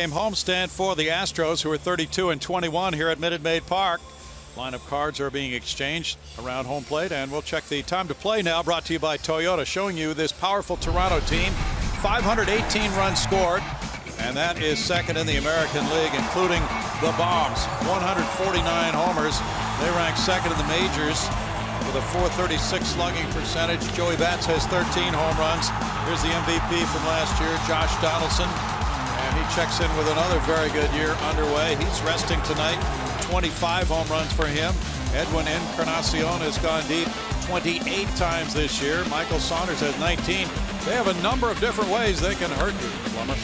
Game homestand for the Astros, who are 32-21 here at Minute Maid Park. Lineup cards are being exchanged around home plate, and we'll check the time to play now, brought to you by Toyota, showing you this powerful Toronto team. 518 runs scored, and that is second in the American League, including the Bombs. 149 homers. They rank second in the majors with a .436 slugging percentage. Joey Bats has 13 home runs. Here's the MVP from last year, Josh Donaldson. And he checks in with another very good year underway. He's resting tonight. 25 home runs for him. Edwin Encarnacion has gone deep 28 times this year. Michael Saunders has 19. They have a number of different ways they can hurt you, Plummer.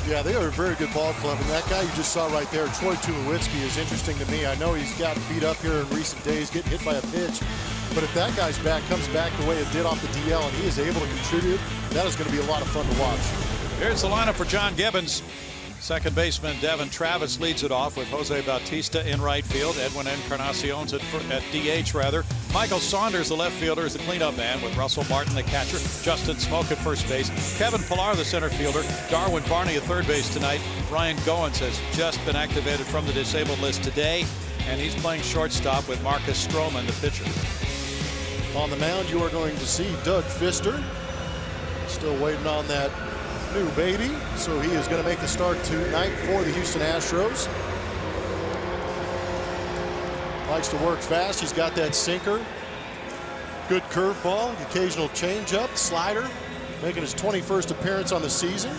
Yeah, they are a very good ball club, and that guy you just saw right there, Troy Tulowitzki, is interesting to me. I know he's gotten beat up here in recent days, getting hit by a pitch, but if that guy's bat comes back the way it did off the DL and he is able to contribute, that is going to be a lot of fun to watch. Here's the lineup for John Gibbons. Second baseman Devin Travis leads it off with Jose Bautista in right field. Edwin Encarnacion's at DH rather. Michael Saunders, the left fielder, is the cleanup man with Russell Martin, the catcher. Justin Smoke at first base. Kevin Pillar, the center fielder. Darwin Barney at third base tonight. Ryan Goins has just been activated from the disabled list today, and he's playing shortstop with Marcus Stroman, the pitcher. On the mound, you are going to see Doug Fister. Still waiting on that new baby, so he is going to make the start tonight for the Houston Astros. Likes to work fast. He's got that sinker, good curveball, occasional changeup, slider, making his 21st appearance on the season.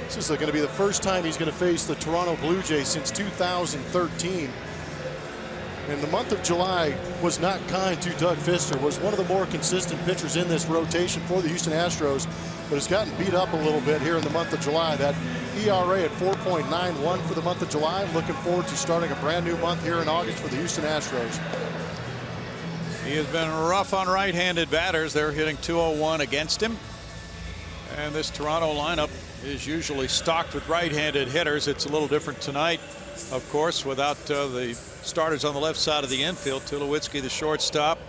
This is going to be the first time he's going to face the Toronto Blue Jays since 2013. And the month of July was not kind to Doug Fister. Was one of the more consistent pitchers in this rotation for the Houston Astros, but has gotten beat up a little bit here in the month of July. That ERA at 4.91 for the month of July. Looking forward to starting a brand new month here in August for the Houston Astros. He has been rough on right-handed batters. They're hitting .201 against him. And this Toronto lineup is usually stocked with right-handed hitters. It's a little different tonight, of course, without the starters on the left side of the infield. Tulowitzki, the shortstop,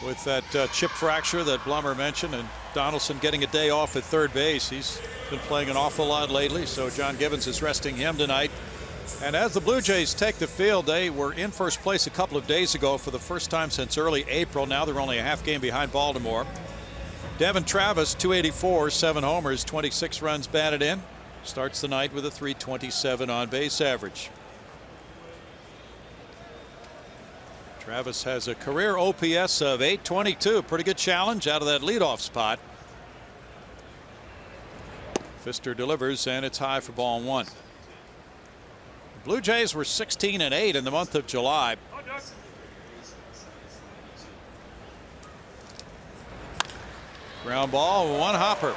with that chip fracture that Blummer mentioned, and Donaldson getting a day off at third base. He's been playing an awful lot lately, so John Gibbons is resting him tonight. And as the Blue Jays take the field, they were in first place a couple of days ago for the first time since early April. Now they're only a half game behind Baltimore. Devin Travis, 284, 7 homers, 26 runs batted in. Starts the night with a .327 on base average. Travis has a career OPS of .822. Pretty good challenge out of that leadoff spot. Fister delivers, and it's high for ball one. The Blue Jays were 16-8 in the month of July. Ground ball, one hopper.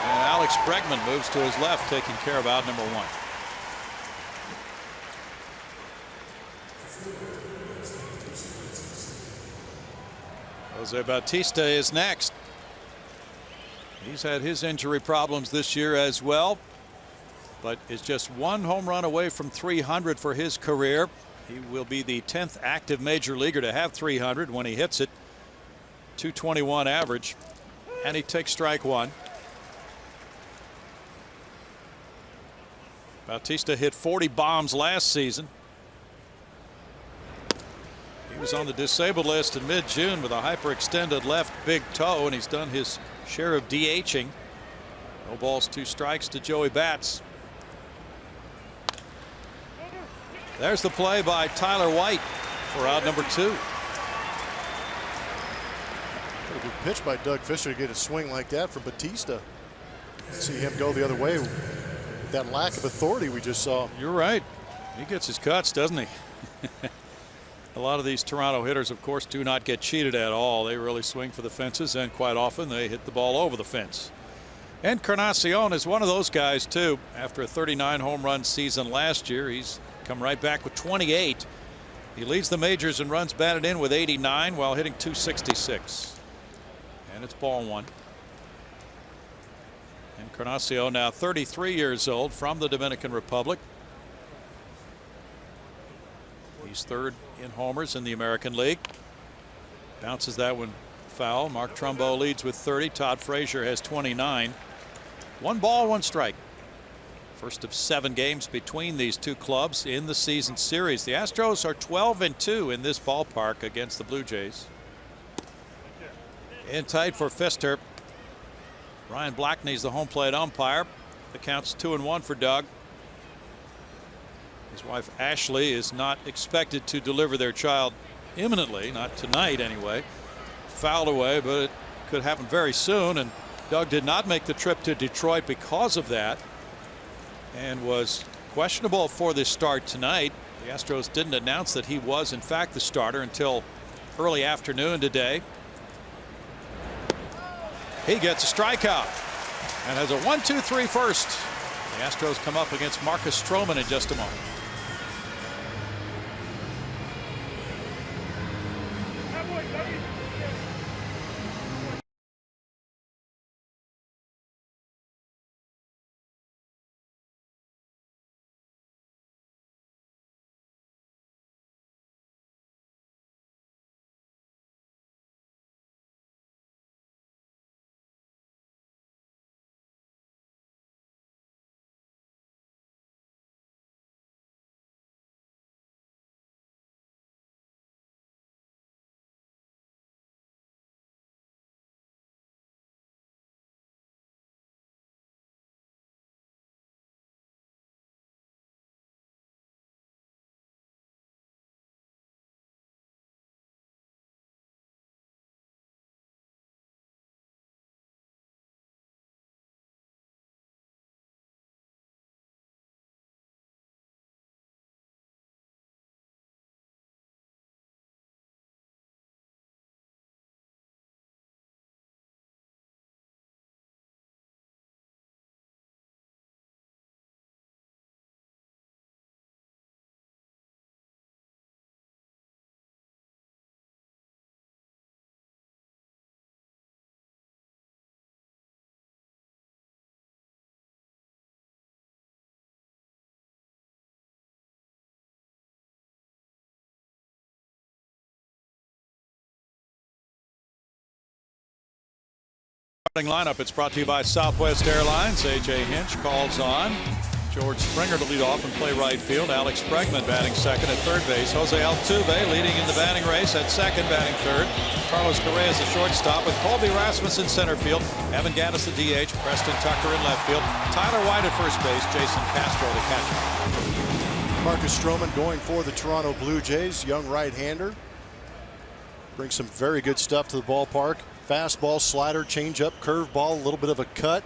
And Alex Bregman moves to his left, taking care of out number one. Jose Bautista is next. He's had his injury problems this year as well, but is just one home run away from 300 for his career. He will be the 10th active major leaguer to have 300 when he hits it. .221 average, and he takes strike one. Bautista hit 40 bombs last season. He was on the disabled list in mid-June with a hyperextended left big toe, and he's done his share of DHing. No balls, 2 strikes to Joey Bats. There's the play by Tyler White for out number 2. Pretty good pitch by Doug Fister to get a swing like that from Bautista. See him go the other way with that lack of authority we just saw. You're right. He gets his cuts, doesn't he? A lot of these Toronto hitters, of course, do not get cheated at all. They really swing for the fences, and quite often they hit the ball over the fence. Encarnacion is one of those guys, too. After a 39 home run season last year, he's come right back with 28. He leads the majors in runs batted in with 89 while hitting .266. And it's ball one. Encarnacion, now 33 years old, from the Dominican Republic. He's third in homers in the American League. Bounces that one foul. Mark Trumbo leads with 30. Todd Frazier has 29. 1 ball, 1 strike. First of 7 games between these two clubs in the season series. The Astros are 12-2 in this ballpark against the Blue Jays. In tight for Fister. Ryan Blackney's the home plate umpire. The count's 2-1 for Doug. His wife Ashley is not expected to deliver their child imminently, not tonight anyway. Fouled away, but it could happen very soon, and Doug did not make the trip to Detroit because of that and was questionable for this start tonight. The Astros didn't announce that he was in fact the starter until early afternoon today. He gets a strikeout and has a 1-2-3 first. The Astros come up against Marcus Stroman in just a moment. Lineup. It's brought to you by Southwest Airlines. A.J. Hinch calls on George Springer to lead off and play right field. Alex Bregman batting second at third base. Jose Altuve leading in the batting race at second, batting third. Carlos Correa is the shortstop with Colby Rasmussen center field. Evan Gattis the DH. Preston Tucker in left field. Tyler White at first base. Jason Castro the catcher. Marcus Stroman going for the Toronto Blue Jays. Young right-hander. Brings some very good stuff to the ballpark. Fastball, slider, changeup, curveball, a little bit of a cut.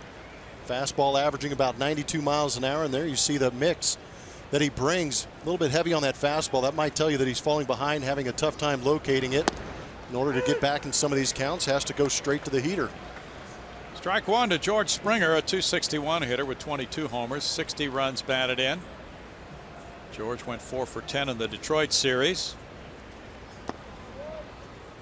Fastball averaging about 92 miles an hour, and there you see the mix that he brings. A little bit heavy on that fastball. That might tell you that he's falling behind, having a tough time locating it. In order to get back in some of these counts, has to go straight to the heater. Strike one to George Springer, a .261 hitter with 22 homers, 60 runs batted in. George went 4 for 10 in the Detroit series.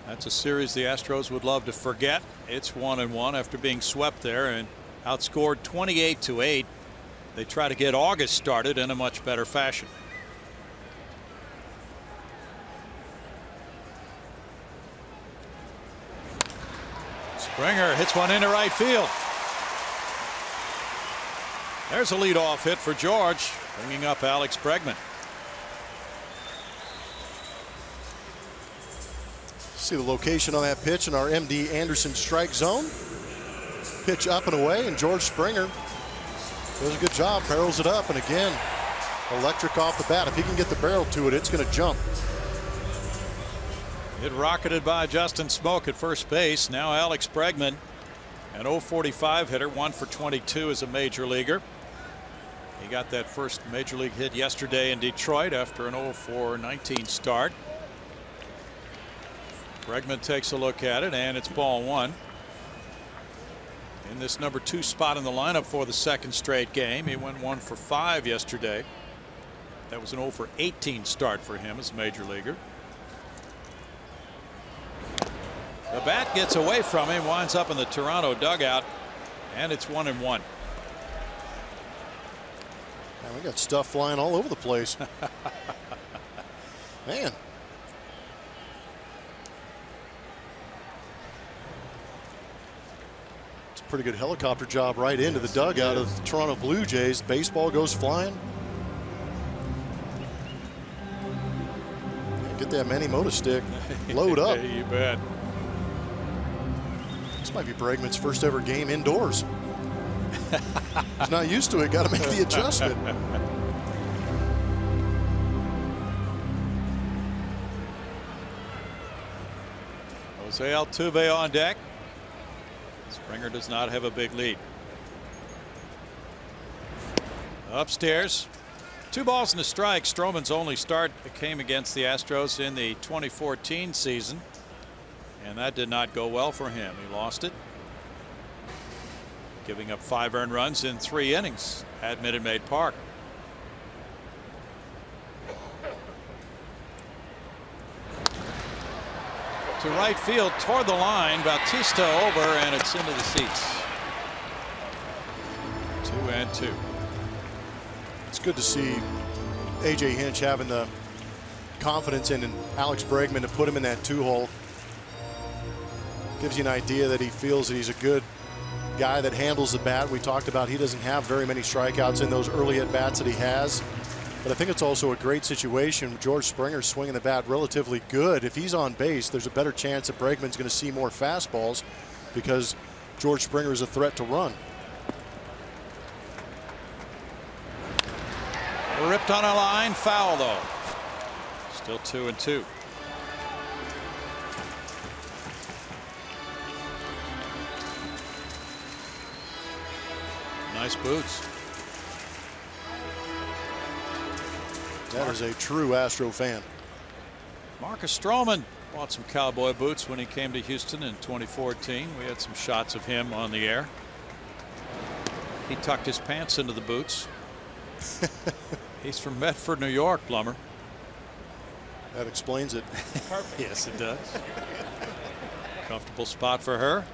That's a series the Astros would love to forget. It's 1-1 after being swept there and outscored 28-8. They try to get August started in a much better fashion. Springer hits one into right field. There's a leadoff hit for George, bringing up Alex Bregman. See the location on that pitch in our MD Anderson strike zone. Pitch up and away, and George Springer does a good job, barrels it up, and again, electric off the bat. If he can get the barrel to it, it's going to jump. It rocketed by Justin Smoak at first base. Now Alex Bregman, an .045 hitter, 1 for 22 as a major leaguer. He got that first major league hit yesterday in Detroit after an 0-for-19 start. Bregman takes a look at it, and it's ball one. In this number 2 spot in the lineup for the second straight game. He went 1 for 5 yesterday. That was an 0-for-18 start for him as a major leaguer. The bat gets away from him, winds up in the Toronto dugout, and it's 1-1. Man, we got stuff flying all over the place. Man. pretty good helicopter job right into the dugout of the Toronto Blue Jays. Baseball goes flying. Get that Manny-Mota stick. Load up. You bet. This might be Bregman's first ever game indoors. He's not used to it. Got to make the adjustment. Jose Altuve on deck. Springer does not have a big lead. Upstairs. 2 balls and a strike. Stroman's only start came against the Astros in the 2014 season, and that did not go well for him. He lost it, giving up 5 earned runs in 3 innings at Minute Maid Park. To right field toward the line. Bautista over, and it's into the seats. 2-2. It's good to see A.J. Hinch having the confidence in Alex Bregman to put him in that 2-hole. Gives you an idea that he feels that he's a good guy that handles the bat. We talked about he doesn't have very many strikeouts in those early at-bats that he has. But I think it's also a great situation. George Springer swinging the bat relatively good. If he's on base, there's a better chance that Bregman's going to see more fastballs because George Springer is a threat to run. Ripped on a line, foul though. Still 2-2. Nice boots. That is a true Astro fan. Marcus Stroman bought some cowboy boots when he came to Houston in 2014. We had some shots of him on the air. He tucked his pants into the boots. He's from Medford, New York, Plummer. That explains it. Yes, it does. Comfortable spot for her.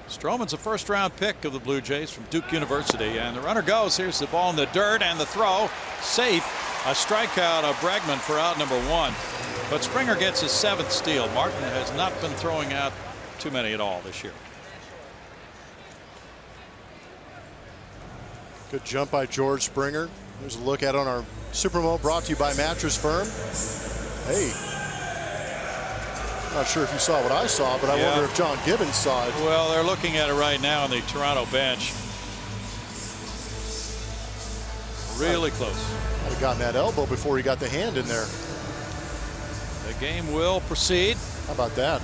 Stroman's a first-round pick of the Blue Jays from Duke University, and the runner goes. Here's the ball in the dirt, and the throw safe. A strikeout of Bregman for out number 1. But Springer gets his 7th steal. Martin has not been throwing out too many at all this year. Good jump by George Springer. There's a look at on our Supermo, brought to you by Mattress Firm. Hey, not sure if you saw what I saw, but I wonder if John Gibbons saw it. Well, they're looking at it right now on the Toronto bench. Really close. Might have gotten that elbow before he got the hand in there. The game will proceed. How about that?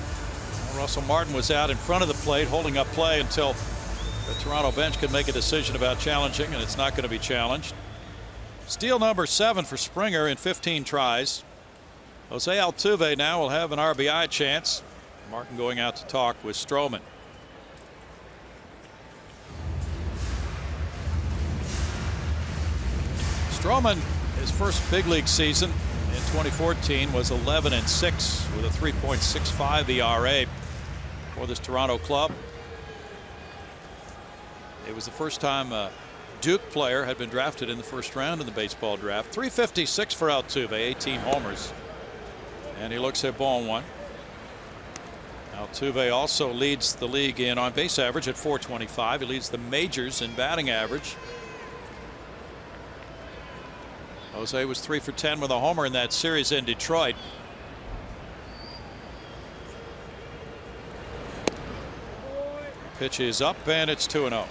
Russell Martin was out in front of the plate holding up play until the Toronto bench could make a decision about challenging, and it's not going to be challenged. Steal number 7 for Springer in 15 tries. Jose Altuve now will have an RBI chance. Martin going out to talk with Stroman. Stroman, his first big league season in 2014, was 11-6 with a 3.65 ERA for this Toronto club. It was the first time a Duke player had been drafted in the first round in the baseball draft. 356 for Altuve, 18 homers. And he looks at ball 1. Altuve also leads the league in on base average at 425. He leads the majors in batting average. Jose was 3 for 10 with a homer in that series in Detroit. Pitch is up, and it's 2-0.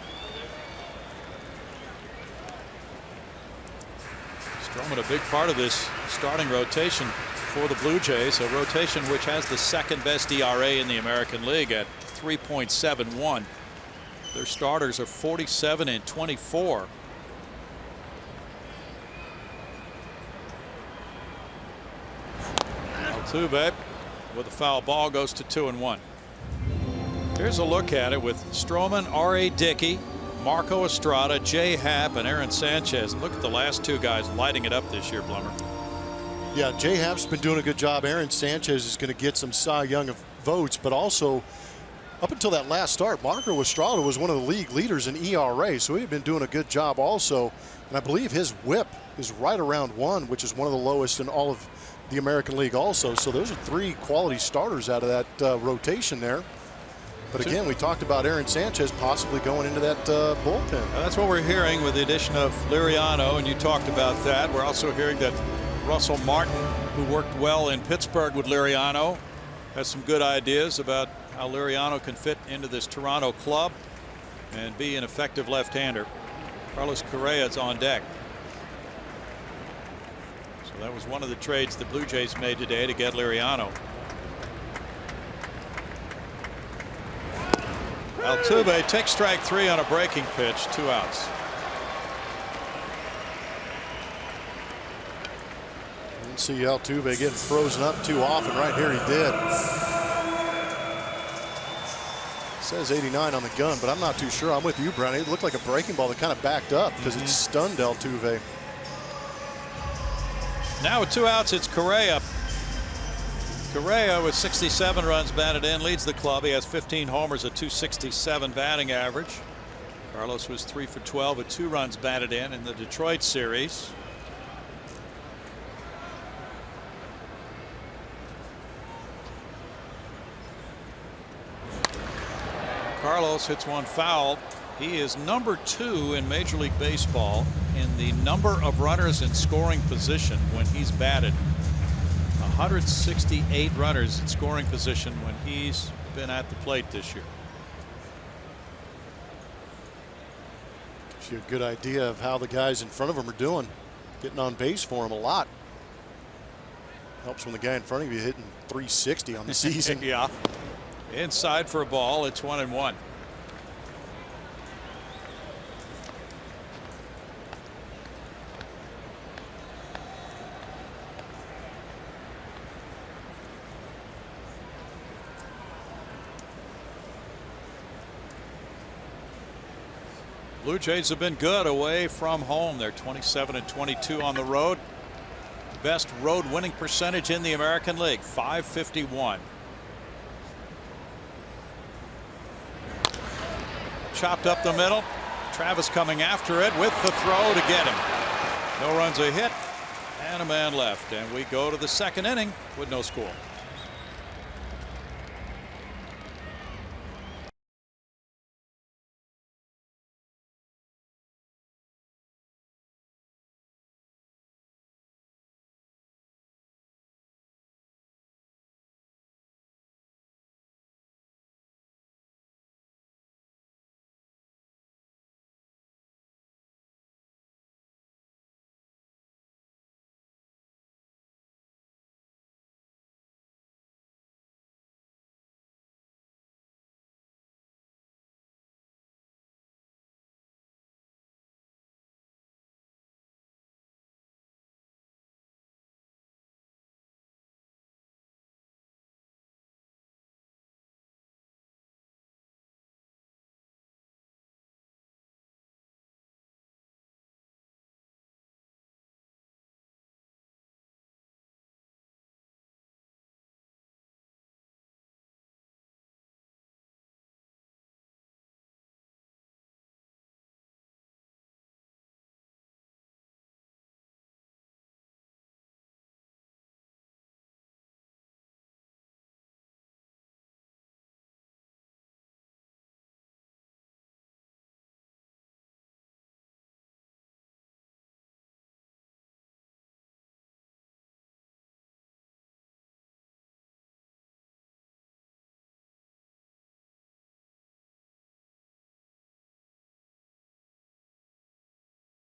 Stroman, a big part of this starting rotation for the Blue Jays, a rotation which has the 2nd best ERA in the American League at 3.71. Their starters are 47 and 24. Altuve with a foul ball goes to 2-1. Here's a look at it with Stroman, R.A. Dickey, Marco Estrada, Jay Happ, and Aaron Sanchez. And look at the last 2 guys lighting it up this year, Plummer. Yeah, Jay Happ's been doing a good job. Aaron Sanchez is going to get some Cy Young votes, but also up until that last start, Marco Estrada was one of the league leaders in ERA, so he'd been doing a good job also. And I believe his whip is right around 1, which is one of the lowest in all of the American League also. So those are 3 quality starters out of that rotation there. But again, we talked about Aaron Sanchez possibly going into that bullpen. That's what we're hearing with the addition of Liriano, and you talked about that. We're also hearing that Russell Martin, who worked well in Pittsburgh with Liriano, has some good ideas about how Liriano can fit into this Toronto club and be an effective left-hander. Carlos Correa is on deck. So that was one of the trades the Blue Jays made today to get Liriano. Altuve takes strike 3 on a breaking pitch, 2 outs. Didn't see Altuve getting frozen up too often. Right here he did. Says 89 on the gun, but I'm not too sure. I'm with you, Brownie. It looked like a breaking ball that kind of backed up because it stunned Altuve. Now with 2 outs, it's Correa. Correa with 67 runs batted in leads the club. He has 15 homers, a .267 batting average. Carlos was 3 for 12 with 2 runs batted in the Detroit series. Carlos hits one foul. He is number 2 in Major League Baseball in the number of runners in scoring position when he's batted. 168 runners in scoring position when he's been at the plate this year. Gives you a good idea of how the guys in front of him are doing. Getting on base for him a lot. Helps when the guy in front of you hitting 360 on the season. Yeah. Inside for a ball. It's 1-1. Blue Jays have been good away from home. They're 27-22 on the road. Best road winning percentage in the American League, .551. Chopped up the middle. Travis coming after it with the throw to get him. No runs, a hit, and a man left. And we go to the second inning with no score.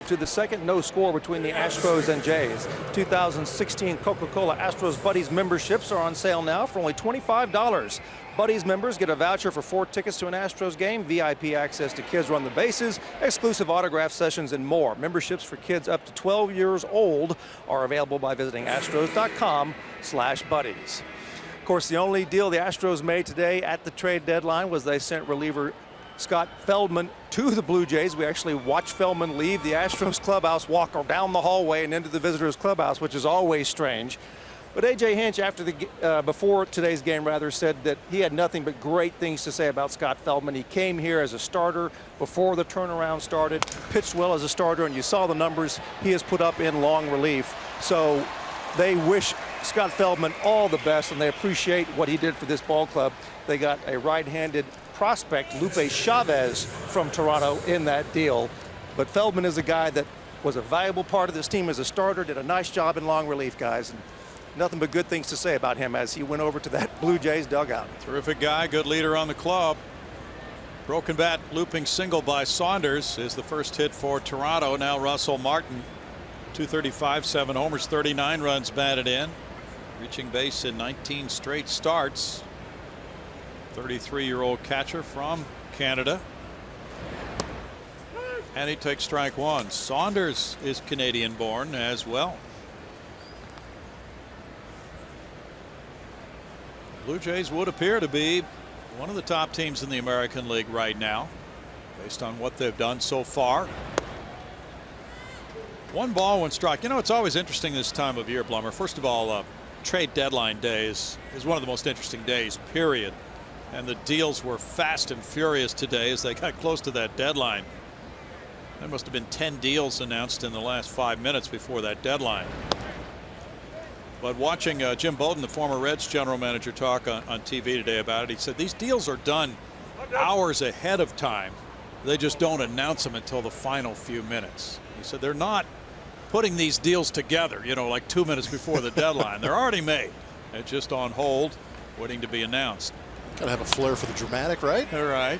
To the second no score between the Astros and Jays. 2016 Coca-Cola Astros Buddies memberships are on sale now for only $25. Buddies members get a voucher for 4 tickets to an Astros game, VIP access to Kids Run the Bases, exclusive autograph sessions, and more. Memberships for kids up to 12 years old are available by visiting astros.com/buddies. Of course, the only deal the Astros made today at the trade deadline was they sent reliever Scott Feldman to the Blue Jays. We actually watched Feldman leave the Astros clubhouse, walk down the hallway and into the visitors clubhouse, which is always strange. But A.J. Hinch, before today's game, said that he had nothing but great things to say about Scott Feldman. He came here as a starter before the turnaround started, pitched well as a starter, and you saw the numbers he has put up in long relief. So they wish Scott Feldman all the best, and they appreciate what he did for this ball club. They got a right-handed prospect, Lupe Chavez, from Toronto in that deal. But Feldman is a guy that was a valuable part of this team as a starter, did a nice job in long relief, guys. And nothing but good things to say about him as he went over to that Blue Jays dugout. Terrific guy, good leader on the club. Broken bat looping single by Saunders is the first hit for Toronto. Now Russell Martin, 235, 7 homers, 39 runs batted in, reaching base in 19 straight starts. 33-year-old catcher from Canada. And he takes strike one. Saunders is Canadian born as well. Blue Jays would appear to be one of the top teams in the American League right now, based on what they've done so far. 1 ball, 1 strike. You know, it's always interesting this time of year, Blummer. First of all, trade deadline day is one of the most interesting days, period. And the deals were fast and furious today as they got close to that deadline. There must have been 10 deals announced in the last 5 minutes before that deadline. But watching Jim Bowden, the former Reds general manager, talk on TV today about it, he said these deals are done hours ahead of time. They just don't announce them until the final few minutes. He said they're not putting these deals together, you know, like 2 minutes before the deadline. They're already made. They're just on hold, waiting to be announced. Gotta have a flair for the dramatic, right? All right.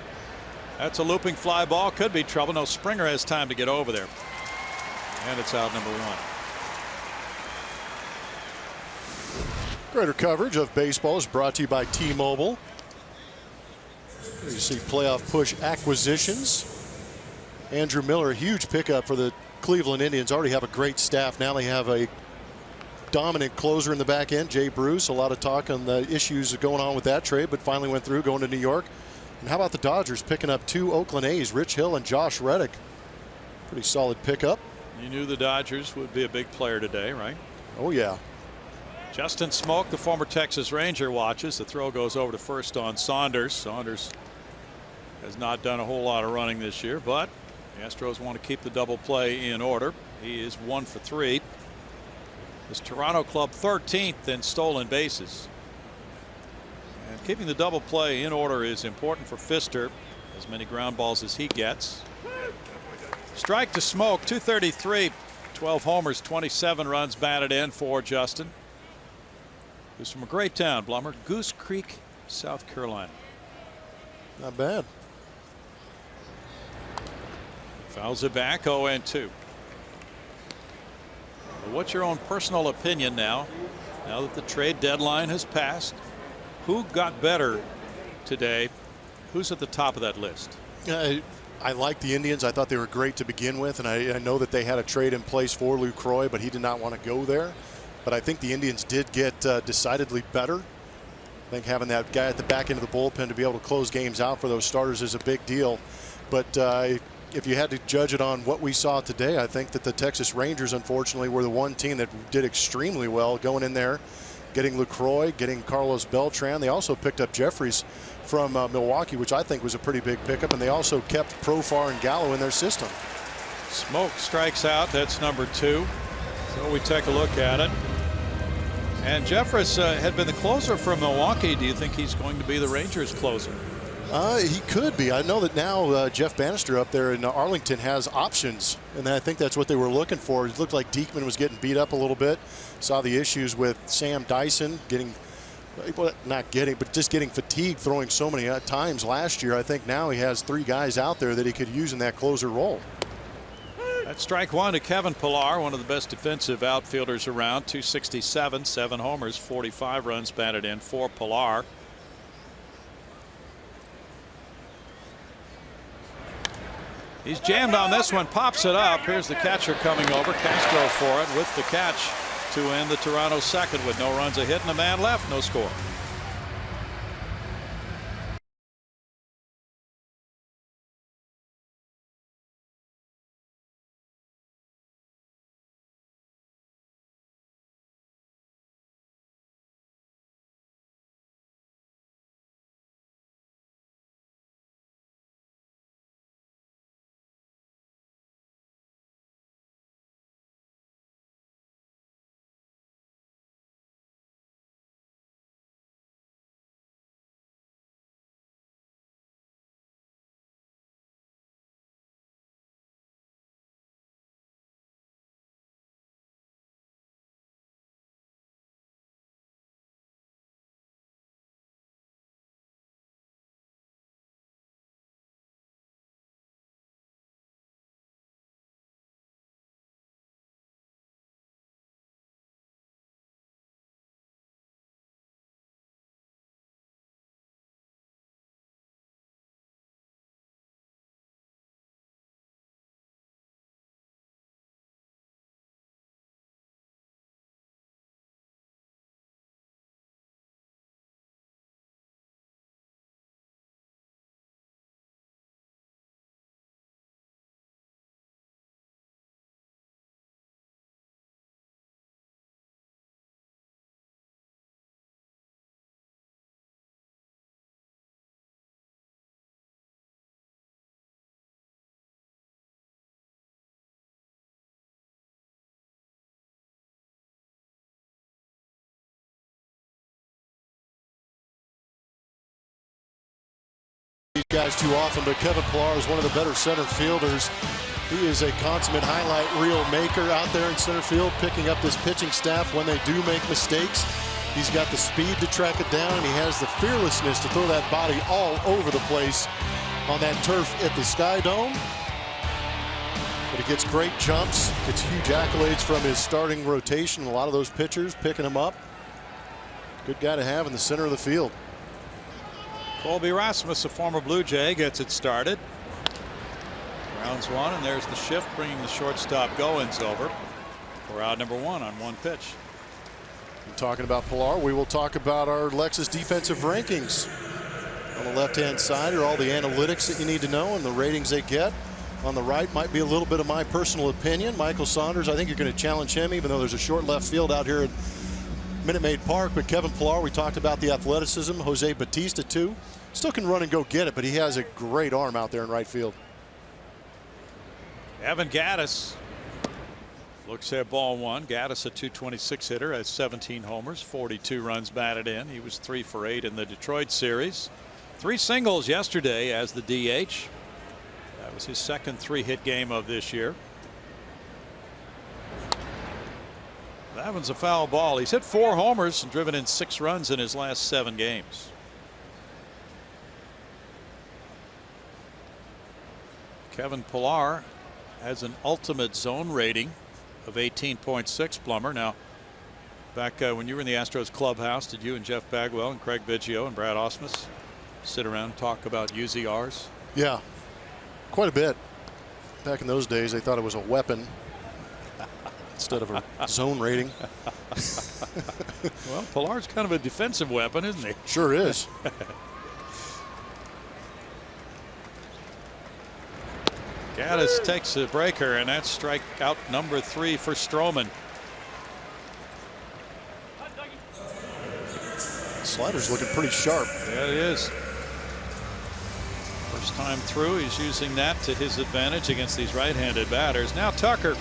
That's a looping fly ball. Could be trouble. No, Springer has time to get over there. And it's out, number 1. Greater coverage of baseball is brought to you by T-Mobile. Here you see playoff push acquisitions. Andrew Miller, a huge pickup for the Cleveland Indians. Already have a great staff. Now they have a dominant closer in the back end, Jay Bruce. A lot of talk on the issues going on with that trade, but finally went through, going to New York. And how about the Dodgers picking up 2 Oakland A's, Rich Hill and Josh Reddick. Pretty solid pickup. You knew the Dodgers would be a big player today, right? Oh, yeah. Justin Smoak, the former Texas Ranger, watches. The throw goes over to first on Saunders. Saunders has not done a whole lot of running this year, but the Astros want to keep the double play in order. He is 1 for 3. This Toronto club 13th in stolen bases. And keeping the double play in order is important for Pfister. As many ground balls as he gets. Strike to Smoak, 233, 12 homers, 27 runs batted in for Justin. Who's from a great town, Blummer, Goose Creek, South Carolina. Not bad. Fouls it back, 0-2. What's your own personal opinion now that the trade deadline has passed? Who got better today? Who's at the top of that list? I like the Indians. I thought they were great to begin with, and I know that they had a trade in place for Lucroy, but he did not want to go there. But I think the Indians did get decidedly better. I think having that guy at the back end of the bullpen to be able to close games out for those starters is a big deal. But if you had to judge it on what we saw today, I think that the Texas Rangers, unfortunately, were the one team that did extremely well going in there, getting Lucroy, getting Carlos Beltran. They also picked up Jeffries from Milwaukee, which I think was a pretty big pickup, and they also kept Profar and Gallo in their system. Smoak strikes out. That's number 2. So we take a look at it. And Jeffries had been the closer for Milwaukee. Do you think he's going to be the Rangers closer? He could be. I know that now Jeff Bannister up there in Arlington has options, and I think that's what they were looking for. It looked like Diekman was getting beat up a little bit. Saw the issues with Sam Dyson getting, well, not getting, but just getting fatigued throwing so many times last year. I think now he has 3 guys out there that he could use in that closer role. That's strike 1 to Kevin Pillar, one of the best defensive outfielders around. 267, 7 homers, 45 runs batted in for Pillar. He's jammed on this one, pops it up. Here's the catcher coming over, Castro for it with the catch to end the Toronto second with no runs, a hit and a man left, no score. guys too often, but Kevin Pillar is one of the better center fielders. He is a consummate highlight reel maker out there in center field, picking up this pitching staff when they do make mistakes. He's got the speed to track it down, and he has the fearlessness to throw that body all over the place on that turf at the Sky Dome. But he gets great jumps, gets huge accolades from his starting rotation. A lot of those pitchers picking him up. Good guy to have in the center of the field. Colby Rasmus, a former Blue Jay, gets it started. Rounds one, and there's the shift, bringing the shortstop Goins over. We're out number one on one pitch. And talking about Pillar, we will talk about our Lexus defensive rankings. On the left-hand side are all the analytics that you need to know and the ratings they get. On the right might be a little bit of my personal opinion. Michael Saunders, I think you're going to challenge him, even though there's a short left field out here at Minute Maid Park. But Kevin Pillar, we talked about the athleticism. Jose Bautista, too. Still can run and go get it, but he has a great arm out there in right field. Evan Gattis looks at ball one. Gattis, a .226 hitter, has 17 homers, 42 runs batted in. He was 3 for 8 in the Detroit series. 3 singles yesterday as the DH. That was his second 3-hit game of this year. That one's a foul ball. He's hit 4 homers and driven in 6 runs in his last 7 games. Kevin Pillar has an ultimate zone rating of 18.6. Plummer. Now, back when you were in the Astros clubhouse, did you and Jeff Bagwell and Craig Biggio and Brad Ausmus sit around and talk about UZRs? Yeah, quite a bit. Back in those days, they thought it was a weapon instead of a zone rating. Well, Pillar's kind of a defensive weapon, isn't he? Sure is. Gattis takes a breaker, and that's strikeout number 3 for Stroman. Slider's looking pretty sharp. Yeah, it is. First time through, he's using that to his advantage against these right-handed batters. Now Tucker.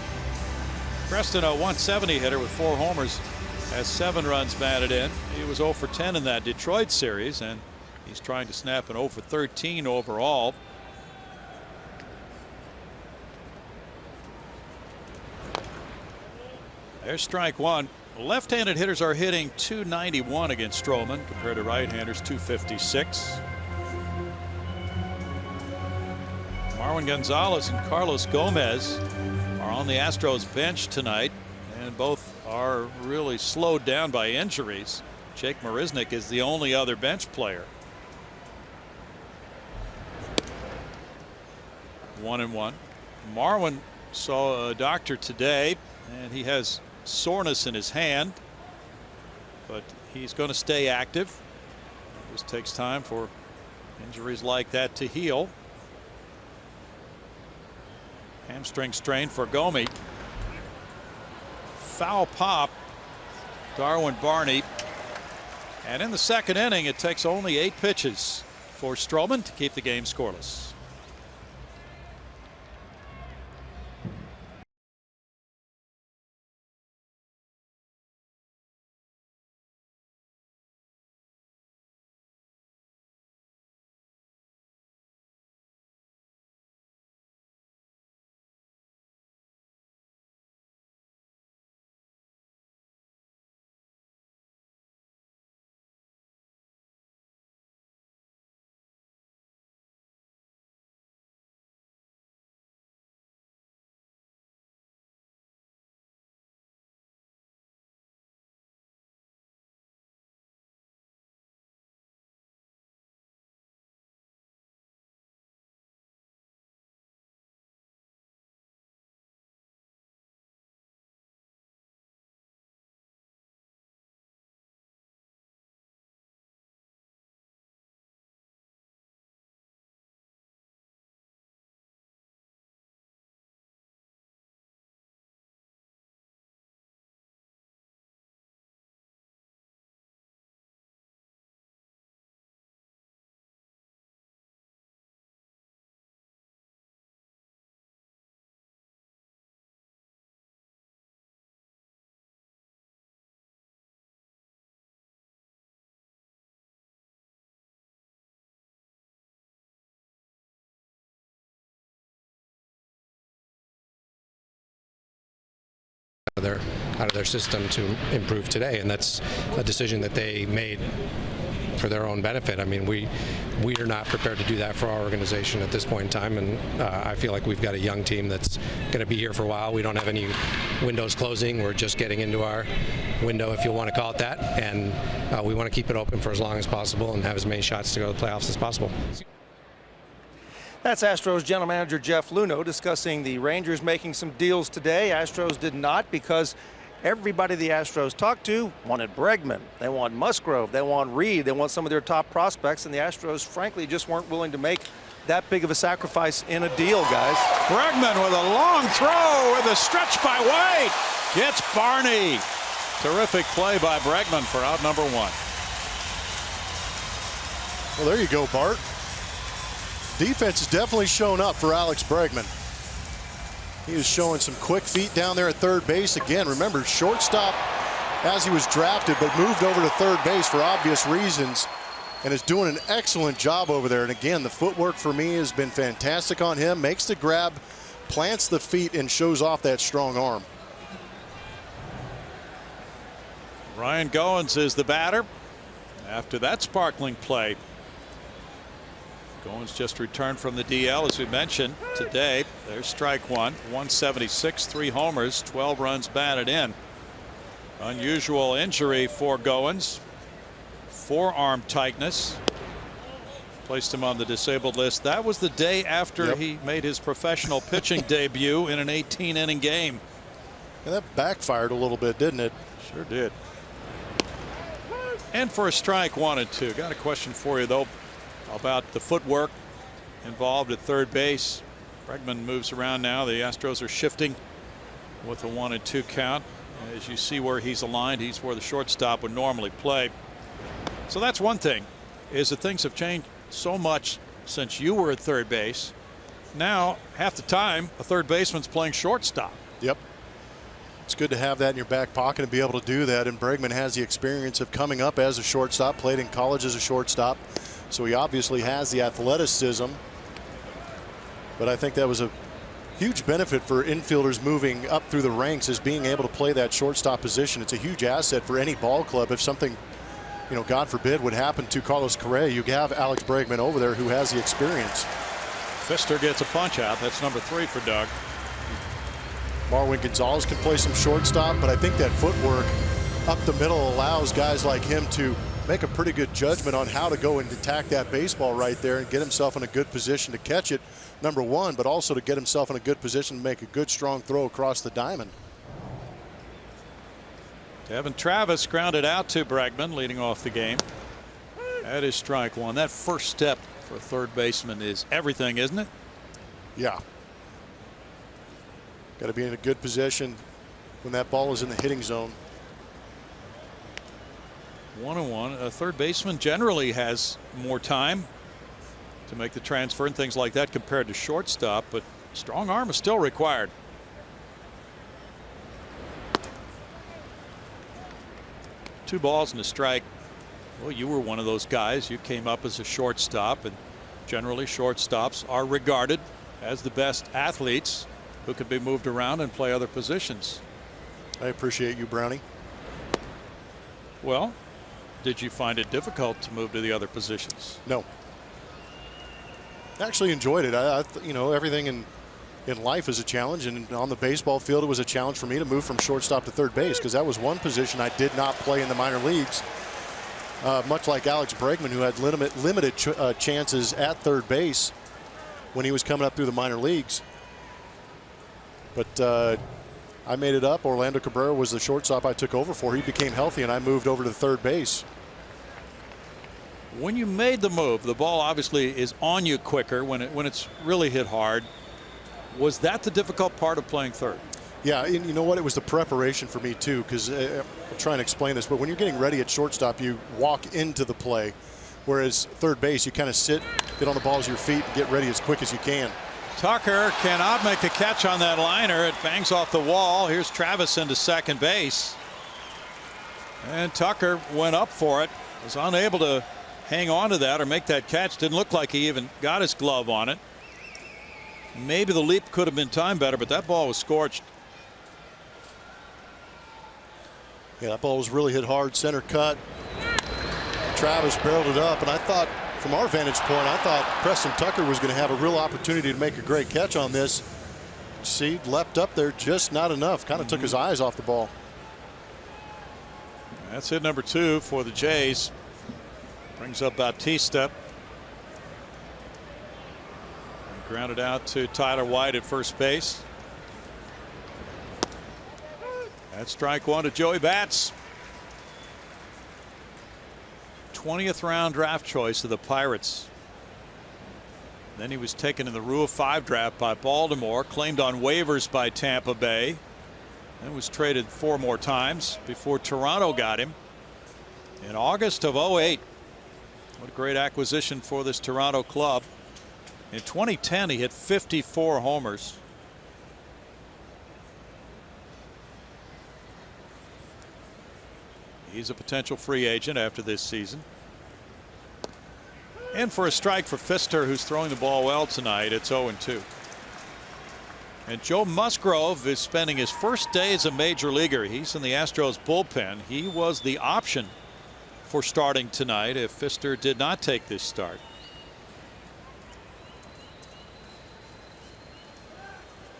Preston, a .170 hitter with 4 homers, has 7 runs batted in. He was 0 for 10 in that Detroit series, and he's trying to snap an 0 for 13 overall. There's strike one. Left-handed hitters are hitting .291 against Stroman compared to right-handers .256. Marwin Gonzalez and Carlos Gomez are on the Astros bench tonight, and both are really slowed down by injuries. Jake Marisnick is the only other bench player. 1-1. Marwin saw a doctor today, and he has soreness in his hand, but he's going to stay active. It just takes time for injuries like that to heal. Hamstring strain for Gomi. Foul pop, Darwin Barney. And in the second inning, it takes only 8 pitches for Stroman to keep the game scoreless. out of their system to improve today, and that's a decision that they made for their own benefit. I mean, we are not prepared to do that for our organization at this point in time, and I feel like we've got a young team that's going to be here for a while. We don't have any windows closing. We're just getting into our window, if you want to call it that, and we want to keep it open for as long as possible and have as many shots to go to the playoffs as possible. That's Astros General Manager Jeff Luhnow discussing the Rangers making some deals today. Astros did not, because everybody the Astros talked to wanted Bregman. They want Musgrove. They want Reed. They want some of their top prospects, and the Astros, frankly, just weren't willing to make that big of a sacrifice in a deal, guys. Bregman with a long throw with a stretch by White. Gets Barney. Terrific play by Bregman for out number 1. Well, there you go, Bart. Defense has definitely shown up for Alex Bregman. He was showing some quick feet down there at third base. Again, remember, shortstop as he was drafted, but moved over to third base for obvious reasons, and is doing an excellent job over there. And again, the footwork for me has been fantastic on him. Makes the grab, plants the feet, and shows off that strong arm. Ryan Goins is the batter after that sparkling play. Goins just returned from the DL, as we mentioned today. There's strike one. 176, 3 homers, 12 runs batted in. Unusual injury for Goins. Forearm tightness. Placed him on the disabled list. That was the day after he made his professional pitching debut in an 18-inning game. And that backfired a little bit, didn't it? Sure did. And for a strike, 1 and 2. Got a question for you, though, about the footwork involved at third base. Bregman moves around now. The Astros are shifting with a 1 and 2 count. As you see where he's aligned, he's where the shortstop would normally play. So that's one thing, is that things have changed so much since you were at third base. Now, half the time, a third baseman's playing shortstop. Yep. It's good to have that in your back pocket and be able to do that. And Bregman has the experience of coming up as a shortstop, played in college as a shortstop. So he obviously has the athleticism. But I think that was a huge benefit for infielders moving up through the ranks, is being able to play that shortstop position. It's a huge asset for any ball club. If something, you know, God forbid, would happen to Carlos Correa, you have Alex Bregman over there who has the experience. Pfister gets a punch out. That's number 3 for Doug. Marwin Gonzalez can play some shortstop, but I think that footwork up the middle allows guys like him to make a pretty good judgment on how to go and attack that baseball right there and get himself in a good position to catch it, number 1, but also to get himself in a good position to make a good strong throw across the diamond. Devin Travis grounded out to Bregman, leading off the game. That is strike 1. That first step for a third baseman is everything, isn't it? Yeah. Got to be in a good position when that ball is in the hitting zone. 1-1. A third baseman generally has more time to make the transfer and things like that compared to shortstop, but strong arm is still required. Two balls and a strike. Well, you were one of those guys. You came up as a shortstop, and generally shortstops are regarded as the best athletes who could be moved around and play other positions. I appreciate you, Brownie. Well, did you find it difficult to move to the other positions? No. Actually enjoyed it. You know, everything in life is a challenge, and on the baseball field it was a challenge for me to move from shortstop to third base, because that was one position I did not play in the minor leagues. Much like Alex Bregman, who had limited chances at third base when he was coming up through the minor leagues. But I made it up. Orlando Cabrera was the shortstop I took over for. He became healthy, and I moved over to third base. When you made the move, the ball obviously is on you quicker when it's really hit hard. Was that the difficult part of playing third? Yeah, and you know what? It was the preparation for me too, because I'll try and explain this, but when you're getting ready at shortstop, you walk into the play, whereas third base, you kind of sit, get on the balls of your feet, and get ready as quick as you can. Tucker cannot make a catch on that liner. It bangs off the wall. Here's Travis into second base. And Tucker went up for it. Was unable to hang on to that or make that catch. Didn't look like he even got his glove on it. Maybe the leap could have been timed better, but that ball was scorched. Yeah, that ball was really hit hard, center cut. Travis barreled it up, and I thought, from our vantage point, I thought Preston Tucker was going to have a real opportunity to make a great catch on this. See, leapt up there, just not enough. Kind of took his eyes off the ball. That's hit number 2 for the Jays. Brings up Bautista. Grounded out to Tyler White at first base. That's strike 1 to Joey Bats. 20th round draft choice of the Pirates. Then he was taken in the Rule of 5 draft by Baltimore, claimed on waivers by Tampa Bay, and was traded 4 more times before Toronto got him in August of 08. What a great acquisition for this Toronto club. In 2010, he hit 54 homers. He's a potential free agent after this season. And for a strike for Pfister, who's throwing the ball well tonight, it's 0-2. And Joe Musgrove is spending his first day as a major leaguer. He's in the Astros bullpen. He was the option for starting tonight if Pfister did not take this start.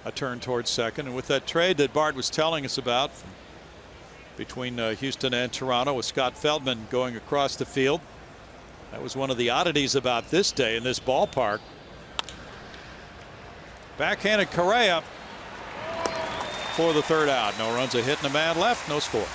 A turn towards second, and with that trade that Bart was telling us about between Houston and Toronto, with Scott Feldman going across the field, that was one of the oddities about this day in this ballpark. Backhanded Correa for the 3rd out. No runs, a hit, and a man left. No score.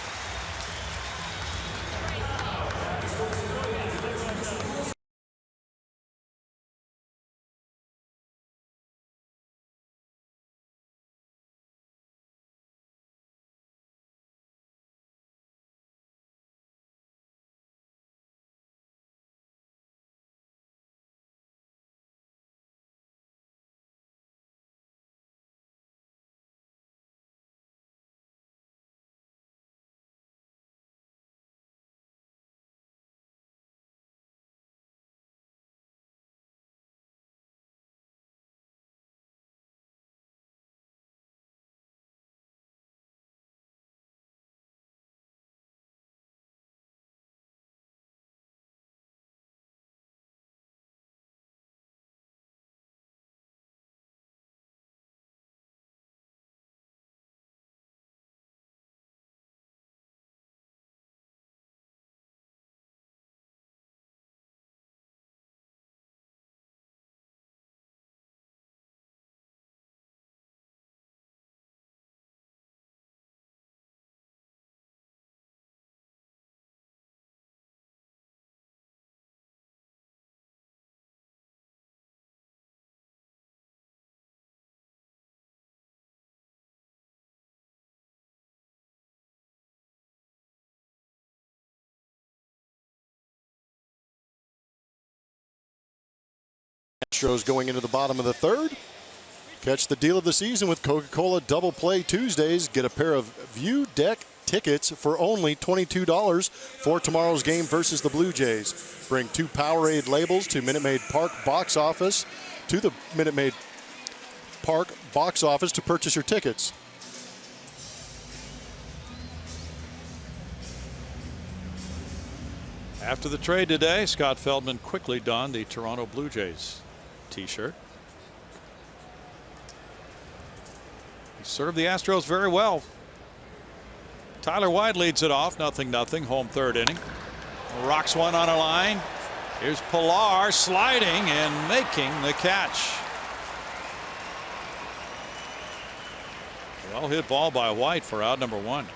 Astros going into the bottom of the 3rd. Catch the deal of the season with Coca-Cola Double Play Tuesdays. Get a pair of View Deck tickets for only $22 for tomorrow's game versus the Blue Jays. Bring 2 Powerade labels to Minute Maid Park box office to the Minute Maid Park box office to purchase your tickets. After the trade today, Scott Feldman quickly donned the Toronto Blue Jays t-shirt. He served the Astros very well. Tyler White leads it off, 0-0, home 3rd inning. Rocks one on a line. Here's Pilar sliding and making the catch. Well hit ball by White for out number 1.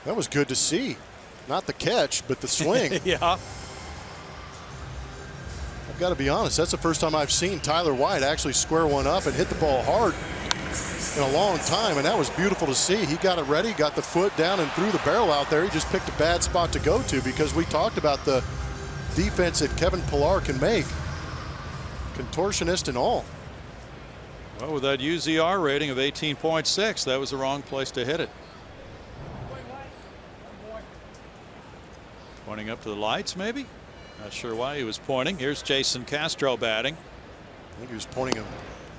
That was good to see. Not the catch, but the swing. Yeah. I've got to be honest, that's the first time I've seen Tyler White actually square one up and hit the ball hard in a long time, and that was beautiful to see. He got it ready, got the foot down and threw the barrel out there. He just picked a bad spot to go to, because we talked about the defense that Kevin Pilar can make, contortionist and all. Well, with that UZR rating of 18.6, that was the wrong place to hit it. Pointing up to the lights, maybe? Not sure why he was pointing. Here's Jason Castro batting. I think he was pointing him,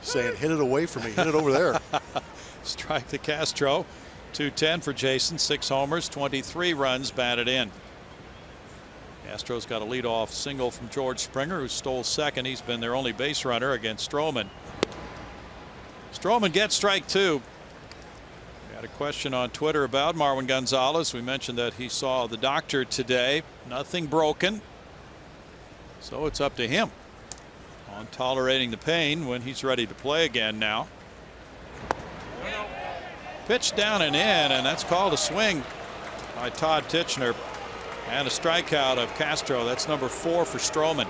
saying, hit it away from me, hit it over there. Strike to Castro. .210 for Jason, 6 homers, 23 runs batted in. Astros got a leadoff single from George Springer, who stole second. He's been their only base runner against Stroman. Stroman gets strike 2. We had a question on Twitter about Marwin Gonzalez. We mentioned that he saw the doctor today. Nothing broken. So it's up to him on tolerating the pain when he's ready to play again now. Pitch down and in, and that's called a swing by Todd Tichenor. And a strikeout of Castro. That's number 4 for Stroman.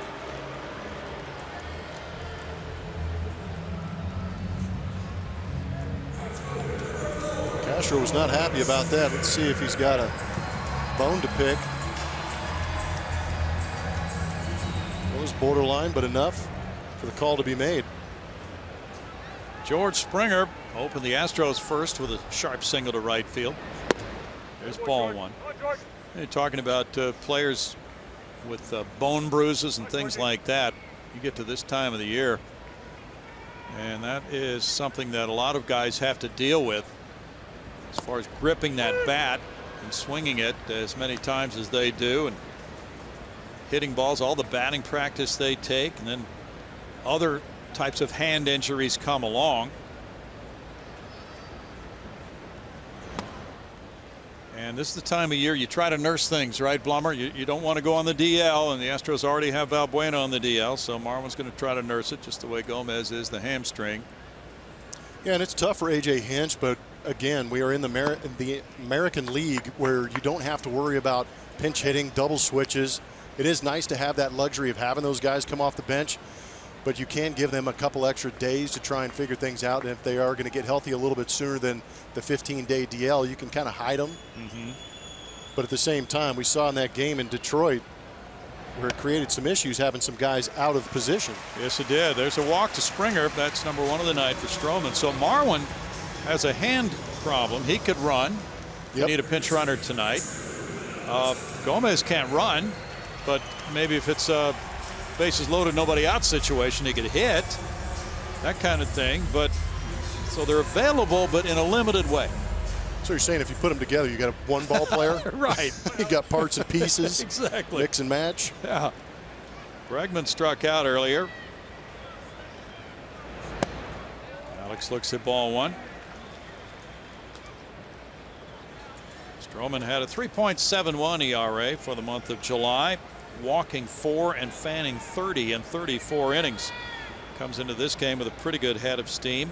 Castro was not happy about that. Let's see if he's got a bone to pick. It was borderline, but enough for the call to be made. George Springer opened the Astros first with a sharp single to right field. There's ball 1. You're talking about players with bone bruises and things like that. You get to this time of the year, and that is something that a lot of guys have to deal with as far as gripping that bat and swinging it as many times as they do, and hitting balls, all the batting practice they take, and then other types of hand injuries come along. And this is the time of year you try to nurse things, right, Blummer? You don't want to go on the DL, and the Astros already have Valbuena on the DL, so Marwin's going to try to nurse it just the way Gomez is the hamstring. Yeah, and it's tough for A.J. Hinch, but again, we are in the American League where you don't have to worry about pinch hitting, double switches. It is nice to have that luxury of having those guys come off the bench, but you can give them a couple extra days to try and figure things out. And if they are going to get healthy a little bit sooner than the 15-day DL, you can kind of hide them. But at the same time, we saw in that game in Detroit where it created some issues having some guys out of position. Yes, it did. There's a walk to Springer. That's number 1 of the night for Stroman. So Marwin has a hand problem. He could run. You need a pinch runner tonight. Gomez can't run, but maybe if it's a bases loaded, nobody out situation, he could hit, that kind of thing. But so they're available, but in a limited way. So you're saying if you put them together, you got a one-ball player? Right. You got parts and pieces. Exactly. Mix and match. Yeah. Bregman struck out earlier. Alex looks at ball 1. Stroman had a 3.71 ERA for the month of July, walking 4 and fanning 30 in 34 innings. Comes into this game with a pretty good head of steam.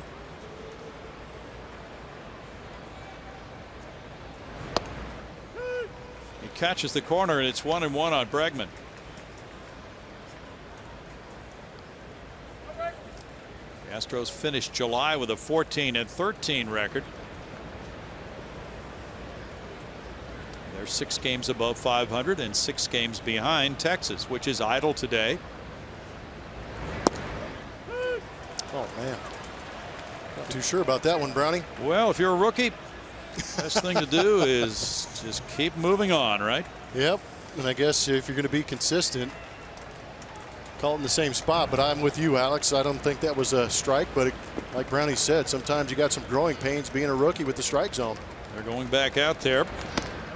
He catches the corner, and it's 1-1 on Bregman. The Astros finished July with a 14-13 record. They're 6 games above 500 and 6 games behind Texas, which is idle today. Oh, man. Not too sure about that one, Brownie. Well, if you're a rookie, best thing to do is just keep moving on, right? Yep. And I guess if you're going to be consistent, call it in the same spot. But I'm with you, Alex. I don't think that was a strike. But like Brownie said, sometimes you got some growing pains being a rookie with the strike zone. They're going back out there.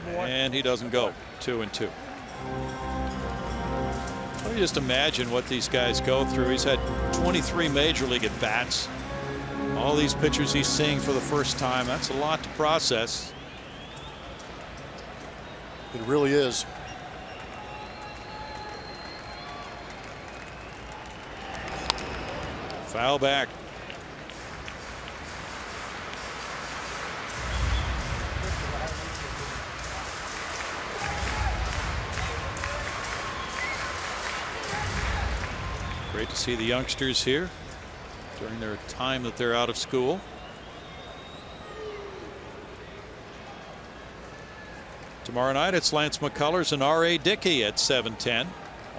And he doesn't go. 2-2. Let me just imagine what these guys go through. He's had 23 major league at bats. All these pitchers he's seeing for the first time. That's a lot to process. It really is. Foul back. Great to see the youngsters here during their time that they're out of school. Tomorrow night it's Lance McCullers and R.A. Dickey at 7:10.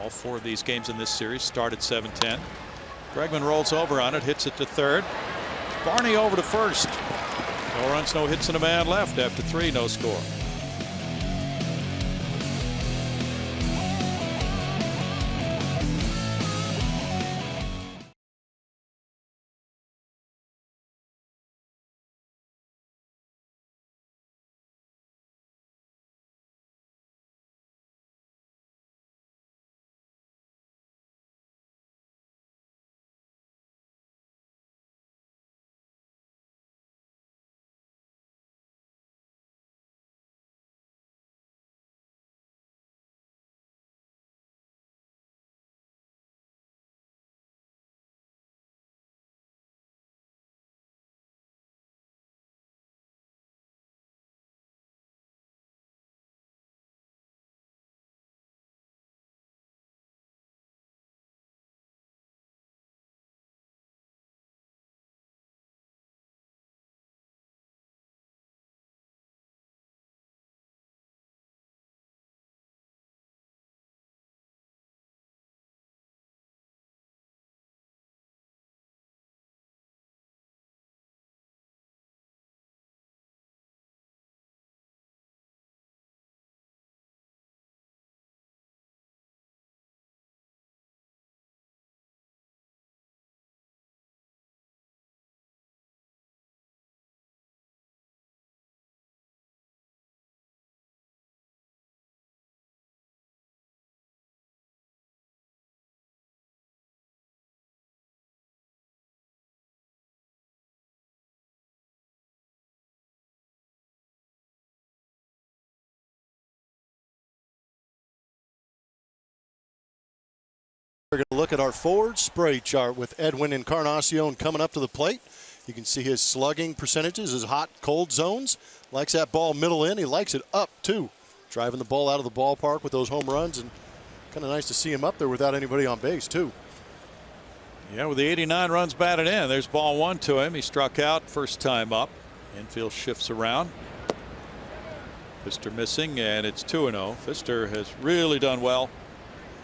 All 4 of these games in this series start at 7:10. Bregman rolls over on it, hits it to third. Barney over to first. No runs, no hits, and a man left after 3, no score. We're going to look at our forward spray chart with Edwin Encarnacion coming up to the plate. You can see his slugging percentages, his hot, cold zones. Likes that ball middle in. He likes it up, too. Driving the ball out of the ballpark with those home runs, and kind of nice to see him up there without anybody on base, too. Yeah, with the 89 runs batted in, there's ball one to him. He struck out first time up. Infield shifts around. Pfister missing, and it's 2-0. Pfister has really done well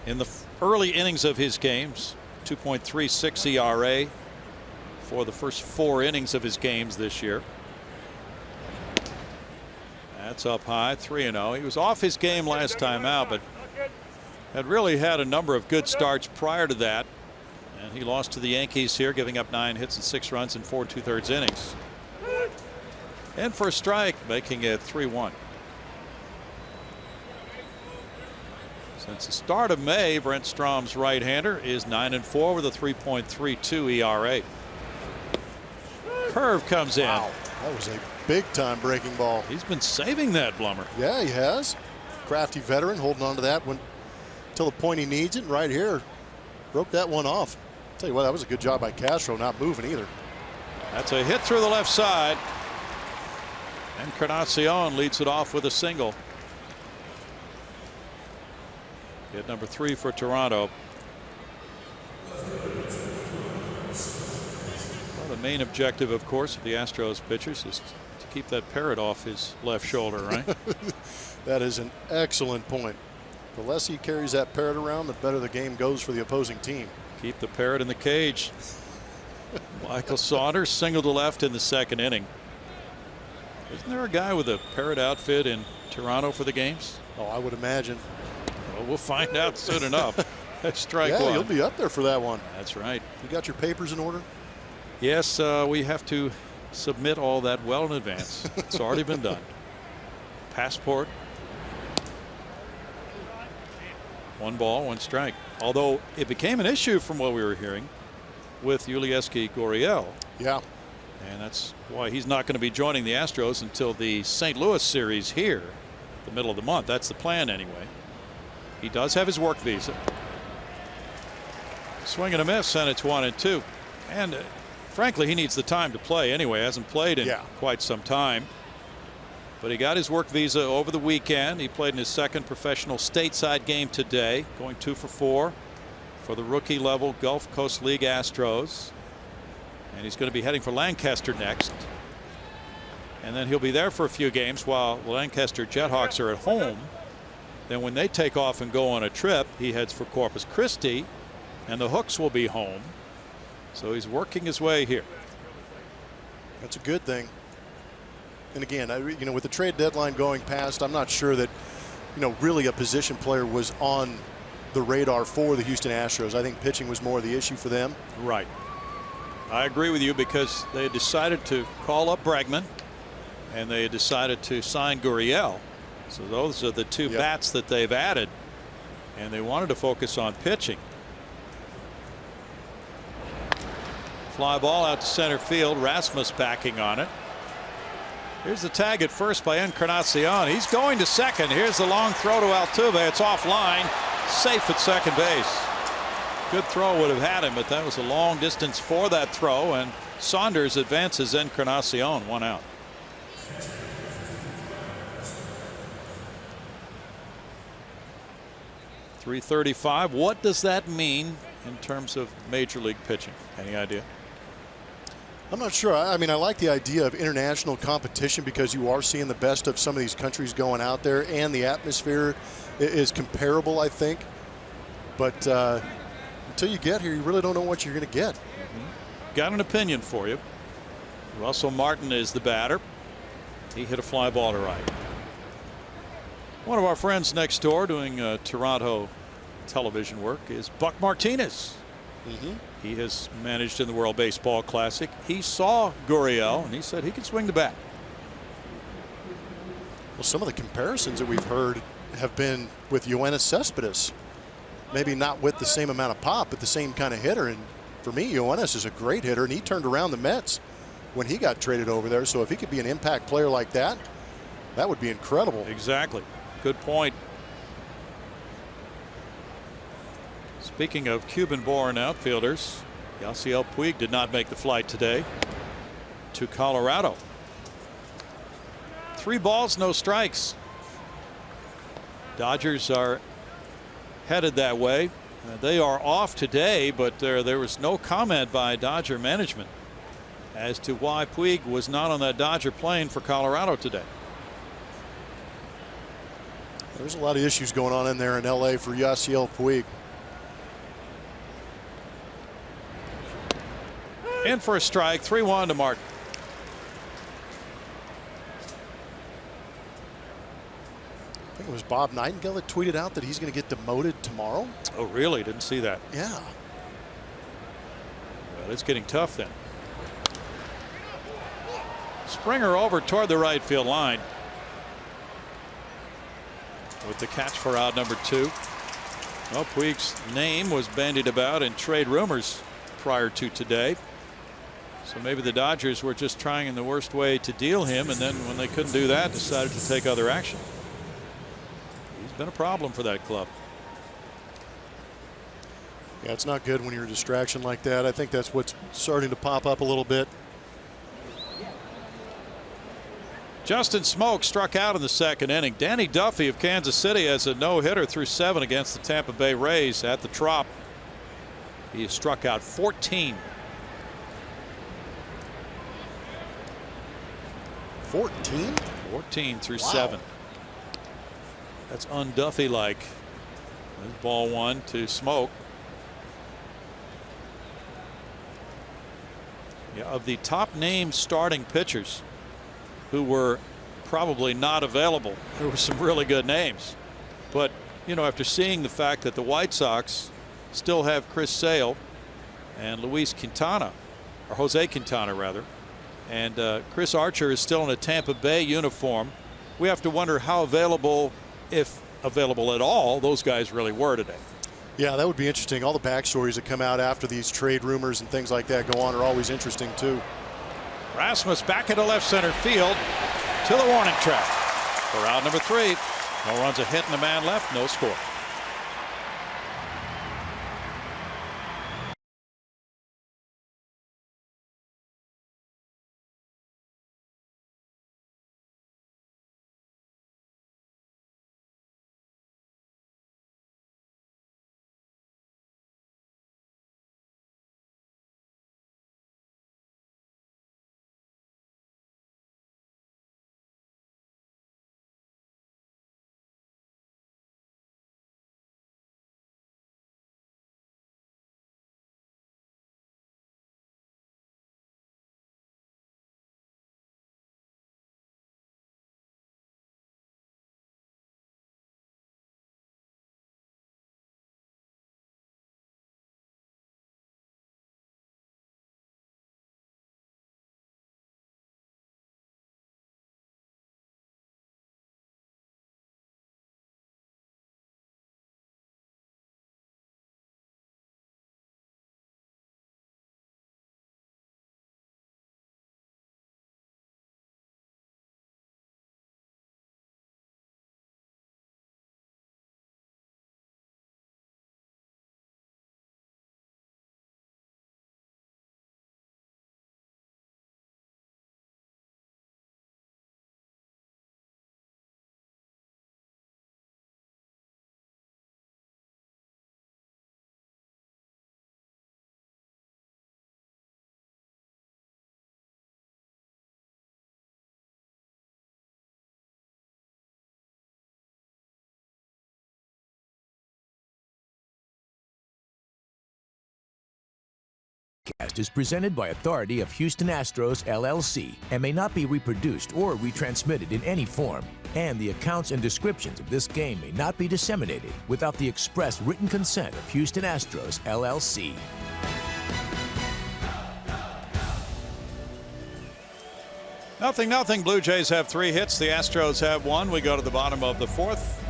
in the early innings of his games. 2.36 ERA for the first 4 innings of his games this year. That's up high, 3-0. He was off his game last time out, but had really had a number of good starts prior to that. And he lost to the Yankees here, giving up 9 hits and 6 runs in 4 2/3 innings. And for a strike, making it 3-1. Since the start of May, Brent Strom's right-hander is 9-4 with a 3.32 ERA. Curve comes in. Wow, that was a big-time breaking ball. He's been saving that, Blummer. Yeah, he has. Crafty veteran, holding on to that until the point he needs it. And right here, broke that one off. Tell you what, that was a good job by Castro, not moving either. That's a hit through the left side. Encarnacion leads it off with a single. Hit number 3 for Toronto. Well, the main objective, of course, of the Astros pitchers is to keep that parrot off his left shoulder, right? That is an excellent point. The less he carries that parrot around, the better the game goes for the opposing team. Keep the parrot in the cage. Michael Saunders singled to left in the second inning. Isn't there a guy with a parrot outfit in Toronto for the games? Oh, I would imagine. Well, we'll find out soon enough. Strike yeah, one. You'll be up there for that one. That's right. You got your papers in order? Yes, we have to submit all that well in advance. It's already been done. Passport. 1 ball, 1 strike. Although it became an issue from what we were hearing with Yulieski Gurriel. Yeah. And that's why he's not going to be joining the Astros until the St. Louis series here, the middle of the month. That's the plan anyway. He does have his work visa. Swing and a miss, and it's 1-2. And frankly, he needs the time to play anyway. Hasn't played in quite some time. But he got his work visa over the weekend. He played in his second professional stateside game today, going 2 for 4 for the rookie level Gulf Coast League Astros. And he's going to be heading for Lancaster next. And then he'll be there for a few games while the Lancaster Jethawks are at home. Then when they take off and go on a trip, he heads for Corpus Christi, and the Hooks will be home. So he's working his way here. That's a good thing. And again, with the trade deadline going past, I'm not sure that, really a position player was on the radar for the Houston Astros. I think pitching was more the issue for them. Right. I agree with you because they decided to call up Bregman and they decided to sign Gurriel. So those are the 2 bats that they've added, and they wanted to focus on pitching. Fly ball out to center field. Rasmus backing on it. Here's the tag at first by Encarnacion. He's going to second. Here's the long throw to Altuve. It's offline. Safe at second base. Good throw would have had him, but that was a long distance for that throw, and Saunders advances Encarnacion 1 out. .335. What does that mean in terms of major league pitching? Any idea? I'm not sure. I mean, I like the idea of international competition because you are seeing the best of some of these countries going out there, and the atmosphere is comparable, I think. But until you get here, you really don't know what you're going to get. Got an opinion for you. Russell Martin is the batter. He hit a fly ball to right. One of our friends next door doing Toronto television work is Buck Martinez. He has managed in the World Baseball Classic. He saw Gurriel and he said he can swing the bat. Well, some of the comparisons that we've heard have been with Yoenis Cespedes. Maybe not with the same amount of pop, but the same kind of hitter. And for me, Yoenis is a great hitter, and he turned around the Mets when he got traded over there. So if he could be an impact player like that, that would be incredible. Exactly. Good point. Speaking of Cuban-born outfielders, Yasiel Puig did not make the flight today to Colorado. 3 balls, no strikes. Dodgers are headed that way. They are off today, but there was no comment by Dodger management as to why Puig was not on that Dodger plane for Colorado today. There's a lot of issues going on in there in LA for Yasiel Puig. In for a strike, 3-1 to Martin. I think it was Bob Nightingale that tweeted out that he's going to get demoted tomorrow. Oh, really? Didn't see that. Yeah. Well, it's getting tough then. Springer over toward the right field line with the catch for out number 2. Well, Puig's name was bandied about in trade rumors prior to today. So maybe the Dodgers were just trying in the worst way to deal him, and then when they couldn't do that, decided to take other action. He's been a problem for that club. Yeah, it's not good when you're a distraction like that. I think that's what's starting to pop up a little bit. Justin Smoak struck out in the 2nd inning. Danny Duffy of Kansas City has a no-hitter through 7 against the Tampa Bay Rays at the Trop. He has struck out 14. 14 through 7. That's un-Duffy like. Ball 1 to Smoak. Yeah, of the top named starting pitchers who were probably not available, there were some really good names. But, you know, after seeing the fact that the White Sox still have Chris Sale and Luis Quintana, or Jose Quintana rather, and Chris Archer is still in a Tampa Bay uniform, we have to wonder how available, if available at all, those guys really were today. Yeah, that would be interesting. All the backstories that come out after these trade rumors and things like that go on are always interesting too. Rasmus back into left center field to the warning track for out number 3. No runs, a hit, and a man left, no score. Is presented by authority of Houston Astros, LLC, and may not be reproduced or retransmitted in any form. And the accounts and descriptions of this game may not be disseminated without the express written consent of Houston Astros, LLC. Nothing. Blue Jays have 3 hits. The Astros have 1. We go to the bottom of the 4th.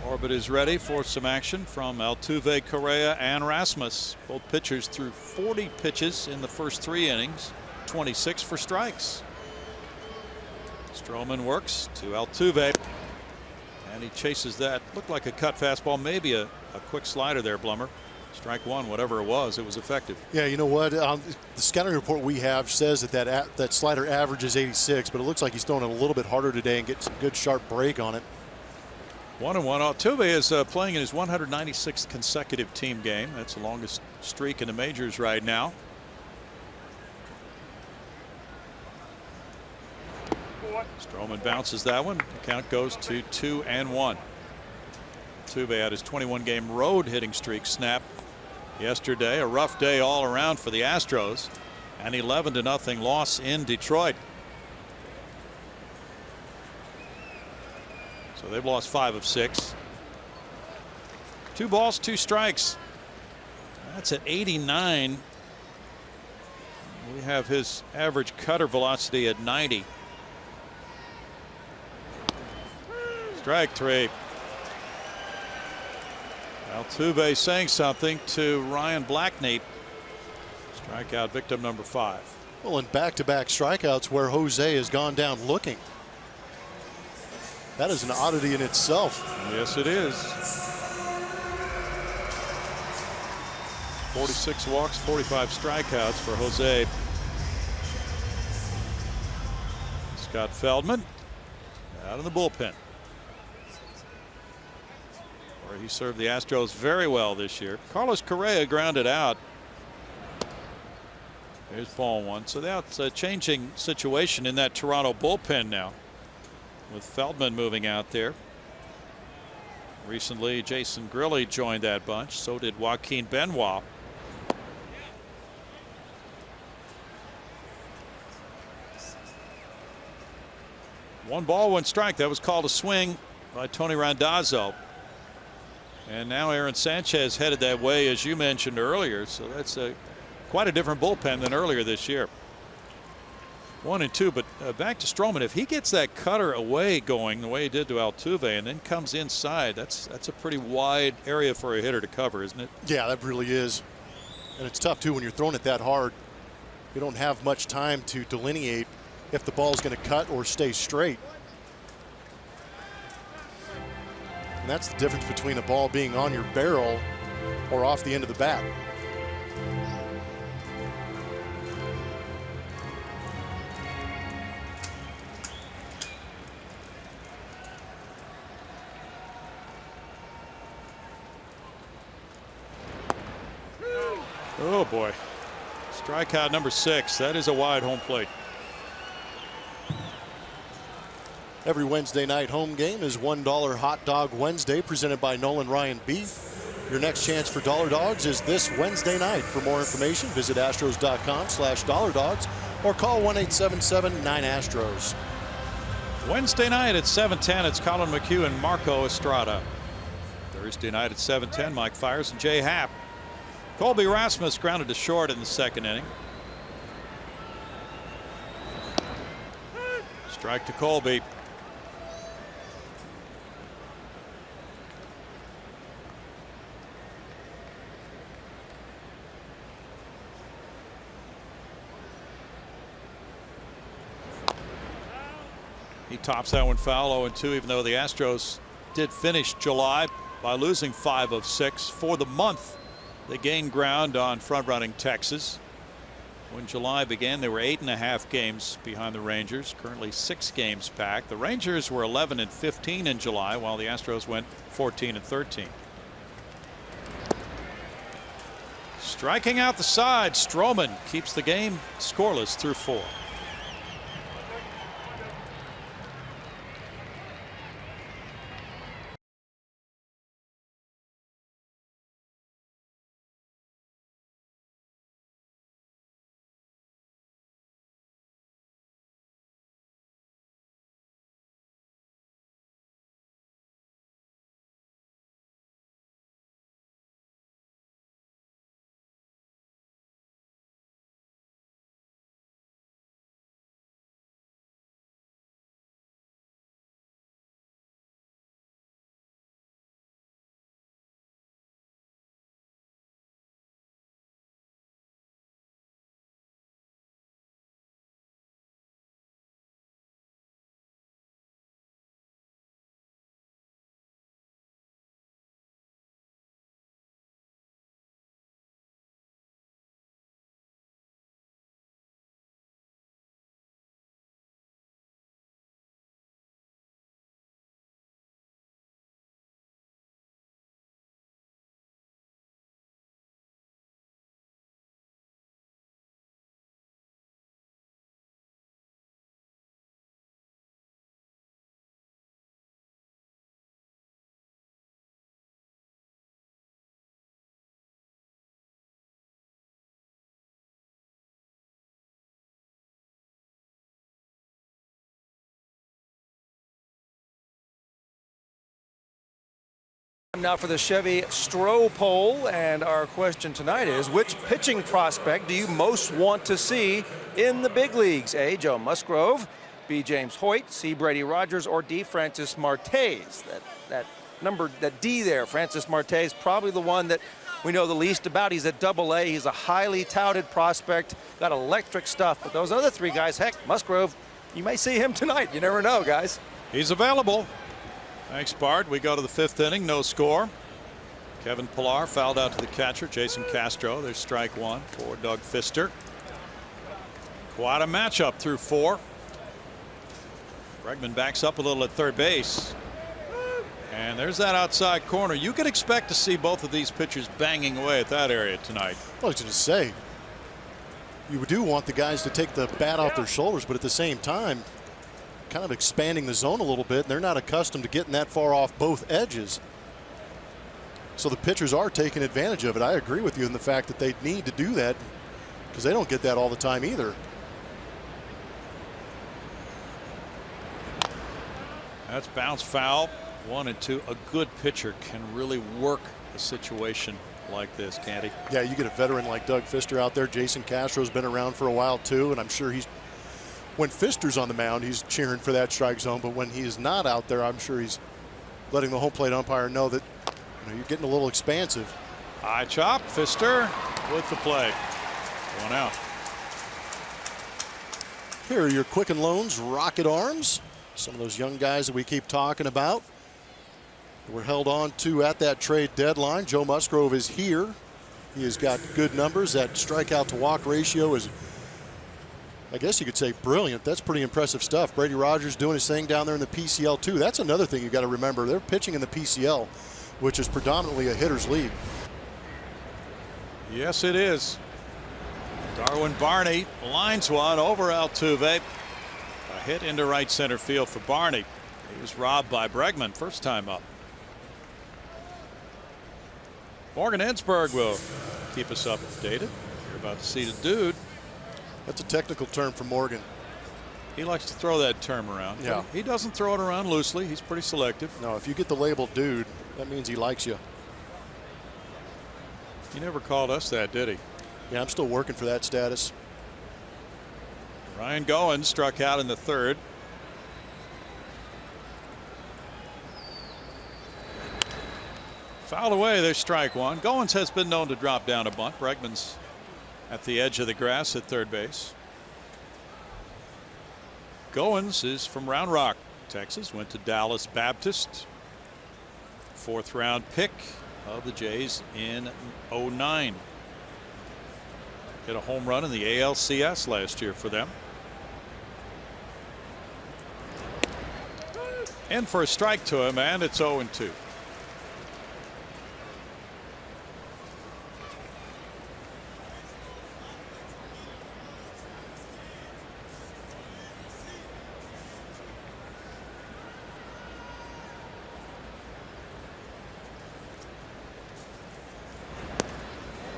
Orbit is ready for some action from Altuve, Correa, and Rasmus. Both pitchers threw 40 pitches in the first 3 innings, 26 for strikes. Stroman works to Altuve, And he chases that. Looked like a cut fastball, maybe a quick slider there, Blummer. Strike one, whatever it was effective. Yeah, you know what? The scouting report we have says that slider averages 86, but it looks like he's throwing it a little bit harder today and getting some good sharp break on it. 1-1. Altuve is playing in his 196th consecutive team game. That's the longest streak in the majors right now. Stroman bounces that one. The count goes to 2-1. Altuve had his 21-game road hitting streak snapped yesterday. A rough day all around for the Astros. An 11-0 loss in Detroit. So they've lost 5 of 6. 2 balls, 2 strikes. That's at 89. We have his average cutter velocity at 90. Strike 3. Altuve saying something to Ryan Blackney. Strikeout victim number 5. Well, in back-to-back strikeouts where Jose has gone down looking. That is an oddity in itself. Yes, it is. 46 walks, 45 strikeouts for Jose. Scott Feldman out of the bullpen, where he served the Astros very well this year. Carlos Correa grounded out. Here's ball 1. So that's a changing situation in that Toronto bullpen now, with Feldman moving out there. Recently, Jason Grilli joined that bunch. So did Joaquin Benoit. One ball, 1 strike. That was called a swing by Tony Randazzo. And now Aaron Sanchez headed that way, as you mentioned earlier. So that's quite a different bullpen than earlier this year. 1-2, but back to Stroman. If he gets that cutter away going the way he did to Altuve and then comes inside, that's a pretty wide area for a hitter to cover, isn't it? Yeah, that really is. And it's tough, too, when you're throwing it that hard. You don't have much time to delineate if the ball is going to cut or stay straight. And that's the difference between a ball being on your barrel or off the end of the bat. Oh boy. Strikeout number 6. That is a wide home plate. Every Wednesday night home game is $1 Hot Dog Wednesday, presented by Nolan Ryan Beef. Your next chance for Dollar Dogs is this Wednesday night. For more information, visit astros.com/dollardogs or call 1-877-9-ASTROS. Wednesday night at 7:10, it's Colin McHugh and Marco Estrada. Thursday night at 7:10, Mike Fiers and Jay Happ. Colby Rasmus grounded to short in the 2nd inning. Strike to Colby. He tops that one foul, 0-2, even though the Astros did finish July by losing 5 of 6 for the month. They gained ground on front-running Texas. When July began, they were 8.5 games behind the Rangers. Currently 6 games back. The Rangers were 11-15 in July, while the Astros went 14-13. Striking out the side, Stroman keeps the game scoreless through 4. Now for the Chevy Stroh poll, and our question tonight is, which pitching prospect do you most want to see in the big leagues? A, Joe Musgrove, B, James Hoyt, C, Brady Rogers, or D, Francis Martes? That D there, Francis Martes, probably the one that we know the least about. He's at Double-A. He's a highly touted prospect, got electric stuff. But those other three guys, heck, Musgrove, you may see him tonight. You never know, guys. He's available. Thanks, Bart. We go to the 5th inning, no score. Kevin Pillar fouled out to the catcher, Jason Castro. There's strike one for Doug Fister. Quite a matchup through 4. Bregman backs up a little at third base. And there's that outside corner. You could expect to see both of these pitchers banging away at that area tonight. I was going to say, you do want the guys to take the bat off their shoulders, but at the same time, kind of expanding the zone a little bit, and they're not accustomed to getting that far off both edges. So the pitchers are taking advantage of it. I agree with you in the fact that they need to do that because they don't get that all the time either. That's bounce foul. 1 and 2. A good pitcher can really work a situation like this, can't he? Yeah, you get a veteran like Doug Fister out there. Jason Castro's been around for a while too, and I'm sure when Fister's on the mound, he's cheering for that strike zone, but when he's not out there, I'm sure he's letting the home plate umpire know that you're getting a little expansive. High chop, Fister with the play. 1 out. Here are your Quicken Loans Rocket Arms. Some of those young guys that we keep talking about were held on to at that trade deadline. Joe Musgrove is here. He has got good numbers. That strikeout to walk ratio is, I guess you could say, brilliant. That's pretty impressive stuff. Brady Rogers doing his thing down there in the PCL too. That's another thing you got to remember. They're pitching in the PCL, which is predominantly a hitter's league. Yes, it is. Darwin Barney lines one over Altuve. A hit into right center field for Barney. He was robbed by Bregman first time up. Morgan Ensberg will keep us updated. You're about to see the dude. That's a technical term for Morgan. He likes to throw that term around. Yeah. He doesn't throw it around loosely. He's pretty selective. No, if you get the label dude, that means he likes you. He never called us that, did he? Yeah, I'm still working for that status. Ryan Goins struck out in the 3rd. Fouled away. There's strike one. Goins has been known to drop down a bunt. Bregman's at the edge of the grass at third base. Goins is from Round Rock, Texas. Went to Dallas Baptist. 4th round pick of the Jays in 09. Hit a home run in the ALCS last year for them. In for a strike to him, and it's 0-2.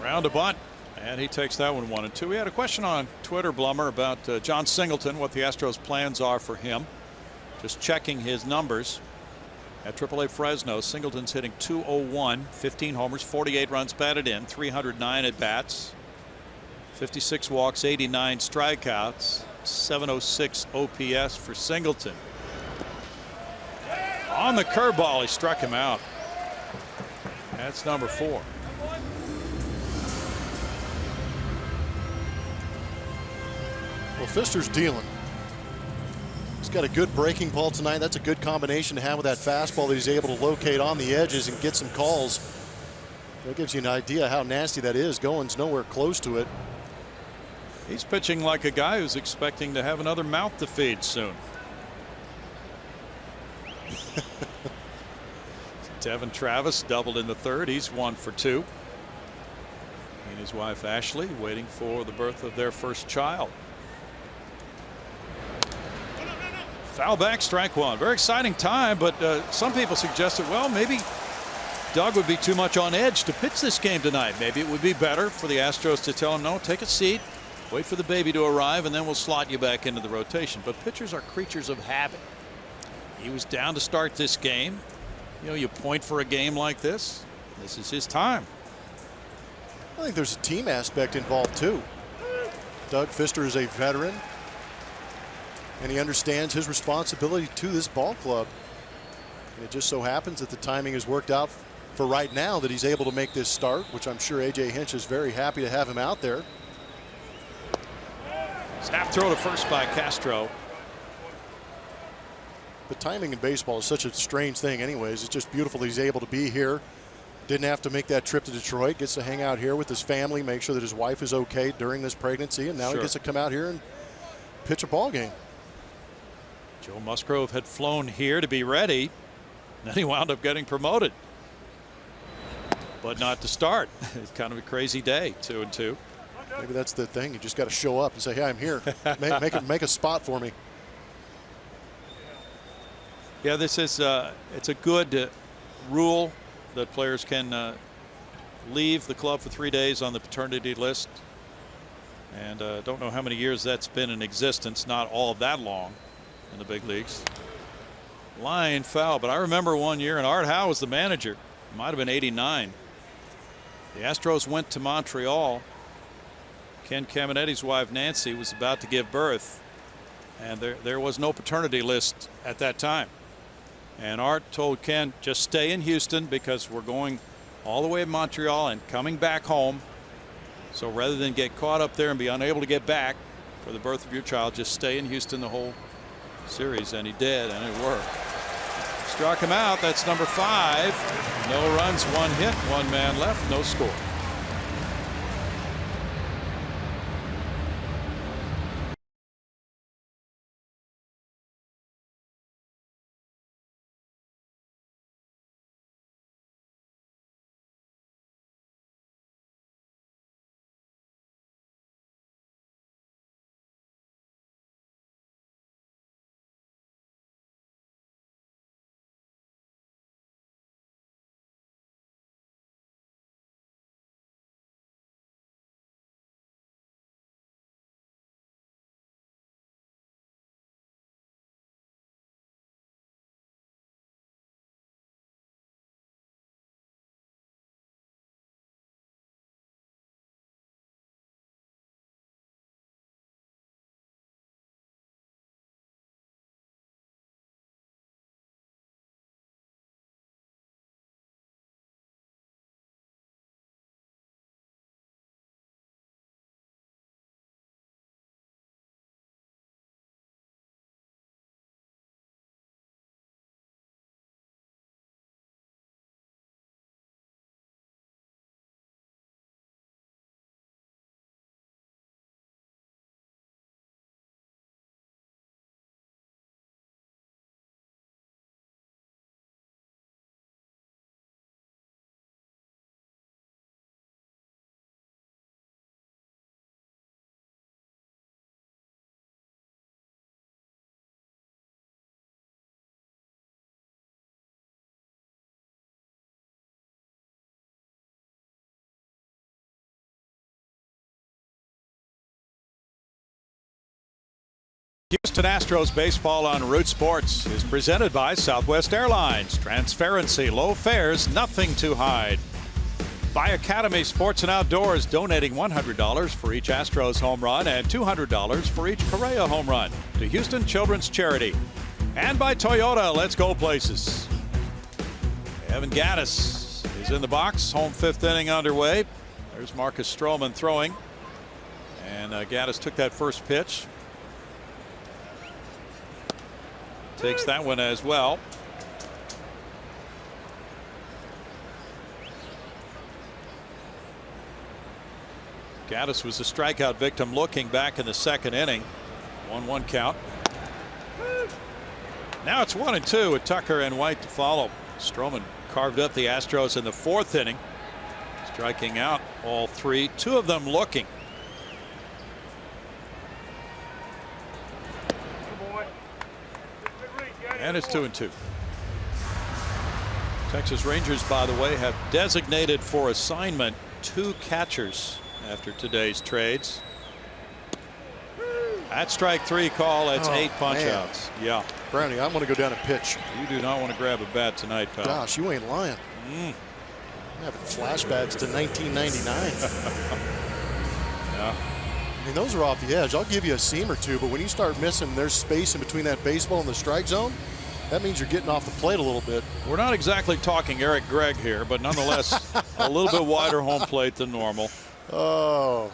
Round a bunt, and he takes that one 1-2. We had a question on Twitter, Blummer, about John Singleton, what the Astros' plans are for him. Just checking his numbers at AAA Fresno. Singleton's hitting .201, 15 homers, 48 runs batted in, 309 at bats, 56 walks, 89 strikeouts, 706 OPS for Singleton. On the curveball, he struck him out. That's number 4. Well, Fister's dealing. He's got a good breaking ball tonight. That's a good combination to have with that fastball that he's able to locate on the edges and get some calls. That gives you an idea how nasty that is. Goins nowhere close to it. He's pitching like a guy who's expecting to have another mouth to feed soon. Devin Travis doubled in the 3rd. He's 1 for 2. He and his wife Ashley waiting for the birth of their first child. Foul back, strike one. Very exciting time, but some people suggested, well, maybe Doug would be too much on edge to pitch this game tonight. Maybe it would be better for the Astros to tell him, no, take a seat, wait for the baby to arrive, and then we'll slot you back into the rotation. But pitchers are creatures of habit. He was down to start this game. You know, you point for a game like this. This is his time. I think there's a team aspect involved too. Doug Fister is a veteran, and he understands his responsibility to this ball club. And it just so happens that the timing has worked out for right now that he's able to make this start, which I'm sure A.J. Hinch is very happy to have him out there. Snap throw to first by Castro. The timing in baseball is such a strange thing anyways. It's just beautiful that he's able to be here. Didn't have to make that trip to Detroit. Gets to hang out here with his family, make sure that his wife is okay during this pregnancy, and now he gets to come out here and pitch a ball game. Joe Musgrove had flown here to be ready. Then he wound up getting promoted, but not to start. It's kind of a crazy day, 2-2. Maybe that's the thing. You just got to show up and say, "Hey, I'm here. make a spot for me." Yeah, this is it's a good rule that players can leave the club for 3 days on the paternity list, and don't know how many years that's been in existence. Not all that long in the big leagues. Line foul, but I remember one year, and Art Howe was the manager. It might have been '89. The Astros went to Montreal. Ken Caminetti's wife Nancy was about to give birth, and there was no paternity list at that time. And Art told Ken, just stay in Houston because we're going all the way to Montreal and coming back home. So rather than get caught up there and be unable to get back for the birth of your child, just stay in Houston the whole series. And he did, and it worked. Struck him out. That's number 5. No runs, 1 hit, 1 man left, no score. Houston Astros baseball on Root Sports is presented by Southwest Airlines. Transparency, low fares, nothing to hide. By Academy Sports and Outdoors, donating $100 for each Astros home run and $200 for each Correa home run to Houston Children's Charity. And by Toyota, let's go places. Evan Gattis is in the box, home 5th inning underway. There's Marcus Stroman throwing. And Gattis took that first pitch. Takes that one as well. Gattis was a strikeout victim looking back in the 2nd inning. 1-1 count. Now it's 1-2 with Tucker and White to follow. Stroman carved up the Astros in the 4th inning, striking out all 3, 2 of them looking. And it's 2-2. Texas Rangers, by the way, have designated for assignment 2 catchers after today's trades. At strike 3 call, it's 8 punch man. outs. Yeah. Brownie, I'm going to go down and pitch. You do not want to grab a bat tonight, pal. Gosh, you ain't lying. I'm having flashbacks to 1999. Yeah. I mean, those are off the edge. I'll give you a seam or two, but when you start missing, there's space in between that baseball and the strike zone. That means you're getting off the plate a little bit. We're not exactly talking Eric Gregg here, but nonetheless, a little bit wider home plate than normal. Oh,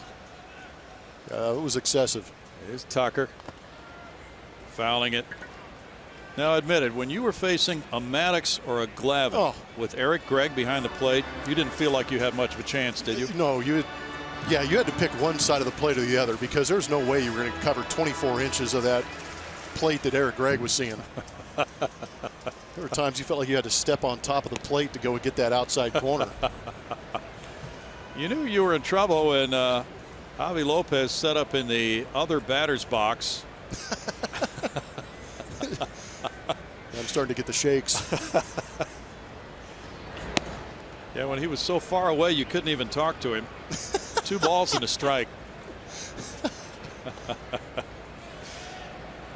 it was excessive. Here's Tucker fouling it. Now, admitted, when you were facing a Maddox or a Glavine with Eric Gregg behind the plate, you didn't feel like you had much of a chance, did you? No, you had to pick one side of the plate or the other because there's no way you were going to cover 24 inches of that plate that Eric Gregg was seeing. There were times you felt like you had to step on top of the plate to go and get that outside corner. You knew you were in trouble when Javi Lopez set up in the other batter's box. I'm starting to get the shakes. Yeah, when he was so far away you couldn't even talk to him. 2 balls and a strike.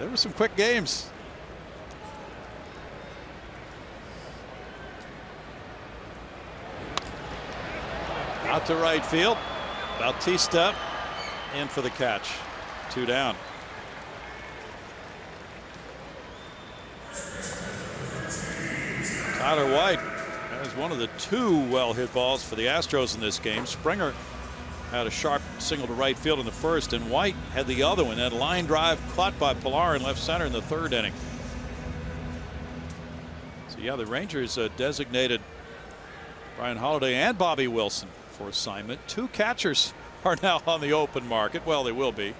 There were some quick games. Out to right field. Bautista in for the catch. 2 down. Tyler White has one of the 2 well-hit balls for the Astros in this game. Springer had a sharp single to right field in the first, and White had the other one. That line drive caught by Pilar in left center in the 3rd inning. So yeah, the Rangers designated Brian Holiday and Bobby Wilson for assignment. 2 catchers are now on the open market. Well, they will be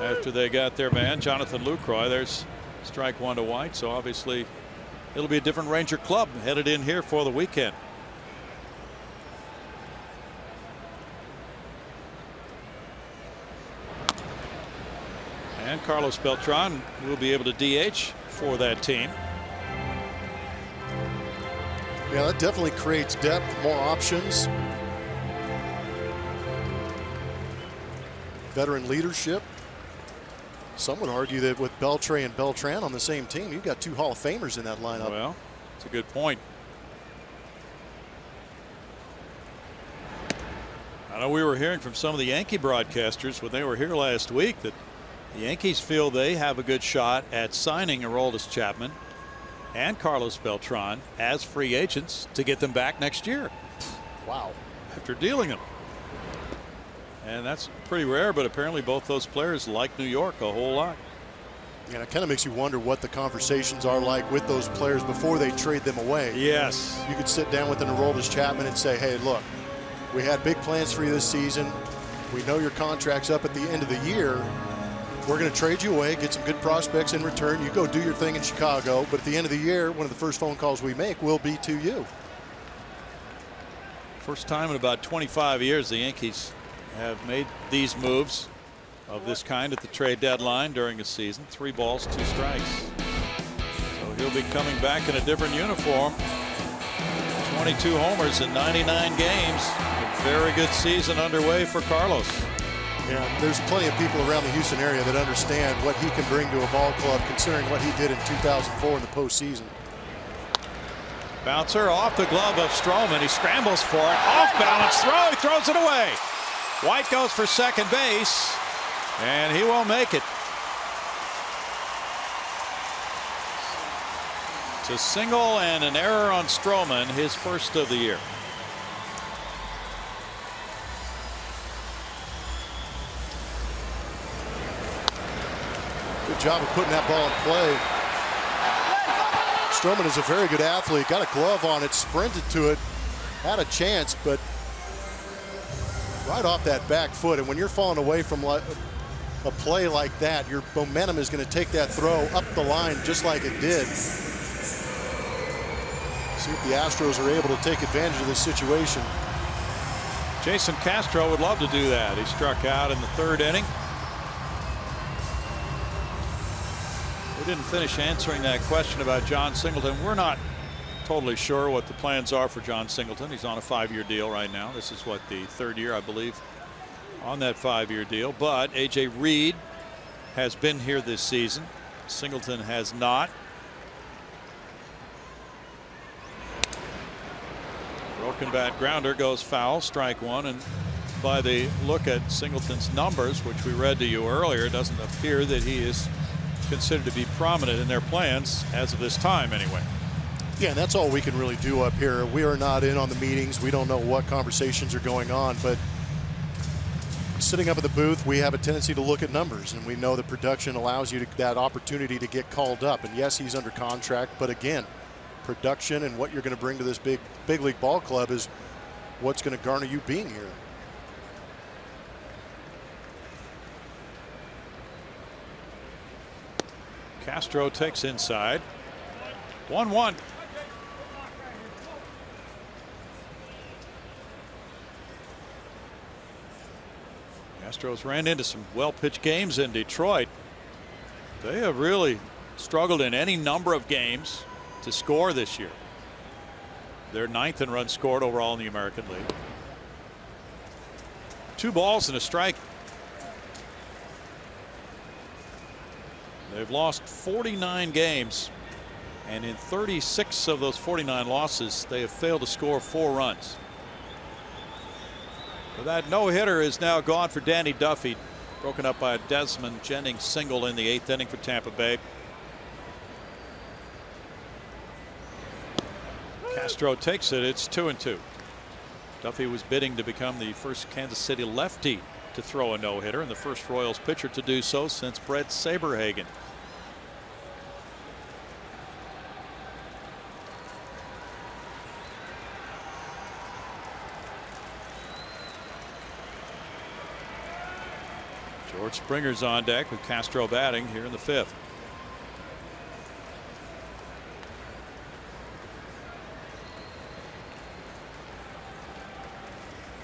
after they got their man Jonathan Lucroy. There's strike 1 to White. So obviously it'll be a different Ranger club headed in here for the weekend. And Carlos Beltran will be able to DH for that team. Yeah, that definitely creates depth, more options. Veteran leadership. Some would argue that with Beltre and Beltran on the same team, you've got 2 Hall of Famers in that lineup. Well, that's a good point. I know we were hearing from some of the Yankee broadcasters when they were here last week that the Yankees feel they have a good shot at signing Aroldis Chapman and Carlos Beltran as free agents to get them back next year. Wow. After dealing them. And that's pretty rare, but apparently both those players like New York a whole lot. And it kind of makes you wonder what the conversations are like with those players before they trade them away. Yes. You could sit down with an Aroldis Chapman and say, hey, look, we had big plans for you this season. We know your contract's up at the end of the year. We're going to trade you away, get some good prospects in return. You go do your thing in Chicago. But at the end of the year, one of the first phone calls we make will be to you. First time in about 25 years the Yankees have made these moves of this kind at the trade deadline during a season. 3 balls, 2 strikes. So he'll be coming back in a different uniform. 22 homers in 99 games. A very good season underway for Carlos. Yeah, there's plenty of people around the Houston area that understand what he can bring to a ball club, considering what he did in 2004 in the postseason. Bouncer off the glove of Stroman. He scrambles for it. Off balance throw. He throws it away. White goes for second base, and he won't make it. It's a single and an error on Stroman, his first of the year. Good job of putting that ball in play. Stroman is a very good athlete. Got a glove on it, sprinted to it, had a chance, but right off that back foot. And when you're falling away from a play like that, your momentum is going to take that throw up the line just like it did. See if the Astros are able to take advantage of this situation. Jason Castro would love to do that. He struck out in the 3rd inning. We didn't finish answering that question about John Singleton. We're not totally sure what the plans are for John Singleton. He's on a 5-year deal right now. This is what, the 3rd year, I believe, on that 5-year deal. But A.J. Reed has been here this season. Singleton has not. Broken bat grounder goes foul, strike one. And by the look at Singleton's numbers, which we read to you earlier, it doesn't appear that he is considered to be prominent in their plans as of this time anyway. Yeah, and that's all we can really do up here. We are not in on the meetings. We don't know what conversations are going on, but sitting up at the booth, we have a tendency to look at numbers, and we know that production allows you that opportunity to get called up. And yes, he's under contract, but again, production and what you're going to bring to this big league ball club is what's going to garner you being here. Castro takes inside. 1-1. Astros ran into some well-pitched games in Detroit. They have really struggled in any number of games to score this year. They're 9th in runs scored overall in the American League. 2 balls and a strike. They've lost 49 games, and in 36 of those 49 losses, they have failed to score 4 runs. So that no-hitter is now gone for Danny Duffy, broken up by a Desmond Jennings single in the 8th inning for Tampa Bay. Castro takes it. It's 2-2. Duffy was bidding to become the first Kansas City lefty to throw a no-hitter and the first Royals pitcher to do so since Brett Saberhagen. George Springer's on deck with Castro batting here in the 5th.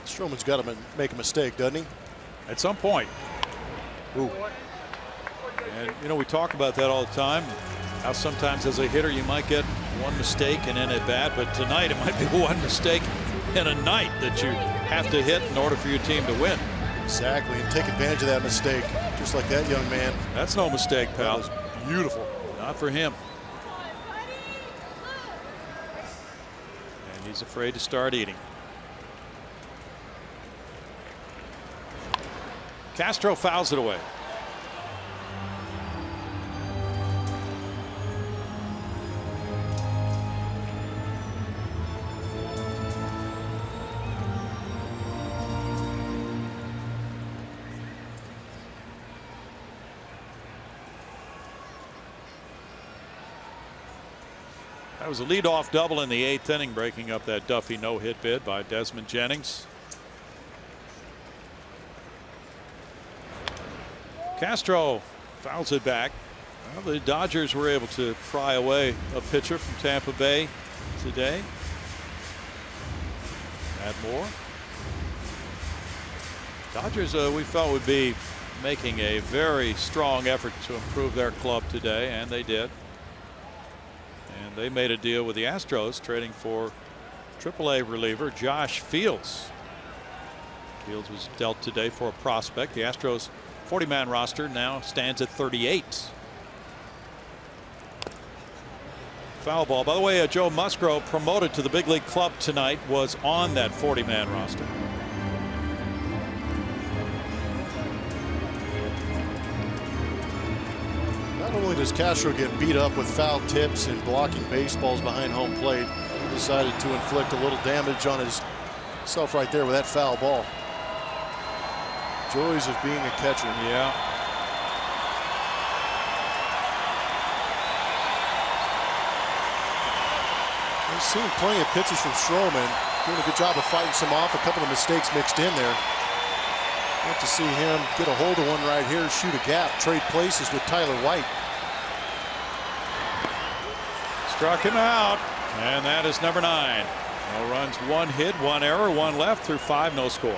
Stroman's got to make a mistake, doesn't he? At some point. Ooh. And you know, we talk about that all the time, how sometimes as a hitter you might get one mistake and in at bat, but tonight it might be one mistake in a night that you have to hit in order for your team to win. Exactly, and take advantage of that mistake, just like that young man. That's no mistake, pal. That was beautiful. Not for him. And he's afraid to start eating. Castro fouls it away. That was a leadoff double in the 8th inning, breaking up that Duffy no-hit bid by Desmond Jennings. Castro fouls it back. Well, the Dodgers were able to pry away a pitcher from Tampa Bay today. Matt Moore. Dodgers, we felt, would be making a very strong effort to improve their club today, and they did. And they made a deal with the Astros, trading for AAA reliever Josh Fields. Fields was dealt today for a prospect. The Astros 40-man roster now stands at 38. Foul ball. By the way, Joe Musgrove, promoted to the big league club tonight, was on that 40-man roster. Not only does Castro get beat up with foul tips and blocking baseballs behind home plate, he decided to inflict a little damage on himself right there with that foul ball. Joys of being a catcher. Yeah. We've seen plenty of pitches from Stroman, doing a good job of fighting some off. A couple of mistakes mixed in there. Like to see him get a hold of one right here, shoot a gap, trade places with Tyler White. Struck him out, and that is number 9. No runs, 1 hit, 1 error, 1 left through 5, no score.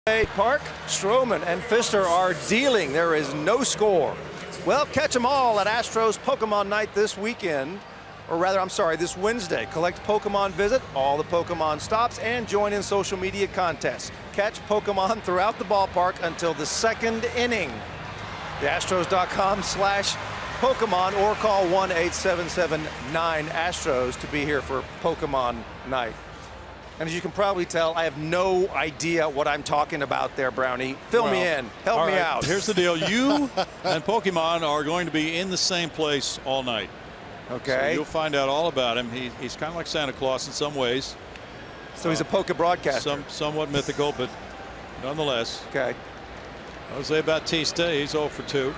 Park, Stroman and Pfister are dealing. There is no score. Well, catch them all at Astros Pokemon Night this weekend. Or rather, I'm sorry, this Wednesday. Collect Pokemon Visit, all the Pokemon stops, and join in social media contests. Catch Pokemon throughout the ballpark until the second inning. TheAstros.com/Pokemon or call 1-877-9-ASTROS to be here for Pokemon Night. And as you can probably tell, I have no idea what I'm talking about there, Brownie. Fill me in. Help me out. Here's the deal. You and Pokemon are going to be in the same place all night. Okay. So you'll find out all about him. He's kind of like Santa Claus in some ways. So he's a Poke broadcaster. Somewhat mythical, but nonetheless. Okay. Jose Bautista, he's 0 for 2.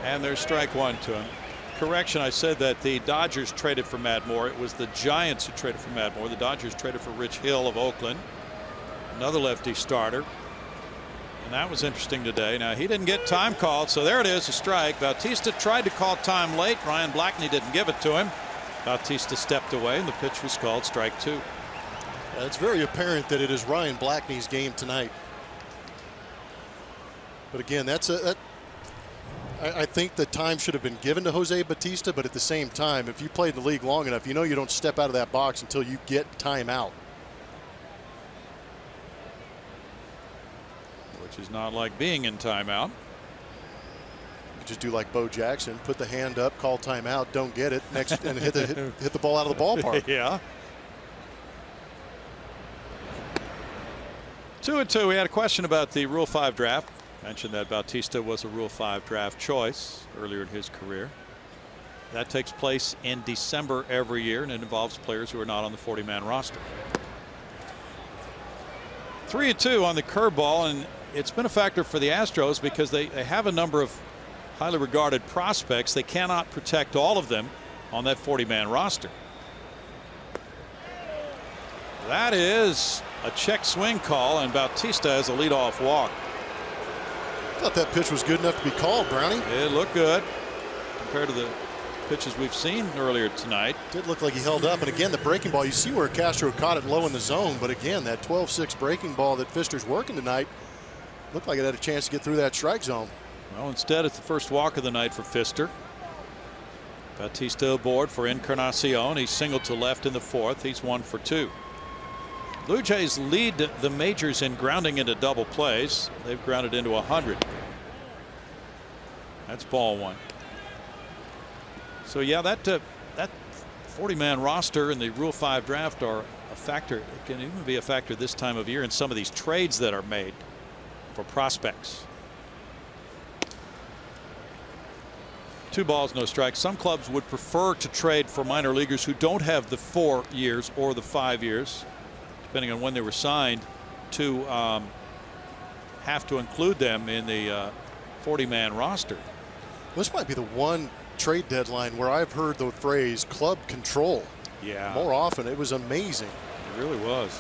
And there's strike one to him. Correction, I said that the Dodgers traded for Matt Moore. It was the Giants who traded for Matt Moore. The Dodgers traded for Rich Hill of Oakland, another lefty starter. And that was interesting today. Now, he didn't get time called, so there it is, a strike. Bautista tried to call time late. Ryan Blackney didn't give it to him. Bautista stepped away, and the pitch was called strike 2. It's very apparent that it is Ryan Blackney's game tonight. But again, I think the time should have been given to Jose Bautista, but at the same time, if you played the league long enough, you know you don't step out of that box until you get time out. Which is not like being in timeout. You just do like Bo Jackson, put the hand up, call timeout, don't get it, next and hit the ball out of the ballpark. Yeah. 2-2. We had a question about the Rule 5 draft. Mentioned that Bautista was a Rule 5 draft choice earlier in his career. That takes place in December every year, and it involves players who are not on the 40-man roster. 3-2 on the curveball, and it's been a factor for the Astros because they have a number of highly regarded prospects. They cannot protect all of them on that 40-man roster. That is a check swing call, and Bautista has a leadoff walk. I thought that pitch was good enough to be called, Brownie. It looked good compared to the pitches we've seen earlier tonight. Did look like he held up, and again, the breaking ball, you see where Castro caught it low in the zone, but again, that 12-6 breaking ball that Pfister's working tonight looked like it had a chance to get through that strike zone. Well, instead, it's the first walk of the night for Pfister. Bautista aboard for Encarnacion. He's singled to left in the 4th. He's 1 for 2. Blue Jays lead the majors in grounding into double plays. They've grounded into 100. That's ball 1. So yeah, that 40-man roster and the Rule 5 draft are a factor. It can even be a factor this time of year in some of these trades that are made for prospects. 2 balls, no strikes. Some clubs would prefer to trade for minor leaguers who don't have the 4 years or the 5 years, depending on when they were signed, to have to include them in the 40-man roster. This might be the one trade deadline where I've heard the phrase club control. Yeah. More often. It was amazing. It really was.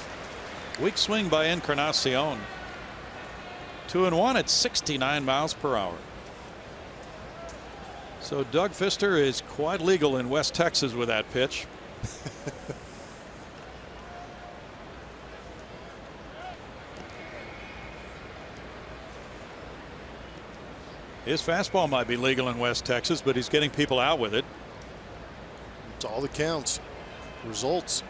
Weak swing by Encarnacion. 2-1 at 69 miles per hour. So Doug Pfister is quite legal in West Texas with that pitch. His fastball might be legal in West Texas, but he's getting people out with it. It's all that counts. Results.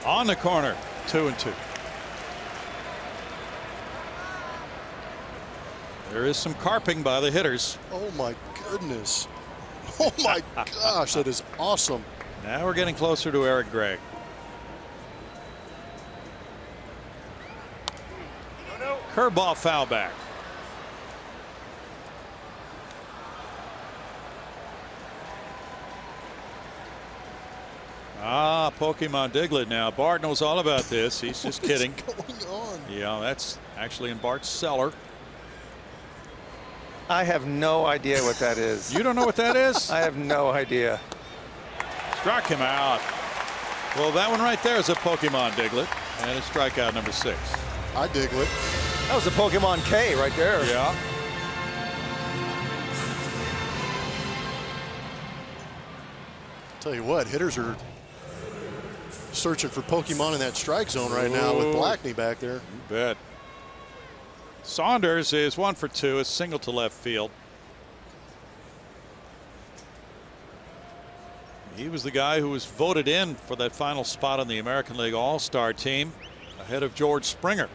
On the corner, 2-2. There is some carping by the hitters. Oh my goodness. Oh my gosh, that is awesome. Now we're getting closer to Eric Gregg. Curveball foul back. Ah, Pokemon Diglett now. Bart knows all about this. He's just kidding. What's going on? Yeah, that's actually in Bart's cellar. I have no idea what that is. You don't know what that is? I have no idea. Struck him out. Well, that one right there is a Pokemon Diglett, and it's strikeout number 6. I Diglett. That was a Pokemon K right there. Yeah. Tell you what, hitters are searching for Pokemon in that strike zone right now with Blackney back there. You bet. Saunders is 1 for 2, a single to left field. He was the guy who was voted in for that final spot on the American League All-Star team ahead of George Springer.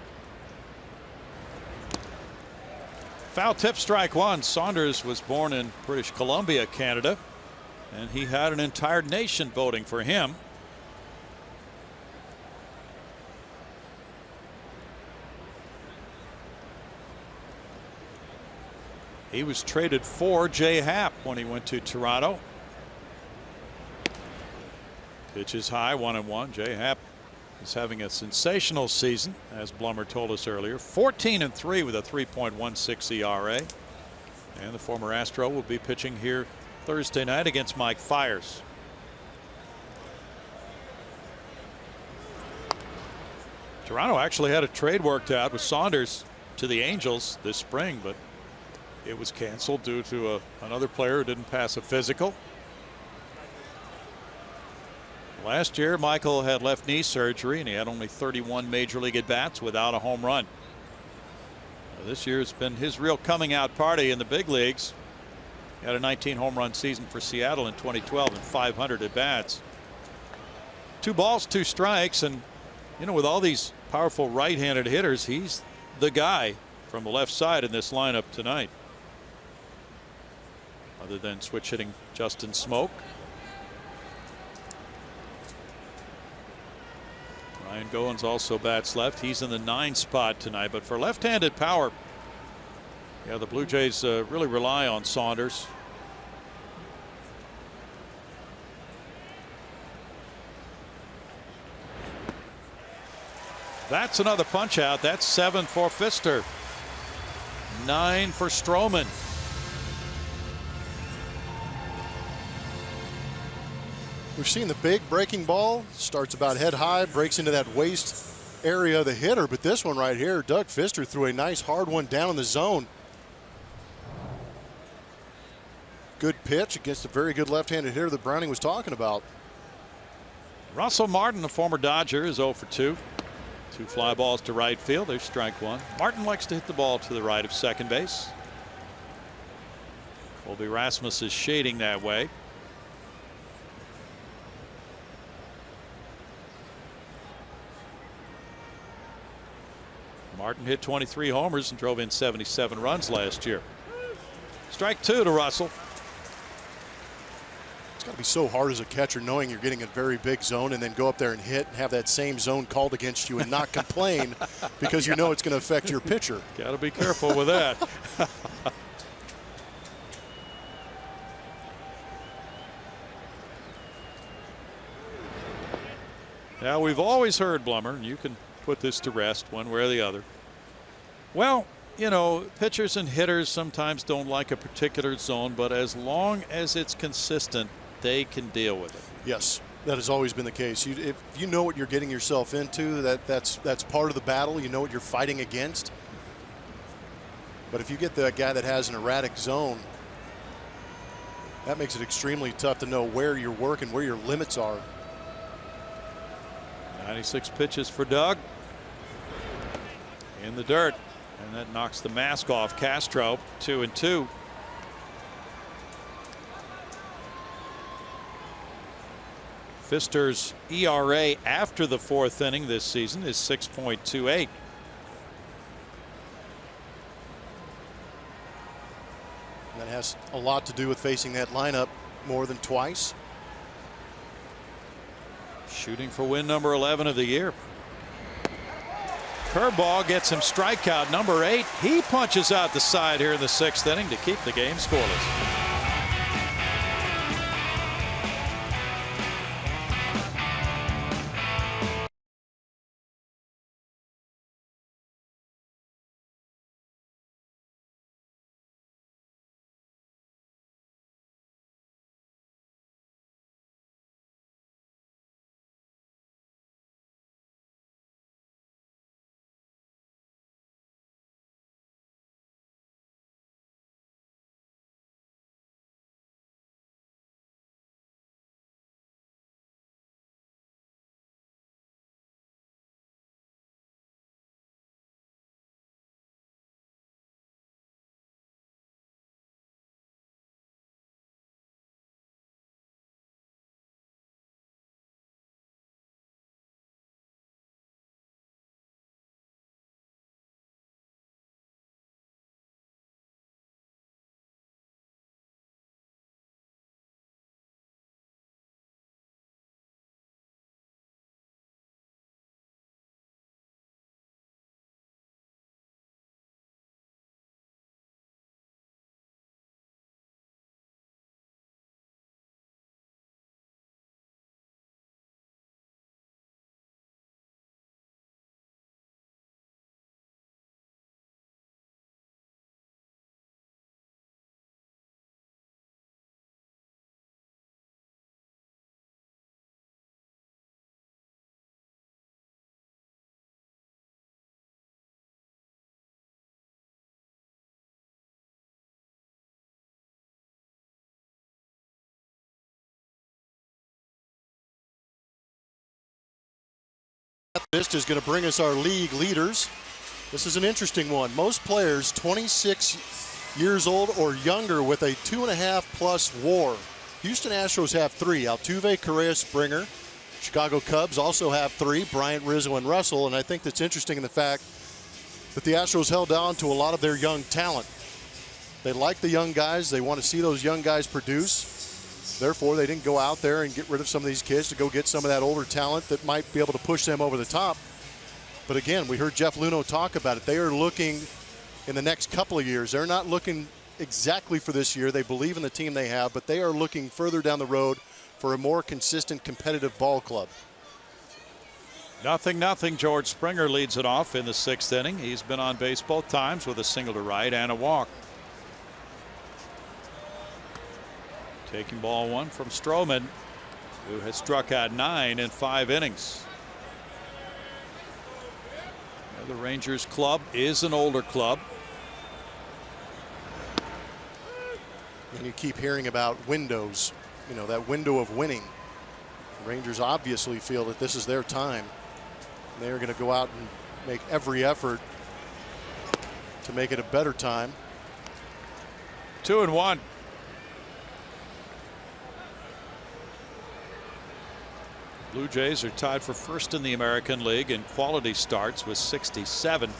Foul tip, strike one. Saunders was born in British Columbia, Canada, and he had an entire nation voting for him. He was traded for Jay Happ when he went to Toronto. Pitch is high, 1-1. Jay Happ is having a sensational season, as Blummer told us earlier. 14-3 with a 3.16 ERA. And the former Astro will be pitching here Thursday night against Mike Fiers. Toronto actually had a trade worked out with Saunders to the Angels this spring, but it was canceled due to another player who didn't pass a physical. Last year, Michael had left knee surgery, and he had only 31 major league at-bats without a home run. This year has been his real coming out party in the big leagues. He had a 19 home run season for Seattle in 2012 and 500 at-bats. 2 balls, 2 strikes, and you know, with all these powerful right-handed hitters, he's the guy from the left side in this lineup tonight. Other than switch hitting Justin Smoke. Ryan Goins also bats left. He's in the 9 spot tonight, but for left-handed power, yeah, the Blue Jays really rely on Saunders. That's another punch out. That's 7 for Pfister. 9 for Stroman. We've seen the big breaking ball, starts about head high, breaks into that waist area of the hitter, but this one right here, Doug Pfister threw a nice hard one down in the zone. Good pitch against a very good left-handed hitter that Browning was talking about. Russell Martin, the former Dodger, is 0 for 2. 2 fly balls to right field. There's strike one. Martin likes to hit the ball to the right of second base. Colby Rasmus is shading that way. Martin hit 23 homers and drove in 77 runs last year. Strike 2 to Russell. It's got to be so hard as a catcher knowing you're getting a very big zone and then go up there and hit and have that same zone called against you and not complain because you know it's going to affect your pitcher. Got to be careful with that. Now, we've always heard, Blummer, and you can put this to rest one way or the other. Well, you know, pitchers and hitters sometimes don't like a particular zone, but as long as it's consistent, they can deal with it. Yes, that has always been the case. If you know what you're getting yourself into, that's part of the battle. You know what you're fighting against. But if you get the guy that has an erratic zone, that makes it extremely tough to know where you're working, where your limits are. 96 pitches for Doug. In the dirt. And that knocks the mask off Castro. 2-2. Pfister's ERA after the 4th inning this season is 6.28. That has a lot to do with facing that lineup more than twice. Shooting for win number 11 of the year. Curveball gets him strikeout number 8. He punches out the side here in the 6th inning to keep the game scoreless. Vista is going to bring us our league leaders. This is an interesting one. Most players 26 years old or younger with a 2.5+ WAR. Houston Astros have 3. Altuve, Correa, Springer. Chicago Cubs also have 3. Bryant, Rizzo, and Russell. And I think that's interesting in the fact that the Astros held on to a lot of their young talent. They like the young guys. They want to see those young guys produce. Therefore, they didn't go out there and get rid of some of these kids to go get some of that older talent that might be able to push them over the top. But again, we heard Jeff Luhnow talk about it. They are looking in the next couple of years. They're not looking exactly for this year. They believe in the team they have, but they are looking further down the road for a more consistent, competitive ball club. 0-0. George Springer leads it off in the 6th inning. He's been on base both times with a single to right and a walk. Taking ball 1 from Stroman, who has struck out 9 in 5 innings. The Rangers club is an older club. And you keep hearing about windows, you know, that window of winning. The Rangers obviously feel that this is their time. They're going to go out and make every effort to make it a better time. 2-1. Blue Jays are tied for first in the American League in quality starts with 67.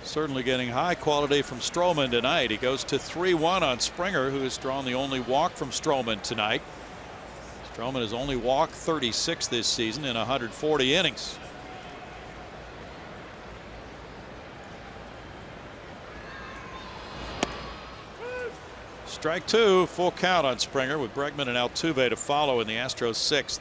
Certainly getting high quality from Stroman tonight. He goes to 3-1 on Springer, who has drawn the only walk from Stroman tonight. Stroman has only walked 36 this season in 140 innings. Strike 2, full count on Springer with Bregman and Altuve to follow in the Astros 6th.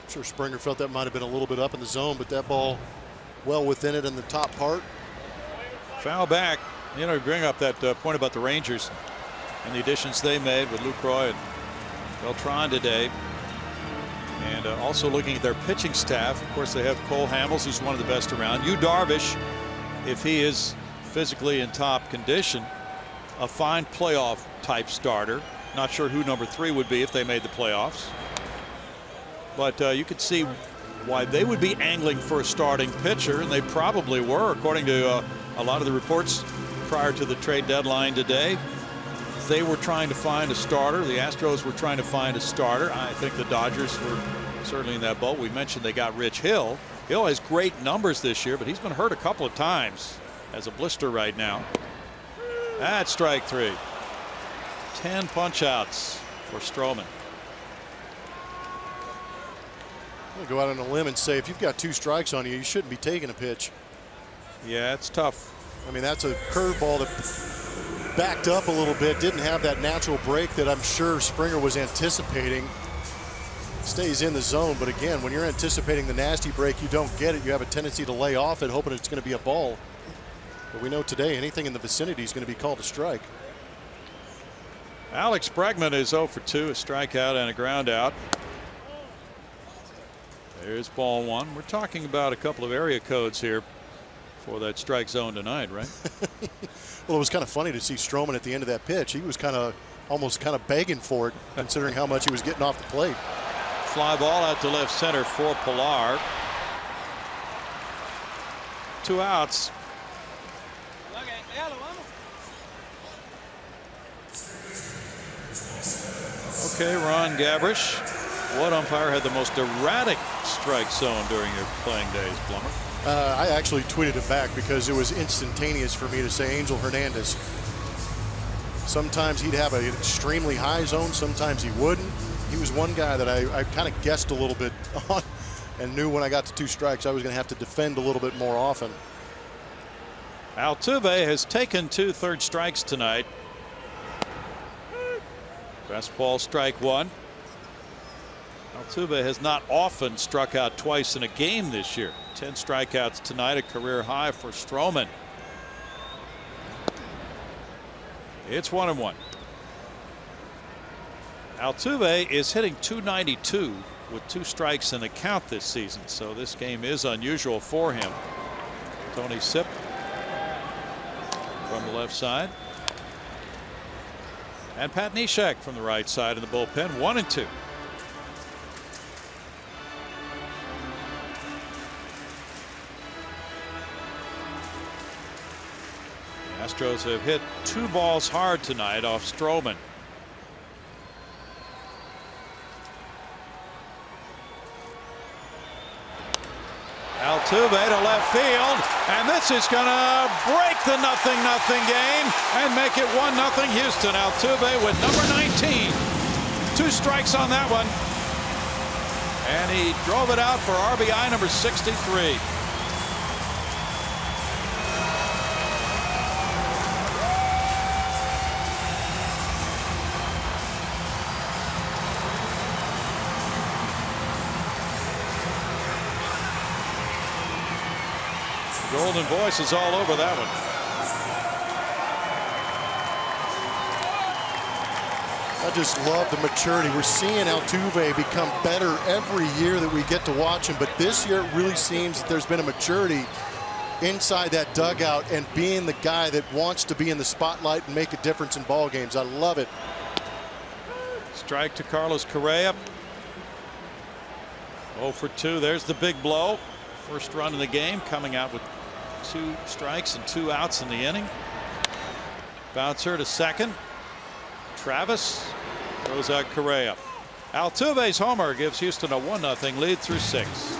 I'm sure Springer felt that might have been a little bit up in the zone, but that ball well within it in the top part. Foul back. You know, bring up that point about the Rangers and the additions they made with Lucroy and Beltran today. And also looking at their pitching staff. Of course, they have Cole Hamels, who's one of the best around. Yu Darvish, if he is physically in top condition, a fine playoff type starter. Not sure who number 3 would be if they made the playoffs. But you could see why they would be angling for a starting pitcher, and they probably were, according to a lot of the reports prior to the trade deadline today. They were trying to find a starter. The Astros were trying to find a starter. I think the Dodgers were certainly in that boat. We mentioned they got Rich Hill. Hill has great numbers this year, but he's been hurt a couple of times as a blister right now. That's strike 3. 10 punch outs for Stroman. I'm going to go out on a limb and say if you've got 2 strikes on you, you shouldn't be taking a pitch. Yeah, it's tough. I mean, that's a curveball that backed up a little bit, didn't have that natural break that I'm sure Springer was anticipating. Stays in the zone, but again, when you're anticipating the nasty break, you don't get it. You have a tendency to lay off it, hoping it's going to be a ball. But we know today anything in the vicinity is going to be called a strike. Alex Bregman is 0 for 2, a strikeout and a ground out. There's ball 1. We're talking about a couple of area codes here for that strike zone tonight, right? Well, it was kind of funny to see Stroman at the end of that pitch. He was almost begging for it, considering how much he was getting off the plate. Fly ball out to left center for Pilar. 2 outs. Okay, Ron Gabrish. What umpire had the most erratic strike zone during your playing days, Plummer? I actually tweeted it back because it was instantaneous for me to say Angel Hernandez. Sometimes he'd have an extremely high zone, sometimes he wouldn't. He was one guy that I kind of guessed a little bit on and knew when I got to 2 strikes I was going to have to defend a little bit more often. Altuve has taken 2 third strikes tonight. Fastball strike 1. Altuve has not often struck out twice in a game this year. 10 strikeouts tonight, a career high for Stroman. It's 1-1. Altuve is hitting .292 with 2 strikes in the count this season, so this game is unusual for him. Tony Sipp from the left side. And Pat Neshek from the right side of the bullpen, 1-2. The Astros have hit 2 balls hard tonight off Stroman. Altuve to left field, and this is going to break the 0-0 game and make it 1-0 Houston. Altuve with number 19. 2 strikes on that one, and he drove it out for RBI number 63. Golden voice is all over that one. I just love the maturity. We're seeing Altuve become better every year that we get to watch him, but this year it really seems that there's been a maturity inside that dugout and being the guy that wants to be in the spotlight and make a difference in ball games. I love it. Strike to Carlos Correa. 0 for 2. There's the big blow. First run in the game, coming out with 2 strikes and 2 outs in the inning. Bouncer to second. Travis throws out Correa. Altuve's homer gives Houston a 1-0 lead through 6.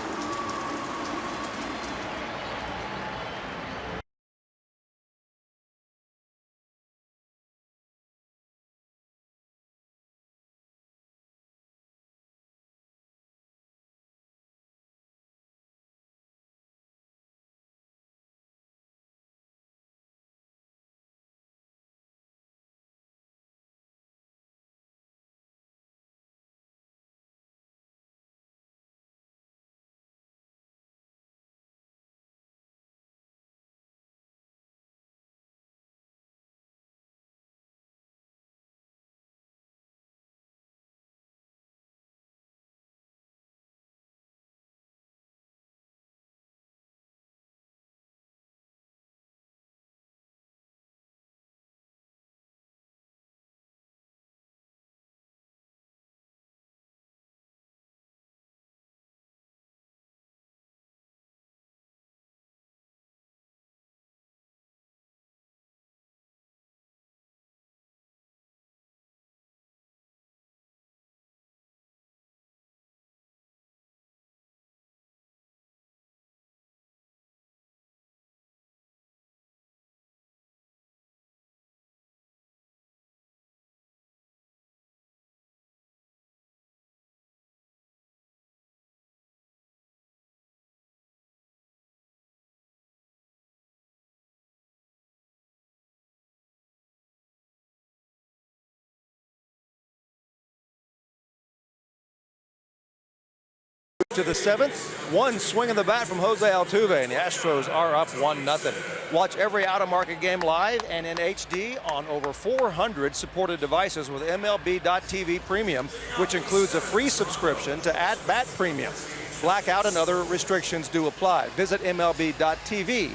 To the 7th, 1 swing of the bat from Jose Altuve, and the Astros are up 1-0. Watch every out-of-market game live and in HD on over 400 supported devices with MLB.TV Premium, which includes a free subscription to At-Bat Premium. Blackout and other restrictions do apply. Visit MLB.TV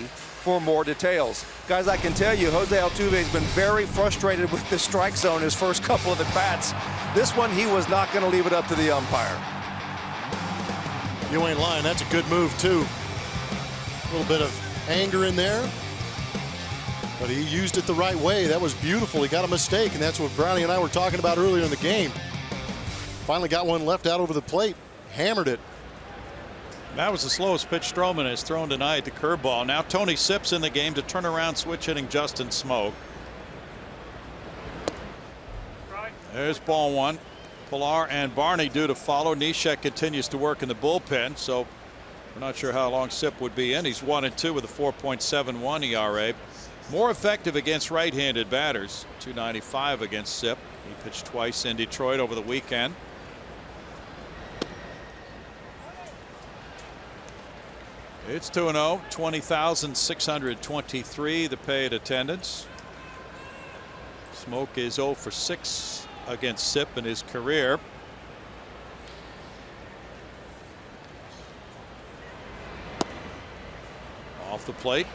for more details. Guys, I can tell you, Jose Altuve has been very frustrated with the strike zone his first couple of at-bats. This one, he was not going to leave it up to the umpire. You ain't lying. That's a good move, too. A little bit of anger in there, but he used it the right way. That was beautiful. He got a mistake, and that's what Brownie and I were talking about earlier in the game. Finally got one left out over the plate. Hammered it. That was the slowest pitch Stroman has thrown tonight, the curveball. Now Tony Sipp's in the game to turn around switch hitting Justin Smoak. There's ball 1. Pilar and Barney due to follow. Neshek continues to work in the bullpen, so we're not sure how long Sipp would be in. He's 1-2 with a 4.71 ERA. More effective against right-handed batters. .295 against Sipp. He pitched twice in Detroit over the weekend. It's 2-0. 20,623 the paid attendance. Smoak is 0 for 6 against Sipp in his career. Off the plate,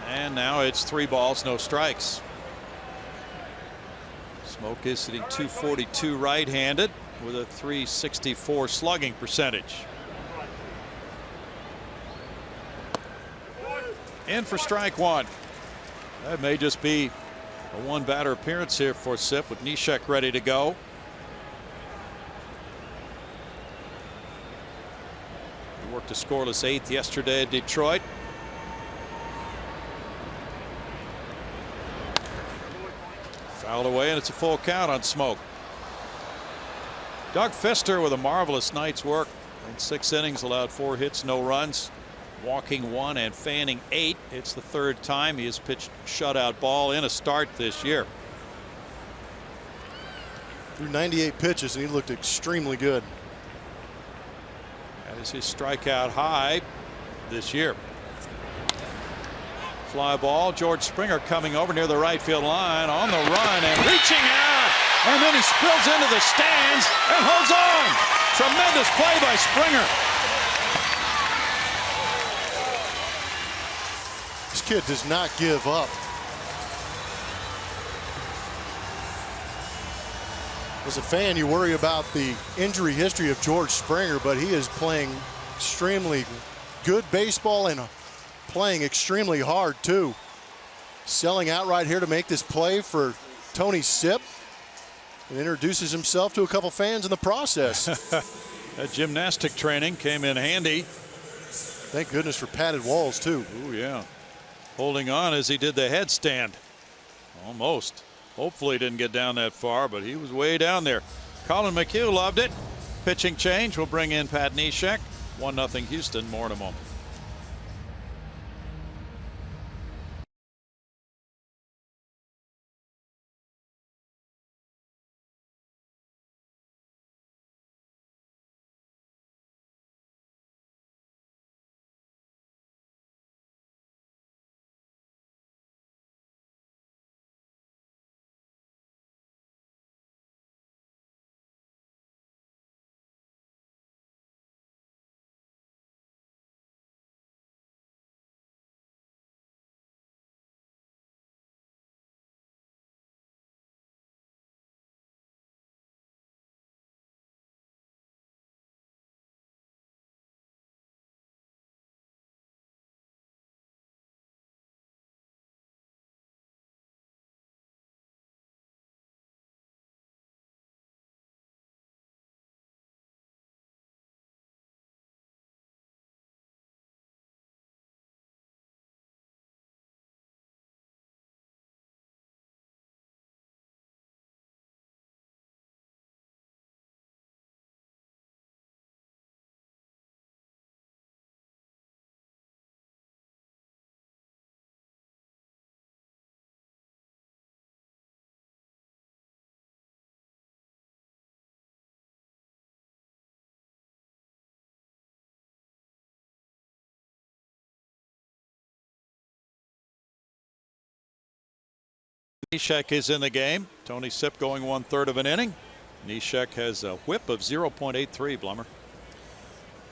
and now it's 3 balls, no strikes. Smoke is hitting .242 right-handed with a .364 slugging percentage. In for strike one. That may just be a one-batter appearance here for Sipp, with Neshek ready to go. He worked a scoreless 8th yesterday at Detroit. Fouled away, and it's a full count on Smoke. Doug Fister with a marvelous night's work in 6 innings, allowed 4 hits, no runs, walking 1 and fanning 8. It's the 3rd time he has pitched shutout ball in a start this year. Threw 98 pitches, and he looked extremely good. That is his strikeout high this year. Fly ball. George Springer coming over near the right field line, on the run and reaching out, and then he spills into the stands and holds on. Tremendous play by Springer. This kid does not give up. As a fan, you worry about the injury history of George Springer, but he is playing extremely good baseball and playing extremely hard too. Selling out right here to make this play for Tony Sipp, and introduces himself to a couple fans in the process. That gymnastic training came in handy. Thank goodness for padded walls too. Oh yeah, holding on as he did the headstand. Almost. Hopefully didn't get down that far, but he was way down there. Colin McHugh loved it. Pitching change will bring in Pat Neshek. 1-0 Houston. More in a moment. Neshek is in the game. Tony Sipp going 1/3 of an inning. Neshek has a whip of 0.83, Blummer.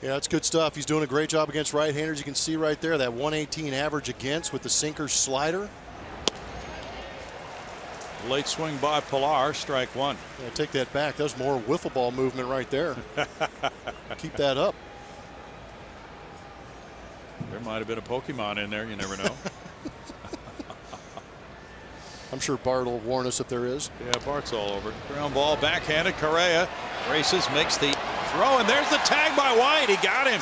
Yeah, that's good stuff. He's doing a great job against right-handers. You can see right there that 118 average against with the sinker slider. Late swing by Pilar, strike one. Yeah, take that back. That was more wiffle ball movement right there. Keep that up. There might have been a Pokemon in there. You never know. I'm sure Bart will warn us if there is. Yeah, Bart's all over it. Ground ball, backhanded. Correa races, makes the throw, and there's the tag by White. He got him.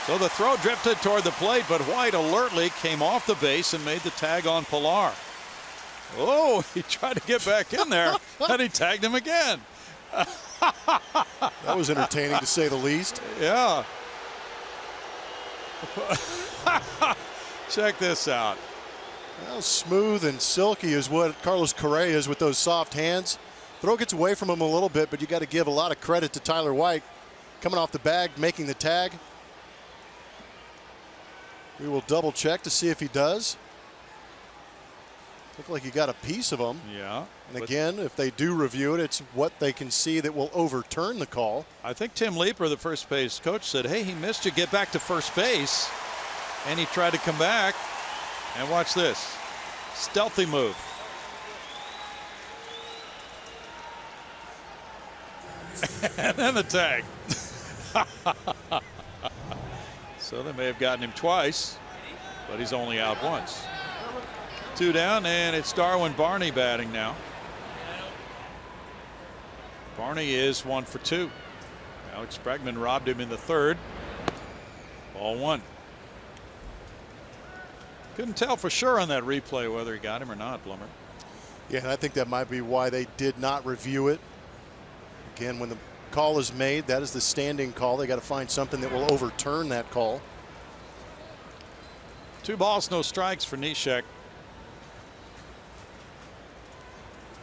So the throw drifted toward the plate, but White alertly came off the base and made the tag on Pilar. Oh, he tried to get back in there, and he tagged him again. That was entertaining to say the least. Yeah. Check this out. How smooth and silky is what Carlos Correa is with those soft hands. Throw gets away from him a little bit, but you got to give a lot of credit to Tyler White coming off the bag, making the tag. We will double check to see if he does. Looked like he got a piece of him. Yeah. And again, if they do review it, it's what they can see that will overturn the call. I think Tim Leeper, the first base coach, said, hey, he missed you, get back to first base. And he tried to come back. And watch this. Stealthy move. And then the tag. So they may have gotten him twice, but he's only out once. 2 down, and it's Darwin Barney batting now. Barney is 1 for 2. Alex Bregman robbed him in the 3rd. Ball 1. Couldn't tell for sure on that replay whether he got him or not, Blummer. Yeah, and I think that might be why they did not review it. Again, when the call is made, that is the standing call. They got to find something that will overturn that call. 2 balls, no strikes for Neshek.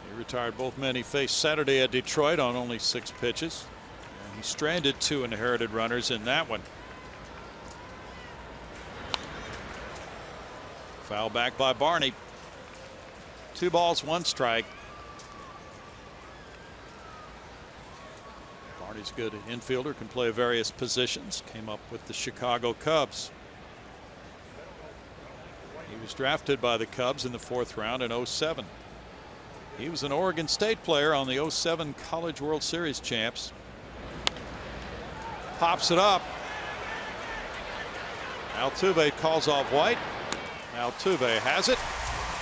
He retired both men he faced Saturday at Detroit on only 6 pitches. And he stranded 2 inherited runners in that one. Foul back by Barney. 2 balls, 1 strike. Barney's a good infielder, can play various positions. Came up with the Chicago Cubs. He was drafted by the Cubs in the 4th round in '07. He was an Oregon State player on the '07 College World Series champs. Pops it up. Altuve calls off White. Altuve has it.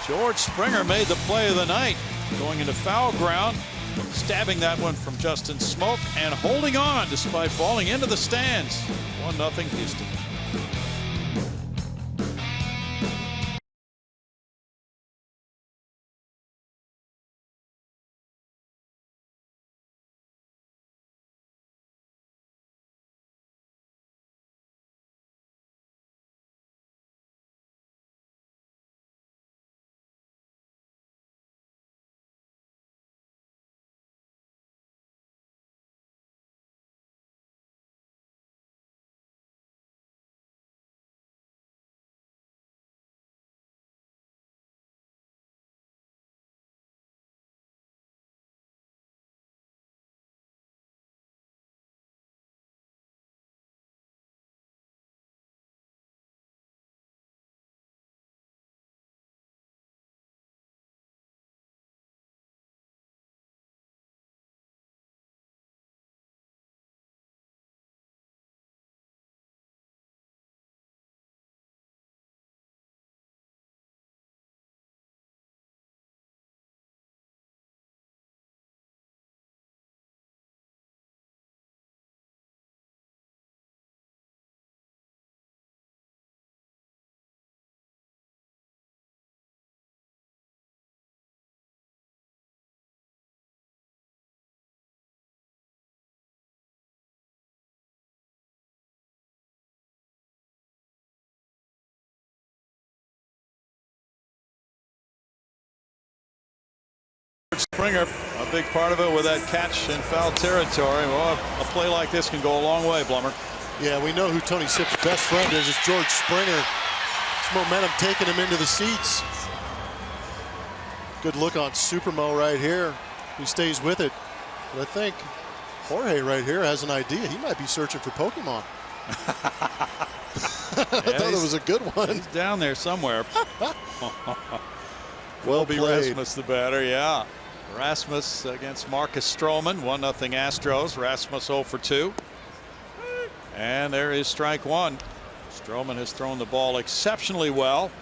George Springer made the play of the night, going into foul ground, stabbing that one from Justin Smoke and holding on despite falling into the stands. 1-0 Houston. Springer, a big part of it with that catch in foul territory. Well, a play like this can go a long way, Blummer. Yeah, we know who Tony Sipp's best friend is. It's George Springer. It's momentum taking him into the seats. Good look on Supermo right here. He stays with it. But I think Jorge right here has an idea. He might be searching for Pokemon. I thought it was a good one. He's down there somewhere. Well be played. Rasmus the batter, yeah. Rasmus against Marcus Stroman, 1-0 Astros. Rasmus 0 for 2. And there is strike 1. Stroman has thrown the ball exceptionally well,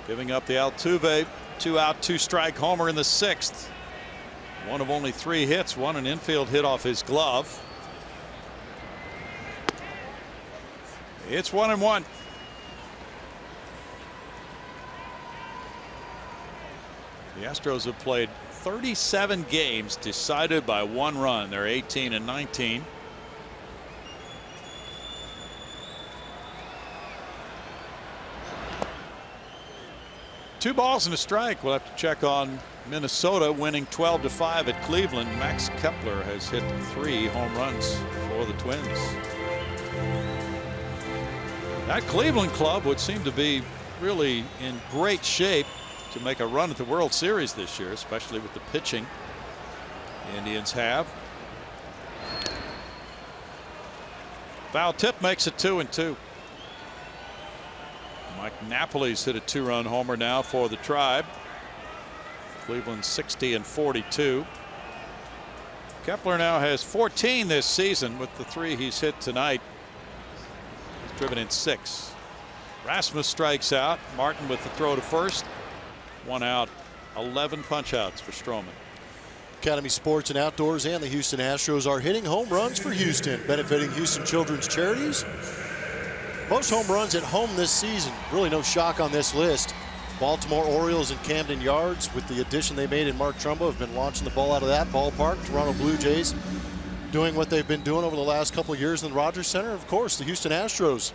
giving up the Altuve 2-out 2-strike homer in the 6th. One of only 3 hits, one an infield hit off his glove. It's 1-1. The Astros have played 37 games decided by 1 run. They're 18-19. Two balls and a strike. We'll have to check on Minnesota winning 12-5 at Cleveland. Max Kepler has hit 3 home runs for the Twins. That Cleveland club would seem to be really in great shape to make a run at the World Series this year, especially with the pitching the Indians have. Foul tip makes it 2-2. Mike Napoli's hit a 2-run homer now for the Tribe. Cleveland 60-42. Kepler now has 14 this season with the 3 he's hit tonight. He's driven in 6. Rasmus strikes out. Martin with the throw to first. 1 out. 11 punch outs for Stroman. Academy Sports and Outdoors and the Houston Astros are hitting home runs for Houston, benefiting Houston Children's Charities. Most home runs at home this season. Really no shock on this list. Baltimore Orioles and Camden Yards, with the addition they made in Mark Trumbo, have been launching the ball out of that ballpark. Toronto Blue Jays doing what they've been doing over the last couple of years in the Rogers Center. Of course, the Houston Astros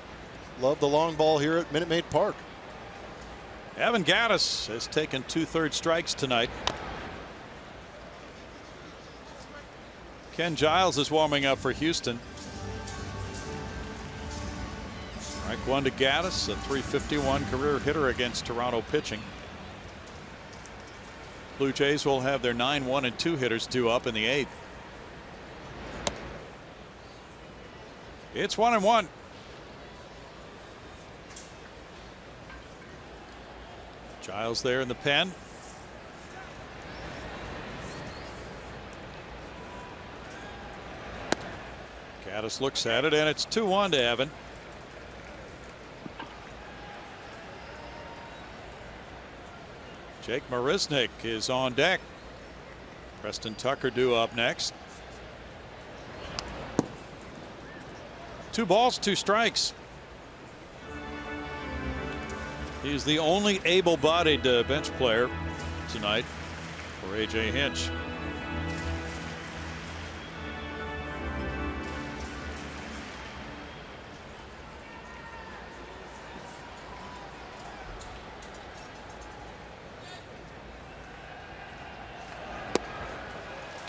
love the long ball here at Minute Maid Park. Evan Gattis has taken 2/3 strikes tonight. Ken Giles is warming up for Houston. Strike 1 to Gattis, a .351 career hitter against Toronto pitching. Blue Jays will have their 9-1 and 2 hitters due up in the 8th. It's 1-1. Giles there in the pen. Gattis looks at it, and it's 2-1 to Evan. Jake Marisnick is on deck. Preston Tucker due up next. 2 balls, 2 strikes. He's the only able-bodied bench player tonight for A.J. Hinch.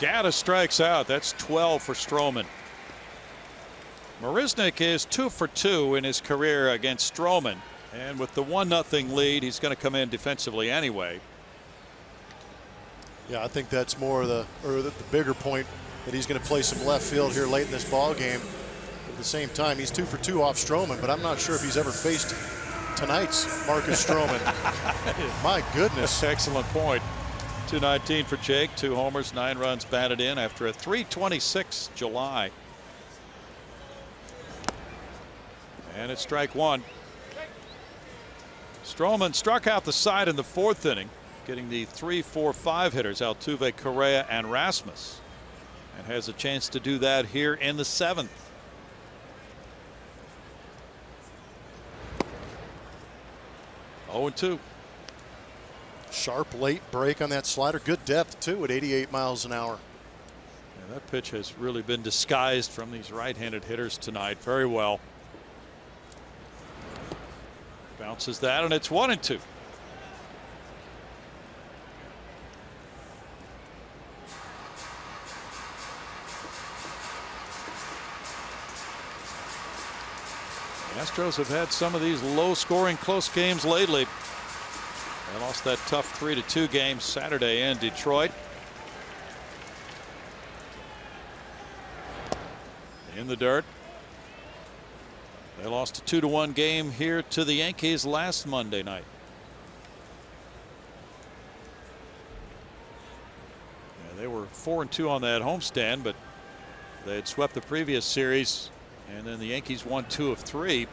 Gattis strikes out. That's 12 for Stroman. Marisnick is 2 for 2 in his career against Stroman. And with the 1-0 lead, he's going to come in defensively anyway. Yeah, I think that's more the bigger point, that he's going to play some left field here late in this ball game. At the same time, he's 2 for 2 off Stroman, but I'm not sure if he's ever faced tonight's Marcus Stroman. My goodness. Excellent point. 219 for Jake, 2 homers, 9 runs batted in after a .326 July. And it's strike 1. Stroman struck out the side in the 4th inning, getting the 3, 4, 5 hitters, Altuve, Correa, and Rasmus, and has a chance to do that here in the 7th. Oh, 2. Sharp late break on that slider. Good depth too at 88 miles an hour. Yeah, that pitch has really been disguised from these right-handed hitters tonight very well. Bounces that, and it's 1-2. The Astros have had some of these low-scoring close games lately. They lost that tough 3-2 game Saturday in Detroit. In the dirt. They lost a 2-1 game here to the Yankees last Monday night. Yeah, they were 4-2 on that homestand, but they had swept the previous series, and then the Yankees won 2 of 3.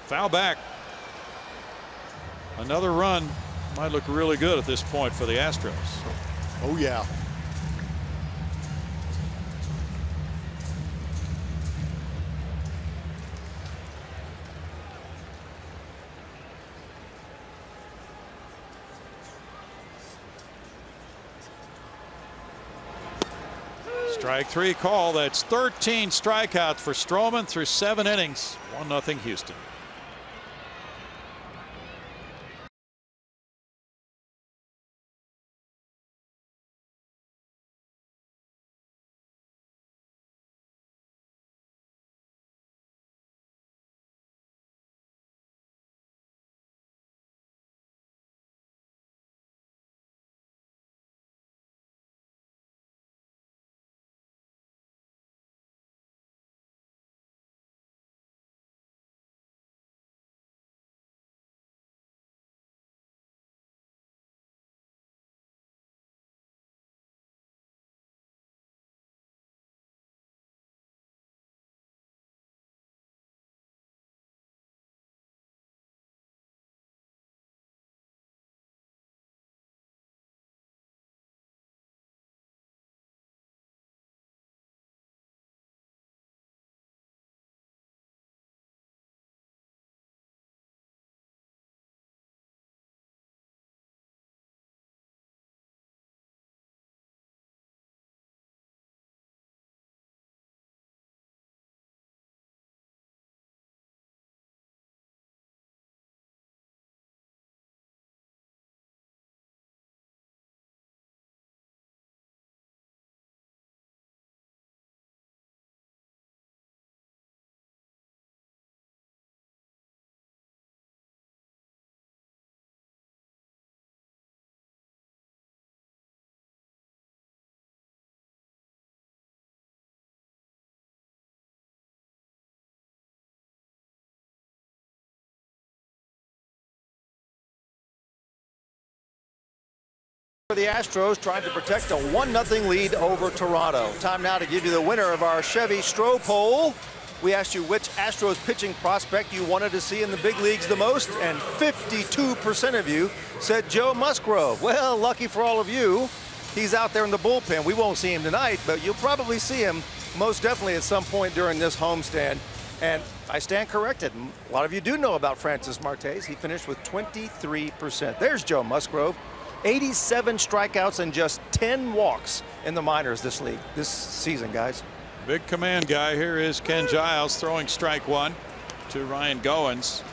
Foul back. Another run might look really good at this point for the Astros. Oh yeah. Strike 3 call. That's 13 strikeouts for Stroman through 7 innings. 1-0 Houston. For the Astros trying to protect a 1-0 lead over Toronto. Time now to give you the winner of our Chevy Stroh poll. We asked you which Astros pitching prospect you wanted to see in the big leagues the most, and 52% of you said Joe Musgrove. Well, lucky for all of you, he's out there in the bullpen. We won't see him tonight, but you'll probably see him most definitely at some point during this homestand. And I stand corrected. A lot of you do know about Francis Martes. He finished with 23%. There's Joe Musgrove. 87 strikeouts and just 10 walks in the minors this season, guys. Big command guy. Here is Ken Giles throwing strike one to Ryan Goins.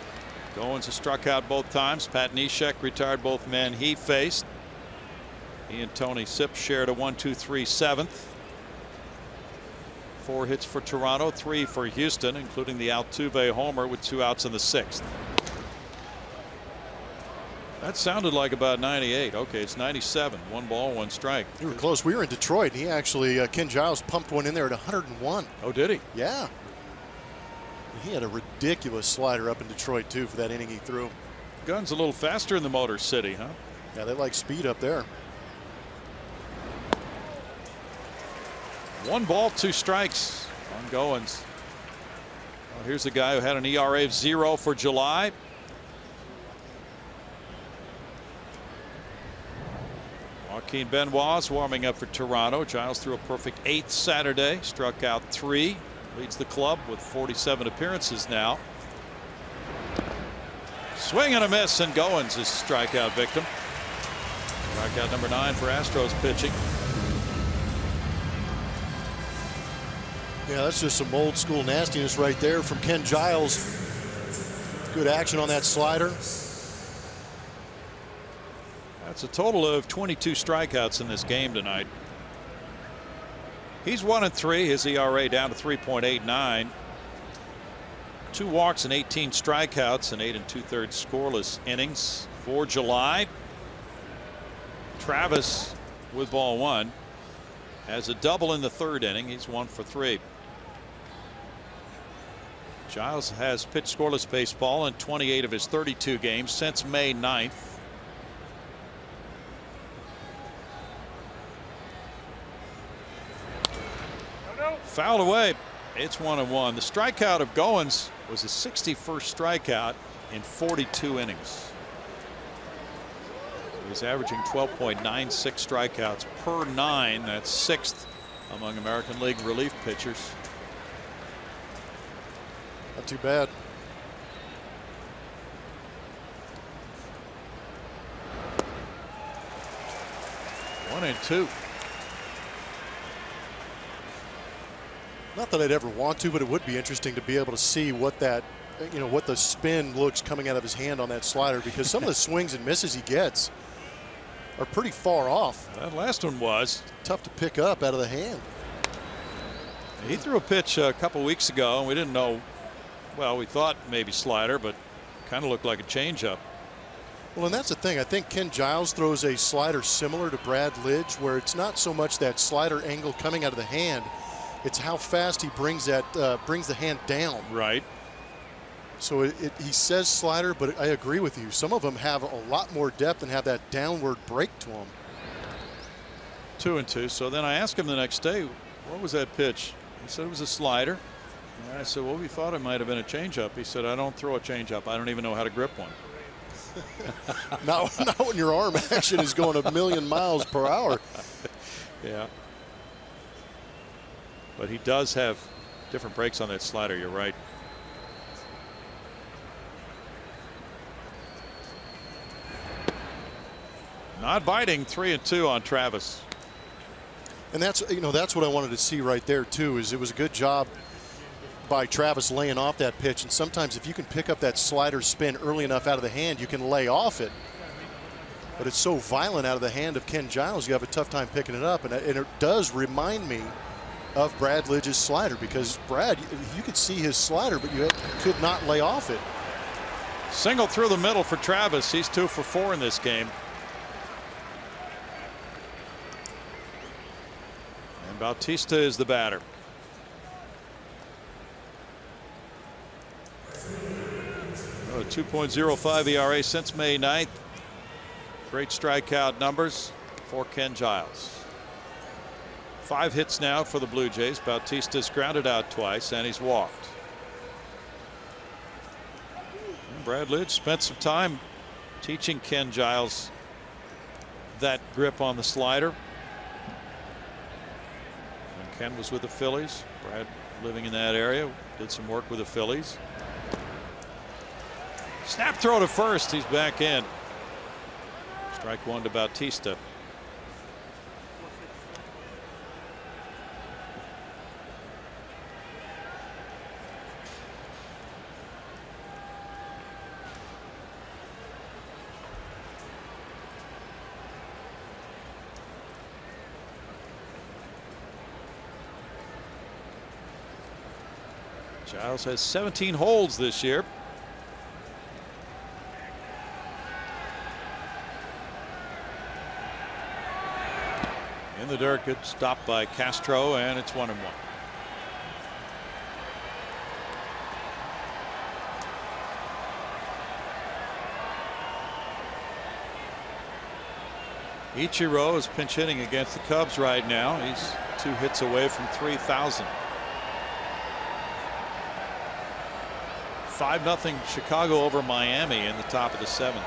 Goins has struck out both times. Pat Neshek retired both men he faced. He and Tony Sipp shared a 1-2-3 seventh. 4 hits for Toronto, 3 for Houston, including the Altuve homer with 2 outs in the 6th. That sounded like about 98. Okay, it's 97. 1 ball, 1 strike. You were close. We were in Detroit, and he actually, Ken Giles pumped one in there at 101. Oh, did he? Yeah. He had a ridiculous slider up in Detroit, too, for that inning he threw. Gun's a little faster in the Motor City, huh? Yeah, they like speed up there. 1 ball, 2 strikes on Goins. Well, here's a guy who had an ERA of 0 for July. Joaquin Benoit's warming up for Toronto. Giles threw a perfect 8th Saturday, struck out 3, leads the club with 47 appearances now. Swing and a miss, and Goins is a strikeout victim. Strikeout number 9 for Astros pitching. Yeah, that's just some old school nastiness right there from Ken Giles. Good action on that slider. That's a total of 22 strikeouts in this game tonight. He's 1-3. His ERA down to 3.89. 2 walks and 18 strikeouts and 8 2/3 scoreless innings for July. Travis with ball 1 has a double in the 3rd inning. He's 1 for 3. Giles has pitched scoreless baseball in 28 of his 32 games since May 9th. Fouled away. It's 1-1. The strikeout of Goins was his 61st strikeout in 42 innings. He's averaging 12.96 strikeouts per 9. That's 6th among American League relief pitchers. Not too bad. One and 2. Not that I'd ever want to, but it would be interesting to be able to see what that, what the spin looks coming out of his hand on that slider, because some of the swings and misses he gets are pretty far off. That last one was tough to pick up out of the hand. He threw a pitch a couple weeks ago, and we didn't know. Well, we thought maybe slider, but kind of looked like a changeup. Well, and that's the thing. I think Ken Giles throws a slider similar to Brad Lidge, where it's not so much that slider angle coming out of the hand. It's how fast he brings the hand down. Right. So he says slider, but I agree with you. Some of them have a lot more depth and have that downward break to them. 2-2. So then I asked him the next day, what was that pitch? He said it was a slider. And I said, well, we thought it might have been a changeup. He said, I don't throw a changeup. I don't even know how to grip one. not when your arm action is going 1,000,000 miles per hour. Yeah. But he does have different breaks on that slider. You're right. Not biting. 3-2 on Travis. And that's what I wanted to see right there too. Is it was a good job by Travis laying off that pitch. And sometimes if you can pick up that slider spin early enough out of the hand, you can lay off it. But it's so violent out of the hand of Ken Giles, you have a tough time picking it up. And it does remind me of Brad Lidge's slider, because Brad, you could see his slider, but you could not lay off it. Single through the middle for Travis. He's 2 for 4 in this game. And Bautista is the batter. A 2.05 ERA since May 9th. Great strikeout numbers. for Ken Giles. 5 hits now for the Blue Jays. Bautista's grounded out twice and he's walked. And Brad Lidge spent some time teaching Ken Giles that grip on the slider. When Ken was with the Phillies, Brad living in that area, did some work with the Phillies. Snap throw to first. He's back in. Strike 1 to Bautista. Giles has 17 holds this year. In the dirt, good stop by Castro, and it's 1-1. Ichiro is pinch hitting against the Cubs right now. He's 2 hits away from 3,000. 5-0 Chicago over Miami in the top of the 7th.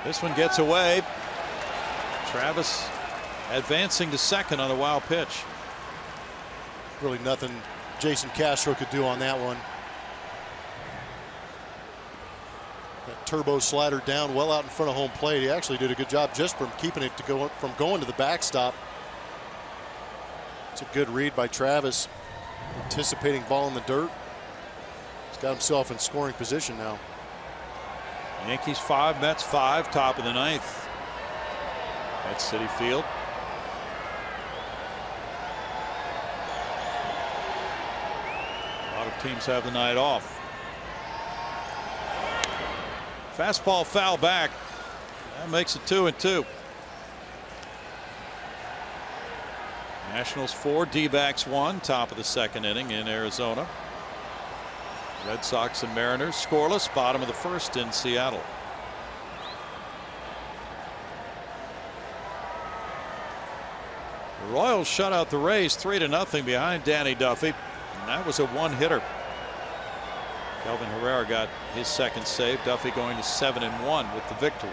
This one gets away. Travis advancing to second on the wild pitch. Really nothing Jason Castro could do on that one. That turbo slider down well out in front of home plate. He actually did a good job just from keeping it from going to the backstop. It's a good read by Travis. Anticipating ball in the dirt. He's got himself in scoring position now. Yankees 5, Mets 5, top of the 9th at Citi Field. A lot of teams have the night off. Fastball foul back. That makes it 2-2. Nationals 4, D-backs 1, top of the 2nd inning in Arizona. Red Sox and Mariners scoreless, bottom of the 1st in Seattle. The Royals shut out the Rays 3-0 behind Danny Duffy, and that was a 1-hitter. Kelvin Herrera got his 2nd save. Duffy going to 7-1 with the victory.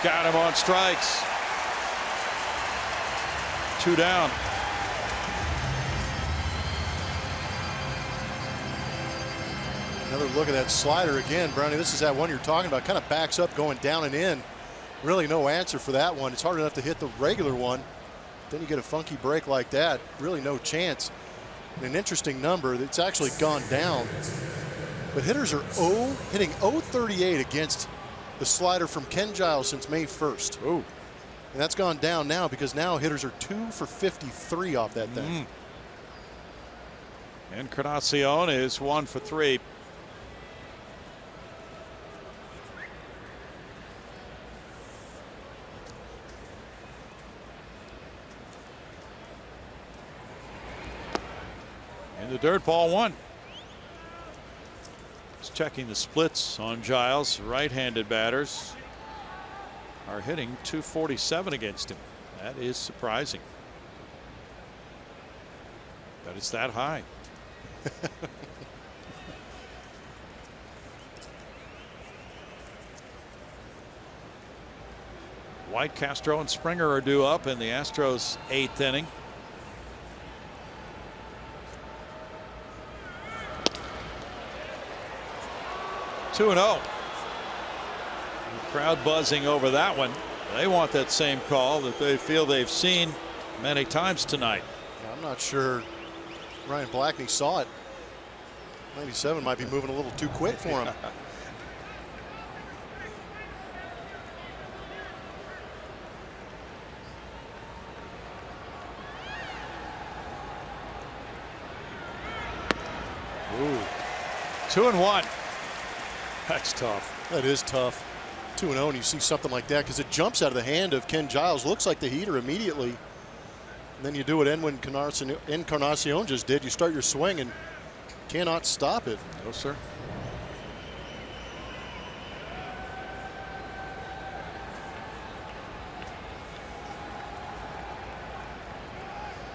Got him on strikes. 2 down. Another look at that slider again, Brownie. This is that one you're talking about. Kind of backs up going down and in. Really no answer for that one. It's hard enough to hit the regular one. Then you get a funky break like that. Really no chance. And an interesting number that's actually gone down. But hitters are hitting 038 against the slider from Ken Giles since May 1st. Ooh. And that's gone down now because now hitters are 2 for 53 off that thing. Encarnacion is 1 for 3. In the dirt, ball 1. Just checking the splits on Giles. Right-handed batters are hitting .247 against him. That is surprising. But it's that high. White, Castro, and Springer are due up in the Astros 8th inning. Two and 0. Crowd buzzing over that one. They want that same call that they feel they've seen many times tonight. I'm not sure Ryan Blackney saw it. 97 might be moving a little too quick for him. Ooh. 2-1. That's tough. That is tough. 2-0, and you see something like that because it jumps out of the hand of Ken Giles. Looks like the heater immediately. And then you do what Edwin Encarnacion just did. You start your swing and cannot stop it. No, sir.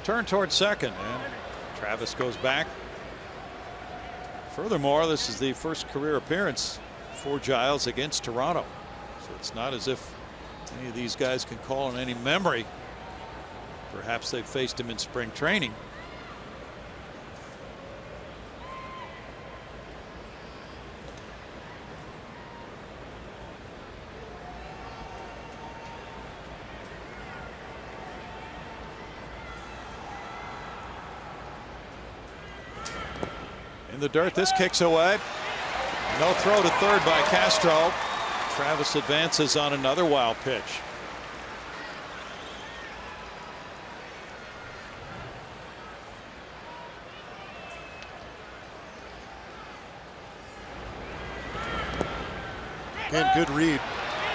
Turn towards second, and Travis goes back. Furthermore, this is the first career appearance for Giles against Toronto. So it's not as if any of these guys can call on any memory. Perhaps they faced him in spring training. In the dirt, this kicks away. No throw to third by Castro. Travis advances on another wild pitch. Again, good read.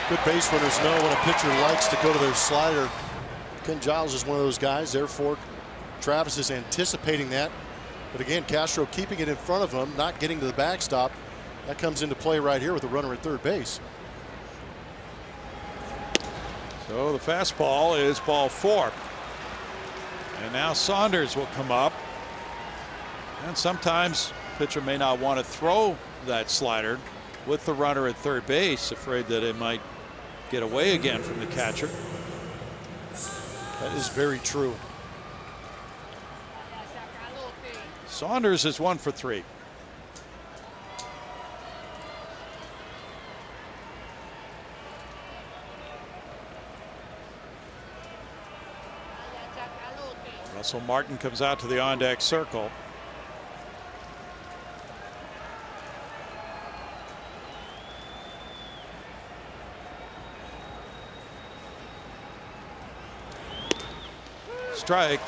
Good base runners know when a pitcher likes to go to their slider. Ken Giles is one of those guys. Therefore, Travis is anticipating that. But again, Castro keeping it in front of him, not getting to the backstop. That comes into play right here with a runner at third base. So the fastball is ball 4. And now Saunders will come up. And sometimes pitcher may not want to throw that slider with the runner at third base, afraid that it might get away again from the catcher. That is very true. Saunders is 1 for 3. Russell Martin comes out to the on-deck circle. Strike.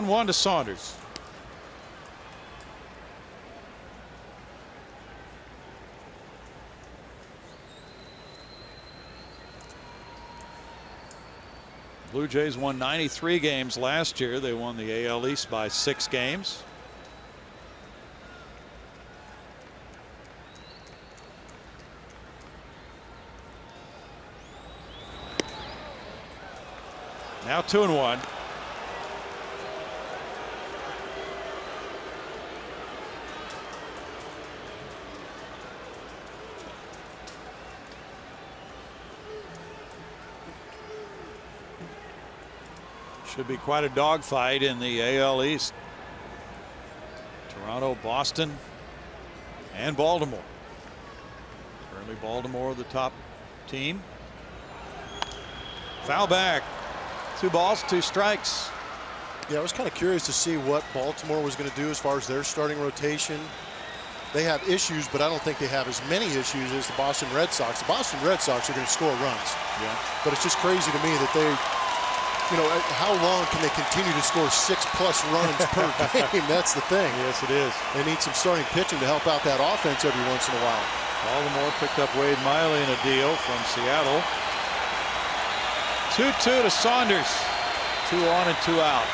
One to Saunders. Blue Jays won 93 games last year. They won the AL East by 6 games. Now 2-1. Should be quite a dogfight in the AL East. Toronto, Boston, and Baltimore. Currently Baltimore the top team. Foul back. 2 balls, 2 strikes. Yeah, I was kind of curious to see what Baltimore was going to do as far as their starting rotation. They have issues, but I don't think they have as many issues as the Boston Red Sox. The Boston Red Sox are going to score runs. Yeah. But it's just crazy to me that they, you know, how long can they continue to score 6+ runs per game? That's the thing. Yes, it is. They need some starting pitching to help out that offense every once in a while. Baltimore picked up Wade Miley in a deal from Seattle. 2-2 to Saunders. 2 on and 2 out.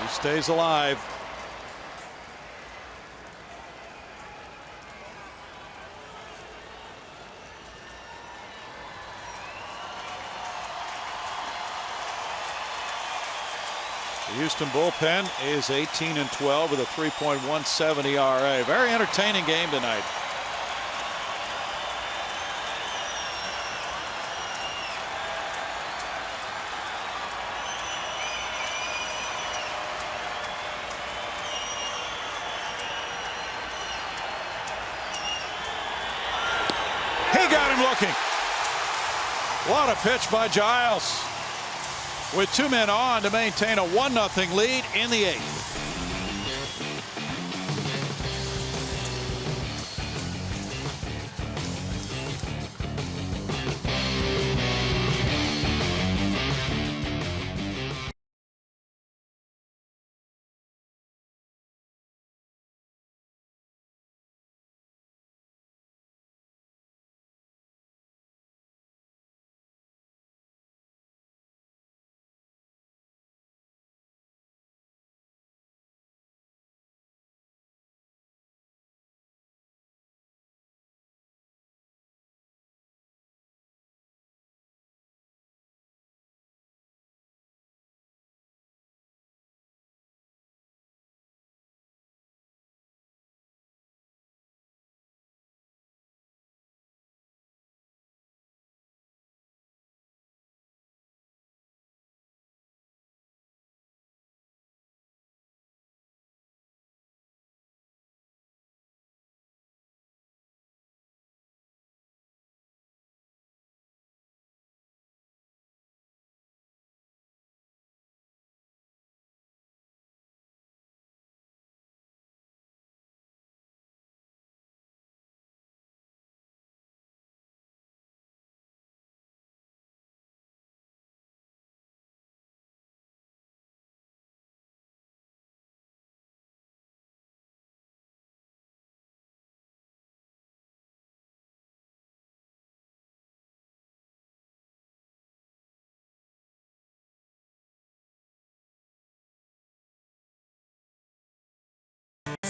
He stays alive. The Houston bullpen is 18-12 with a 3.17 ERA. Very entertaining game tonight. He got him looking. What a pitch by Giles, with 2 men on to maintain a 1-0 lead in the 8th.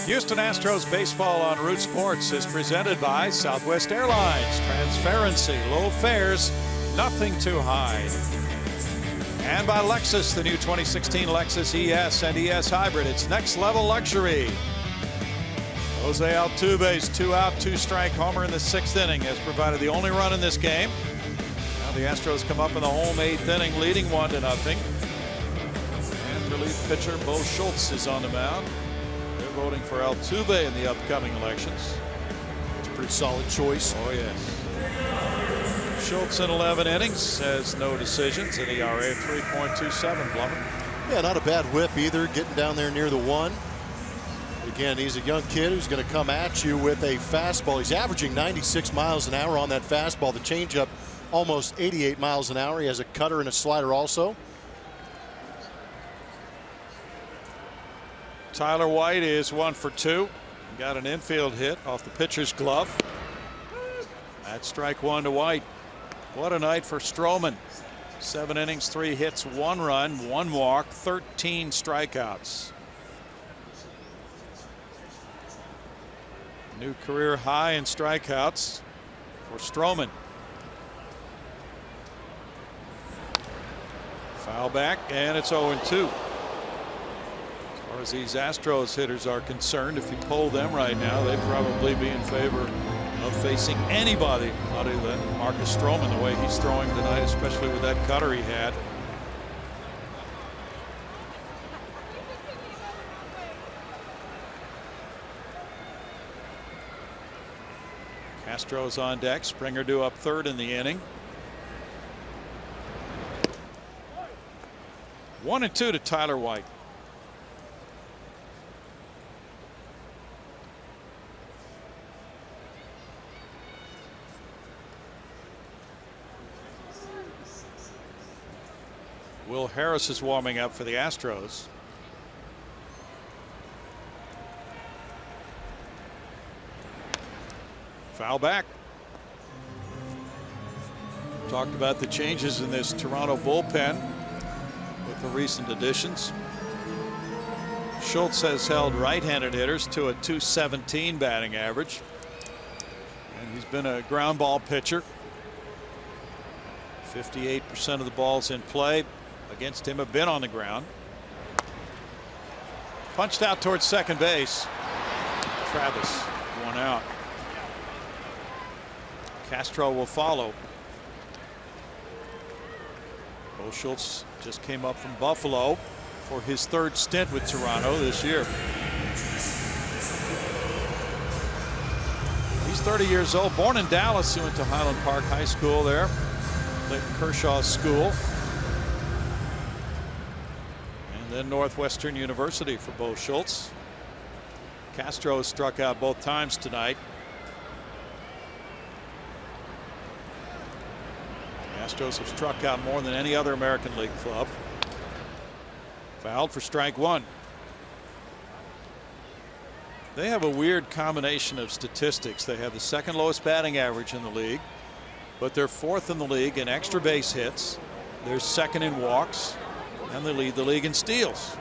Houston Astros baseball on Root Sports is presented by Southwest Airlines. Transparency, low fares, nothing to hide. And by Lexus, the new 2016 Lexus ES and ES Hybrid. It's next level luxury. Jose Altuve's 2-out, 2-strike homer in the 6th inning has provided the only run in this game. Now the Astros come up in the home 8th inning, leading 1-0. And relief pitcher Bo Schultz is on the mound. They're voting for Altuve in the upcoming elections. It's a pretty solid choice. Oh, yes. Schultz in 11 innings has no decisions, an ERA of 3.27, Blummer. Yeah, not a bad whip either, getting down there near the 1. Again, he's a young kid who's going to come at you with a fastball. He's averaging 96 miles an hour on that fastball. The changeup almost 88 miles an hour. He has a cutter and a slider also. Tyler White is 1 for 2. Got an infield hit off the pitcher's glove. That's strike 1 to White. What a night for Stroman. 7 innings, 3 hits, 1 run, 1 walk, 13 strikeouts. New career high in strikeouts for Stroman. Foul back, and it's 0-2. As far as these Astros hitters are concerned, if you poll them right now, they'd probably be in favor of facing anybody other than Marcus Stroman, the way he's throwing tonight, especially with that cutter he had. Castro's on deck. Springer due up 3rd in the inning. 1-2 to Tyler White. Will Harris is warming up for the Astros. Foul back. Talked about the changes in this Toronto bullpen with the recent additions. Schultz has held right-handed hitters to a .217 batting average. And he's been a ground ball pitcher. 58% of the balls in play against him have been on the ground. Punched out towards second base. Travis, 1 out. Castro will follow. Bo Schultz just came up from Buffalo for his 3rd stint with Toronto this year. He's 30 years old, born in Dallas. He went to Highland Park High School there, Clayton Kershaw School, and then Northwestern University for Bo Schultz. Castro struck out both times tonight. Astros have struck out more than any other American League club. Fouled for strike 1. They have a weird combination of statistics. They have the 2nd lowest batting average in the league, but they're 4th in the league in extra base hits. They're 2nd in walks, and they lead the league in steals.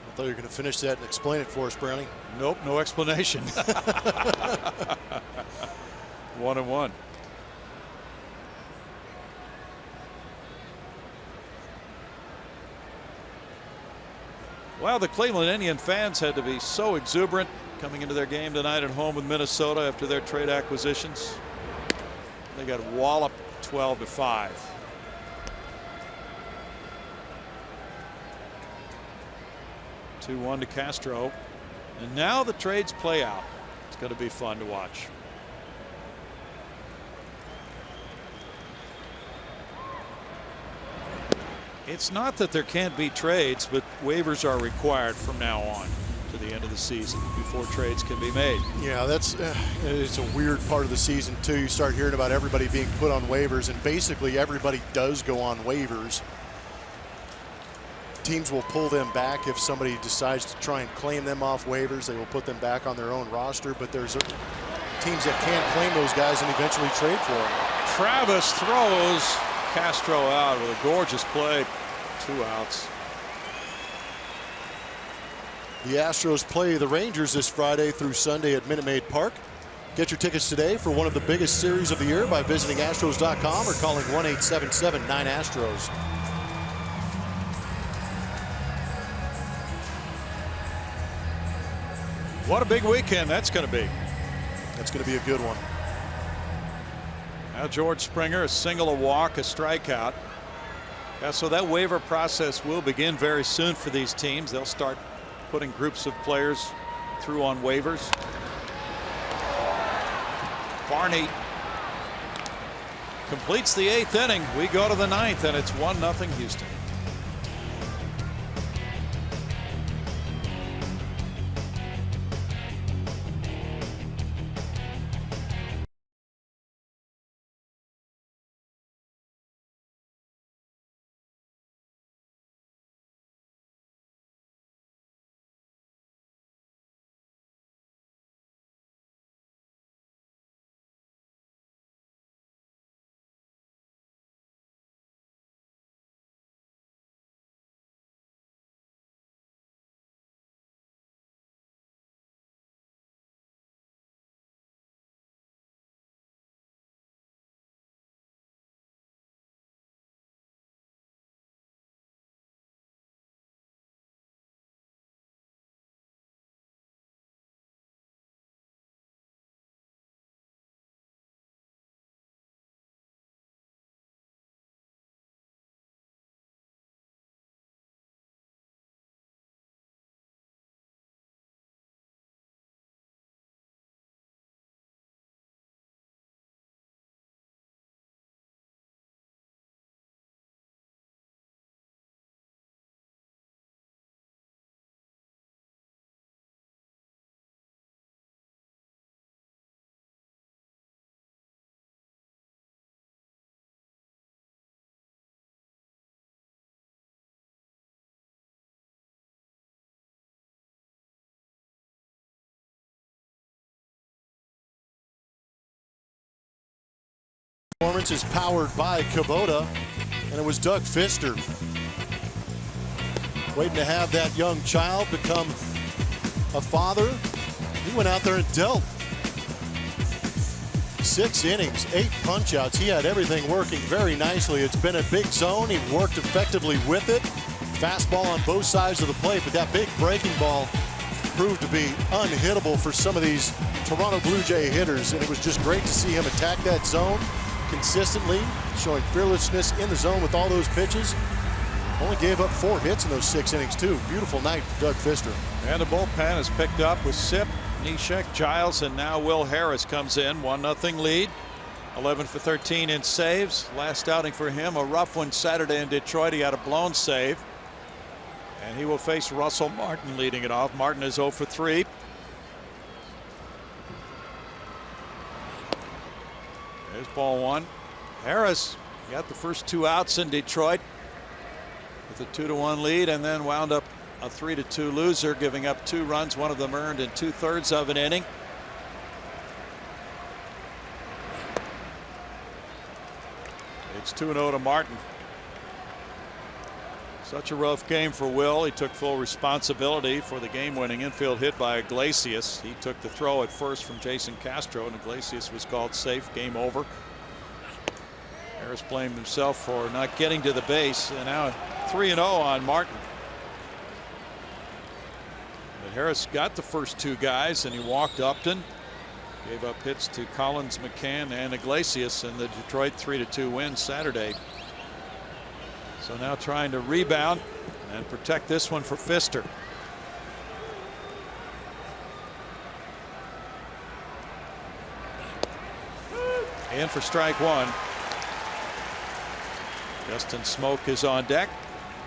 I thought you were going to finish that and explain it for us, Brownie. Nope, no explanation. 1-1. Well, the Cleveland Indian fans had to be so exuberant coming into their game tonight at home with Minnesota after their trade acquisitions. They got walloped 12-5. (2-1) to Castro, and now the trades play out. It's going to be fun to watch. It's not that there can't be trades, but waivers are required from now on to the end of the season before trades can be made. Yeah, that's it's a weird part of the season too. You start hearing about everybody being put on waivers, and basically everybody does go on waivers. Teams will pull them back if somebody decides to try and claim them off waivers. They will put them back on their own roster, but there's teams that can't claim those guys and eventually trade for them. Travis throws. Castro out with a gorgeous play. 2 outs. The Astros play the Rangers this Friday through Sunday at Minute Maid Park. Get your tickets today for one of the biggest series of the year by visiting Astros.com or calling 1-877-9-ASTROS. What a big weekend that's going to be. That's going to be a good one. Now George Springer, a single, a walk, a strikeout. Yeah, so that waiver process will begin very soon for these teams. They'll start putting groups of players through on waivers. Barney completes the 8th inning. We go to the 9th, and it's 1-0 Houston. Performance is powered by Kubota, and it was Doug Fister waiting to have that young child become a father. He went out there and dealt 6 innings, 8 punch-outs. He had everything working very nicely. It's been a big zone. He worked effectively with it. Fastball on both sides of the plate, but that big breaking ball proved to be unhittable for some of these Toronto Blue Jay hitters, and it was just great to see him attack that zone consistently, showing fearlessness in the zone with all those pitches. Only gave up 4 hits in those 6 innings too. Beautiful night for Doug Fister. And the bullpen is picked up with Sip, Neshek, Giles, and now Will Harris comes in. 1-0 lead. 11 for 13 in saves. Last outing for him, a rough one Saturday in Detroit. He had a blown save. And he will face Russell Martin leading it off. Martin is 0 for 3. There's ball 1. Harris got the first 2 outs in Detroit with a 2-1 lead, and then wound up a 3-2 loser, giving up 2 runs, one of them earned in 2/3 of an inning. It's 2-0 to Martin. Such a rough game for Will. He took full responsibility for the game-winning infield hit by Iglesias. He took the throw at first from Jason Castro, and Iglesias was called safe. Game over. Harris blamed himself for not getting to the base, and now 3-0 on Martin. But Harris got the first 2 guys, and he walked Upton. Gave up hits to Collins, McCann, and Iglesias in the Detroit 3-2 win Saturday. So now trying to rebound and protect this one for Fister. In for strike 1. Justin Smoke is on deck.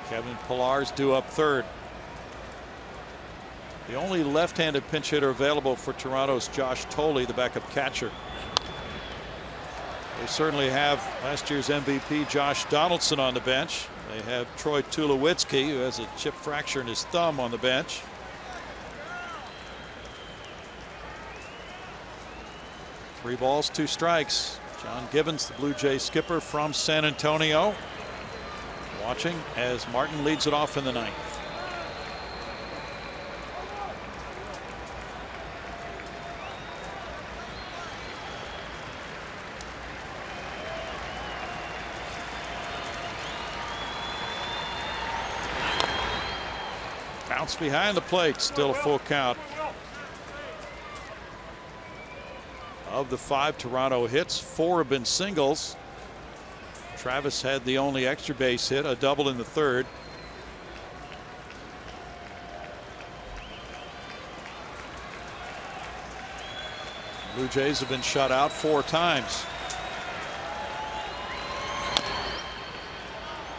Kevin Pillar's due up 3rd. The only left-handed pinch hitter available for Toronto's Josh Thole, the backup catcher. They certainly have last year's MVP Josh Donaldson on the bench. They have Troy Tulowitzki, who has a chip fracture in his thumb, on the bench. Three balls, 2 strikes. John Gibbons, the Blue Jays skipper from San Antonio, watching as Martin leads it off in the ninth. Bounce behind the plate, still a full count. Of the 5 Toronto hits, 4 have been singles. Travis had the only extra base hit, a double in the third. Blue Jays have been shut out 4 times.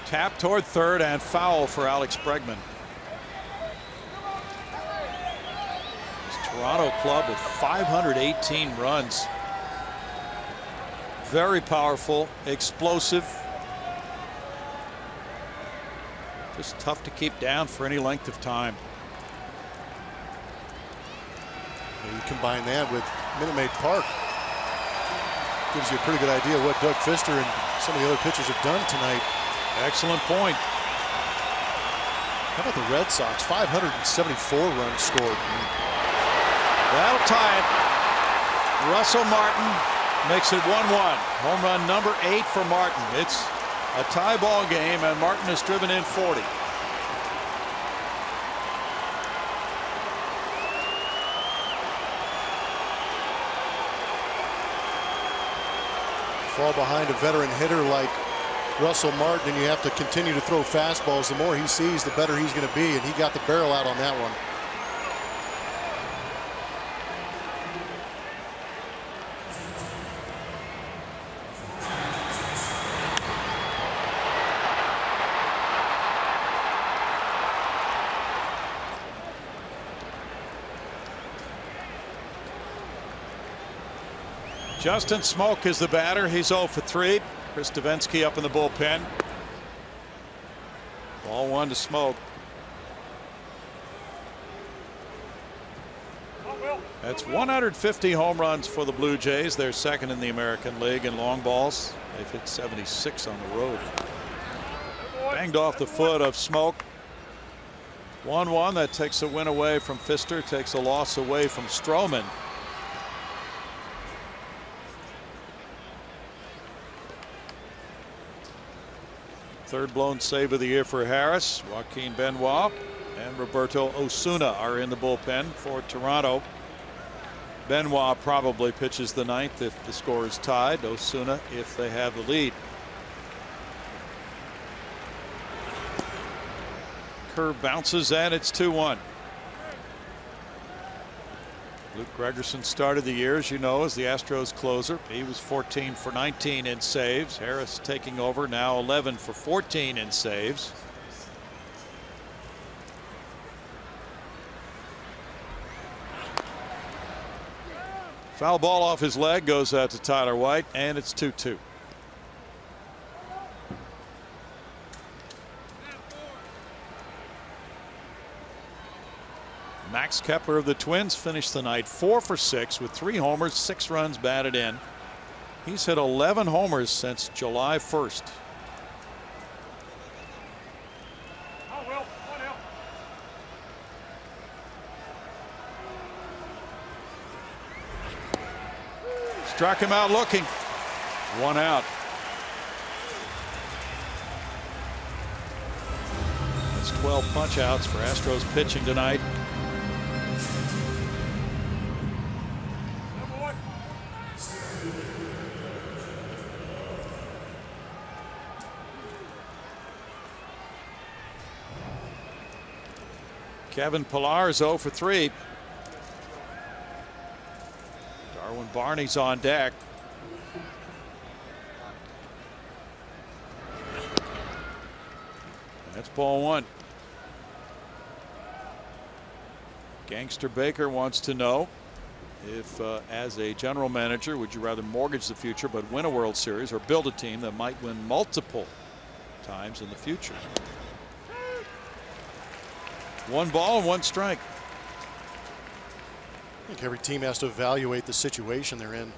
Tap toward third and foul for Alex Bregman. Toronto club with 518 runs. Very powerful, explosive. Just tough to keep down for any length of time. You combine that with Minute Maid Park. Gives you a pretty good idea of what Doug Fister and some of the other pitchers have done tonight. Excellent point. How about the Red Sox? 574 runs scored. That'll tie it. Russell Martin makes it 1-1. Home run number 8 for Martin. It's a tie ball game, and Martin has driven in 40. Fall behind a veteran hitter like Russell Martin, and you have to continue to throw fastballs. The more he sees, the better he's going to be, and he got the barrel out on that one. Justin Smoak is the batter. He's 0 for 3. Chris Davinsky up in the bullpen. Ball 1 to Smoak. That's 150 home runs for the Blue Jays. They're second in the American League in long balls. They've hit 76 on the road. Banged off the foot of Smoak. 1-1. That takes a win away from Fister. Takes a loss away from Stroman. Third blown save of the year for Harris. Joaquin Benoit and Roberto Osuna are in the bullpen for Toronto. Benoit probably pitches the ninth if the score is tied. Osuna if they have the lead. Curve bounces and it's 2-1. Luke Gregerson started the year, as you know, as the Astros closer. He was 14 for 19 in saves. Harris taking over, now 11 for 14 in saves. Foul ball off his leg goes out to Tyler White, and it's 2-2. Max Kepler of the Twins finished the night 4 for 6 with 3 homers, 6 runs batted in. He's hit 11 homers since July 1st. Struck him out looking. 1 out. That's 12 punch outs for Astros pitching tonight. Kevin Pillar is 0 for 3. Darwin Barney's on deck. That's ball 1. Gangster Baker wants to know if, as a general manager, would you rather mortgage the future but win a World Series or build a team that might win multiple times in the future? 1 ball and 1 strike. I think every team has to evaluate the situation they're in.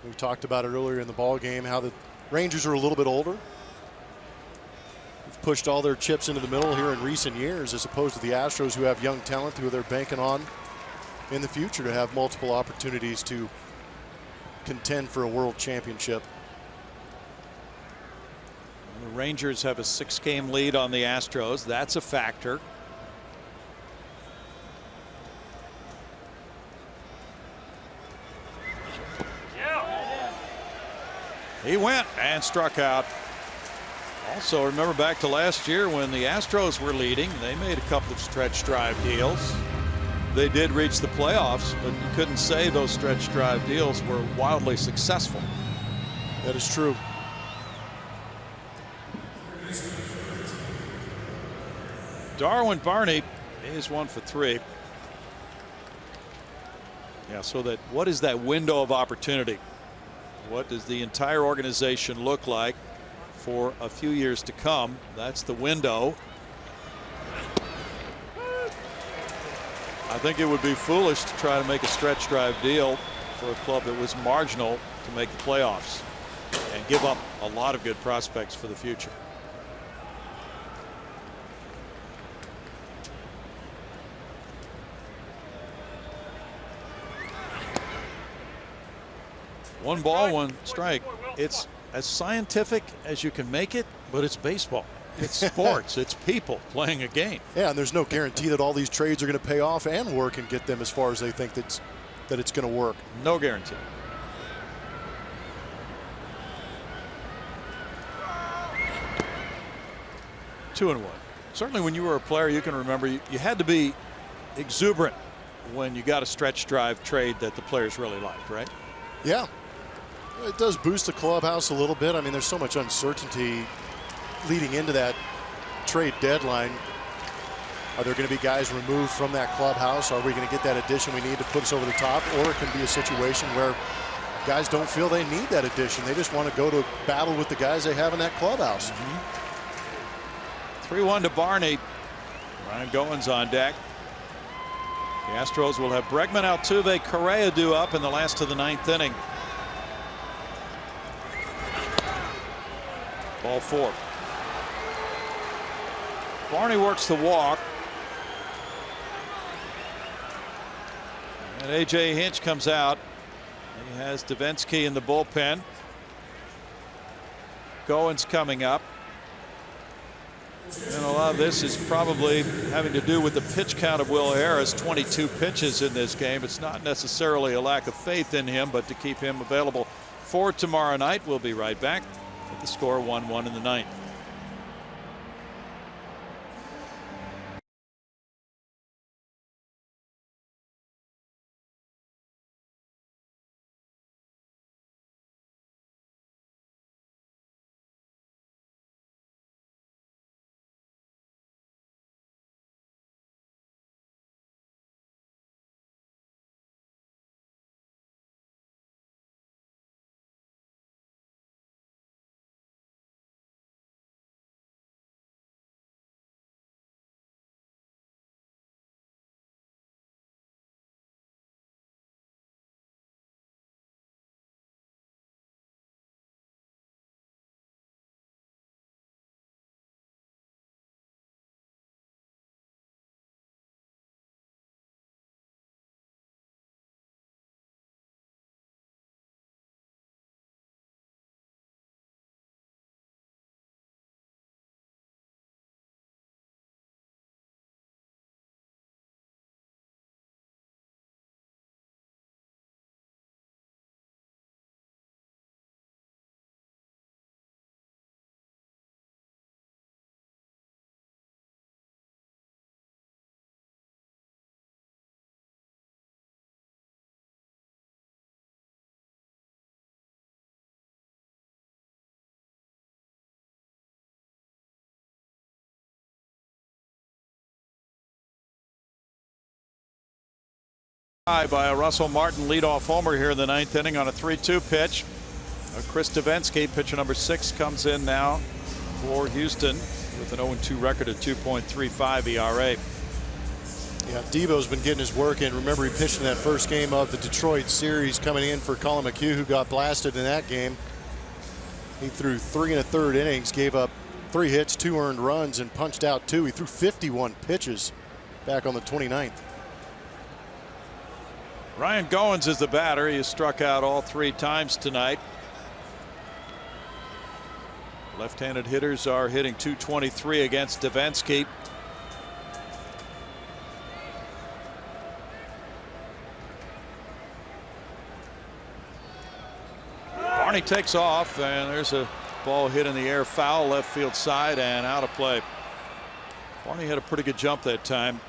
We talked about it earlier in the ball game, how the Rangers are a little bit older. They've pushed all their chips into the middle here in recent years, as opposed to the Astros, who have young talent who they're banking on in the future to have multiple opportunities to contend for a world championship. The Rangers have a 6-game lead on the Astros. That's a factor. He went and struck out. Also, remember back to last year when the Astros were leading, they made a couple of stretch drive deals. They did reach the playoffs, but you couldn't say those stretch drive deals were wildly successful. That is true. Darwin Barney is 1 for 3. Yeah, so that what is that window of opportunity? What does the entire organization look like for a few years to come? That's the window. I think it would be foolish to try to make a stretch drive deal for a club that was marginal to make the playoffs and give up a lot of good prospects for the future. One ball, one strike. It's as scientific as you can make it, but it's baseball. It's sports. It's people playing a game. Yeah, and there's no guarantee that all these trades are going to pay off and work and get them as far as they think that it's going to work. No guarantee. Two and one. Certainly when you were a player, you can remember you had to be exuberant when you got a stretch drive trade that the players really liked, right? Yeah. It does boost the clubhouse a little bit. I mean, there's so much uncertainty leading into that trade deadline. Are there going to be guys removed from that clubhouse? Are we going to get that addition we need to put us over the top? Or it can be a situation where guys don't feel they need that addition. They just want to go to battle with the guys they have in that clubhouse. 3-1 to Barney. Ryan Goins on deck. The Astros will have Bregman, Altuve, Correa due up in the last of the 9th inning. Ball 4. Barney works the walk. And A.J. Hinch comes out. He has Davinsky in the bullpen. Goins coming up. And a lot of this is probably having to do with the pitch count of Will Harris. 22 pitches in this game. It's not necessarily a lack of faith in him, but to keep him available for tomorrow night. We'll be right back with the score 1-1 in the 9th. By a Russell Martin leadoff homer here in the 9th inning on a 3-2 pitch. Chris Davinsky, pitcher number 6, comes in now for Houston with an 0-2 record at 2.35 ERA. Yeah, Devo's been getting his work in. Remember, he pitched in that first game of the Detroit series, coming in for Colin McHugh, who got blasted in that game. He threw 3 1/3 innings, gave up 3 hits, 2 earned runs, and punched out 2. He threw 51 pitches back on the 29th. Ryan Goins is the batter. He has struck out all 3 times tonight. Left-handed hitters are hitting .223 against Davinsky. Barney takes off, and there's a ball hit in the air, foul left field side and out of play. Barney had a pretty good jump that time.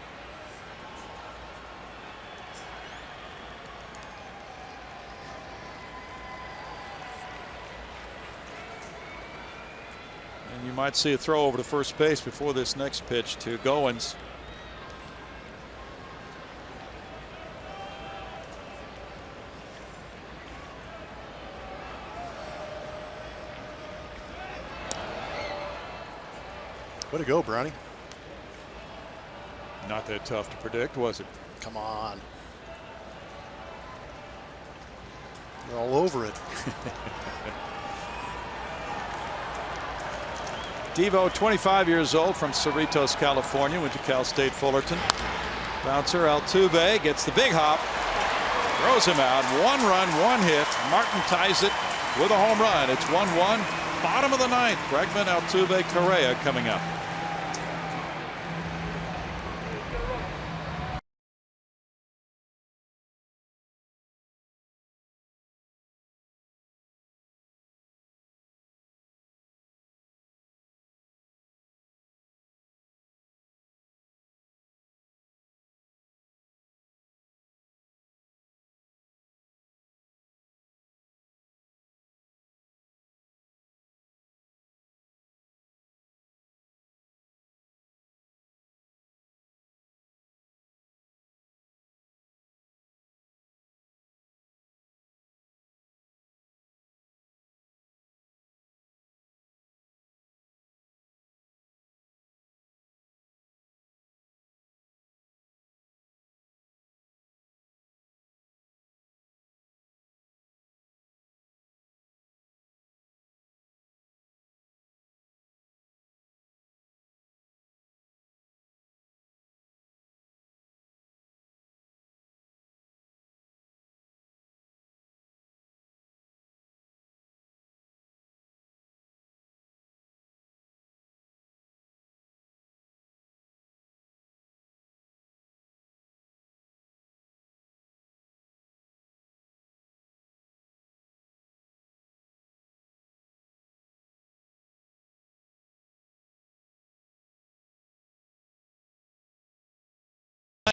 And you might see a throw over to first base before this next pitch to Goins. Way to go, Brownie. Not that tough to predict, was it? Come on. You're all over it. Devo, 25 years old, from Cerritos, California, went to Cal State Fullerton. Bouncer Altuve gets the big hop, throws him out. 1 run, 1 hit. Martin ties it with a home run. It's 1-1. Bottom of the 9th. Bregman, Altuve, Correa coming up.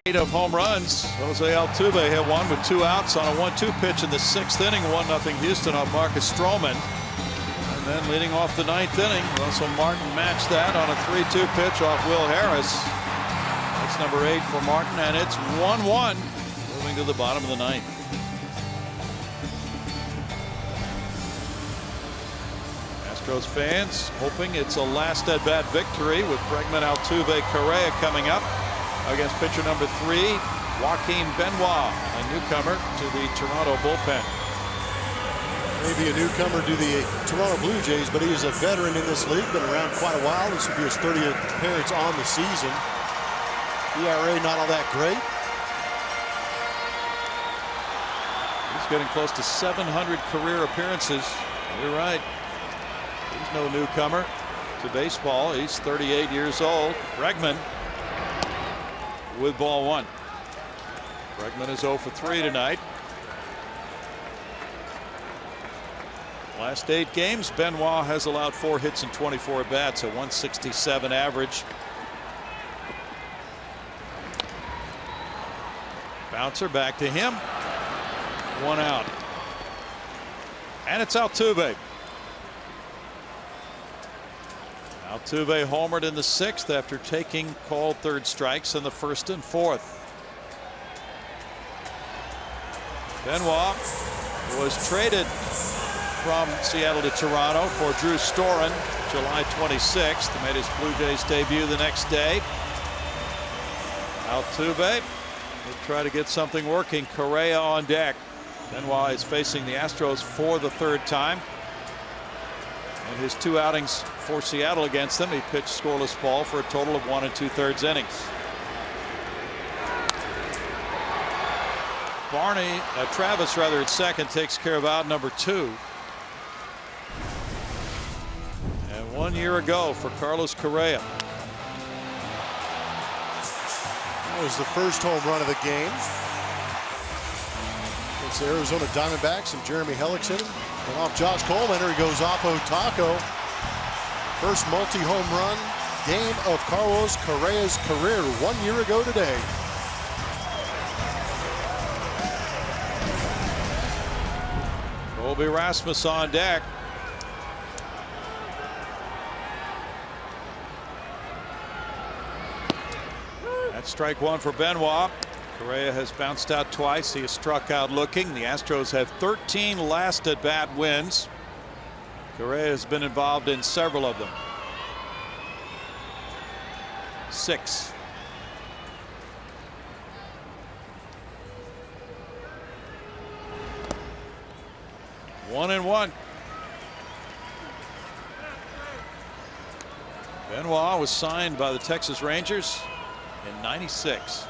Of home runs. Jose Altuve hit one with 2 outs on a 1-2 pitch in the 6th inning. 1-0 Houston off Marcus Stroman. And then leading off the 9th inning, Russell Martin matched that on a 3-2 pitch off Will Harris. That's number 8 for Martin, and it's 1-1 moving to the bottom of the 9th. Astros fans hoping it's a last at-bat victory with Bregman, Altuve, Correa coming up against pitcher number 3, Joaquin Benoit, a newcomer to the Toronto bullpen. Maybe a newcomer to the Toronto Blue Jays, but he is a veteran in this league, been around quite a while. This will be his 30th appearance on the season. ERA not all that great. He's getting close to 700 career appearances. You're right. He's no newcomer to baseball. He's 38 years old. Bregman with ball 1. Bregman is 0 for 3 tonight. Last 8 games, Benoit has allowed 4 hits and 24 at bats, a 167 average. Bouncer back to him. 1 out. And it's Altuve. Altuve homered in the 6th after taking called 3rd strikes in the 1st and 4th. Benoit was traded from Seattle to Toronto for Drew Storen July 26th. He made his Blue Jays debut the next day. Altuve will try to get something working. Correa on deck. Benoit is facing the Astros for the third time. In his 2 outings for Seattle against them, he pitched scoreless ball for a total of 1 2/3 innings. Travis at second takes care of out number 2. And 1 year ago for Carlos Correa. That was the first home run of the game. It's the Arizona Diamondbacks and Jeremy Hellickson. And off Josh Coleman, he goes Oppo Taco. First multi-home run game of Carlos Correa's career 1 year ago today. Colby Rasmus on deck. That's strike 1 for Benoit. Correa has bounced out twice. He has struck out looking. The Astros have 13 last at bat wins. Correa has been involved in several of them. 6. One and one. Benoit was signed by the Texas Rangers in '96.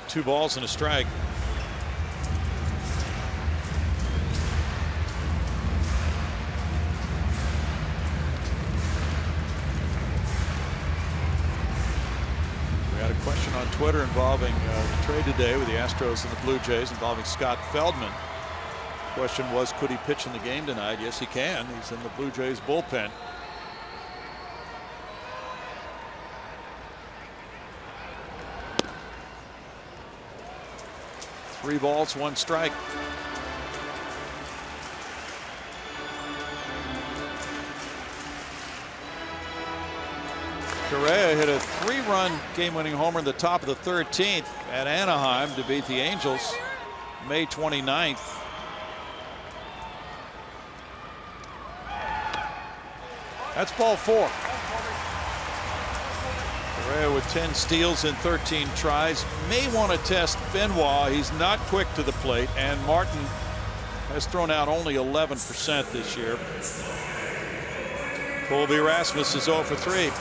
Two balls and a strike. We had a question on Twitter involving the trade today with the Astros and the Blue Jays involving Scott Feldman. The question was, could he pitch in the game tonight? Yes, he can. He's in the Blue Jays bullpen. 3 balls, 1 strike. Correa hit a 3-run game-winning homer in the top of the 13th at Anaheim to beat the Angels May 29th. That's ball 4. Correa with 10 steals in 13 tries. May want to test Benoit. He's not quick to the plate, and Martin has thrown out only 11% this year. Colby Rasmus is 0 for 3.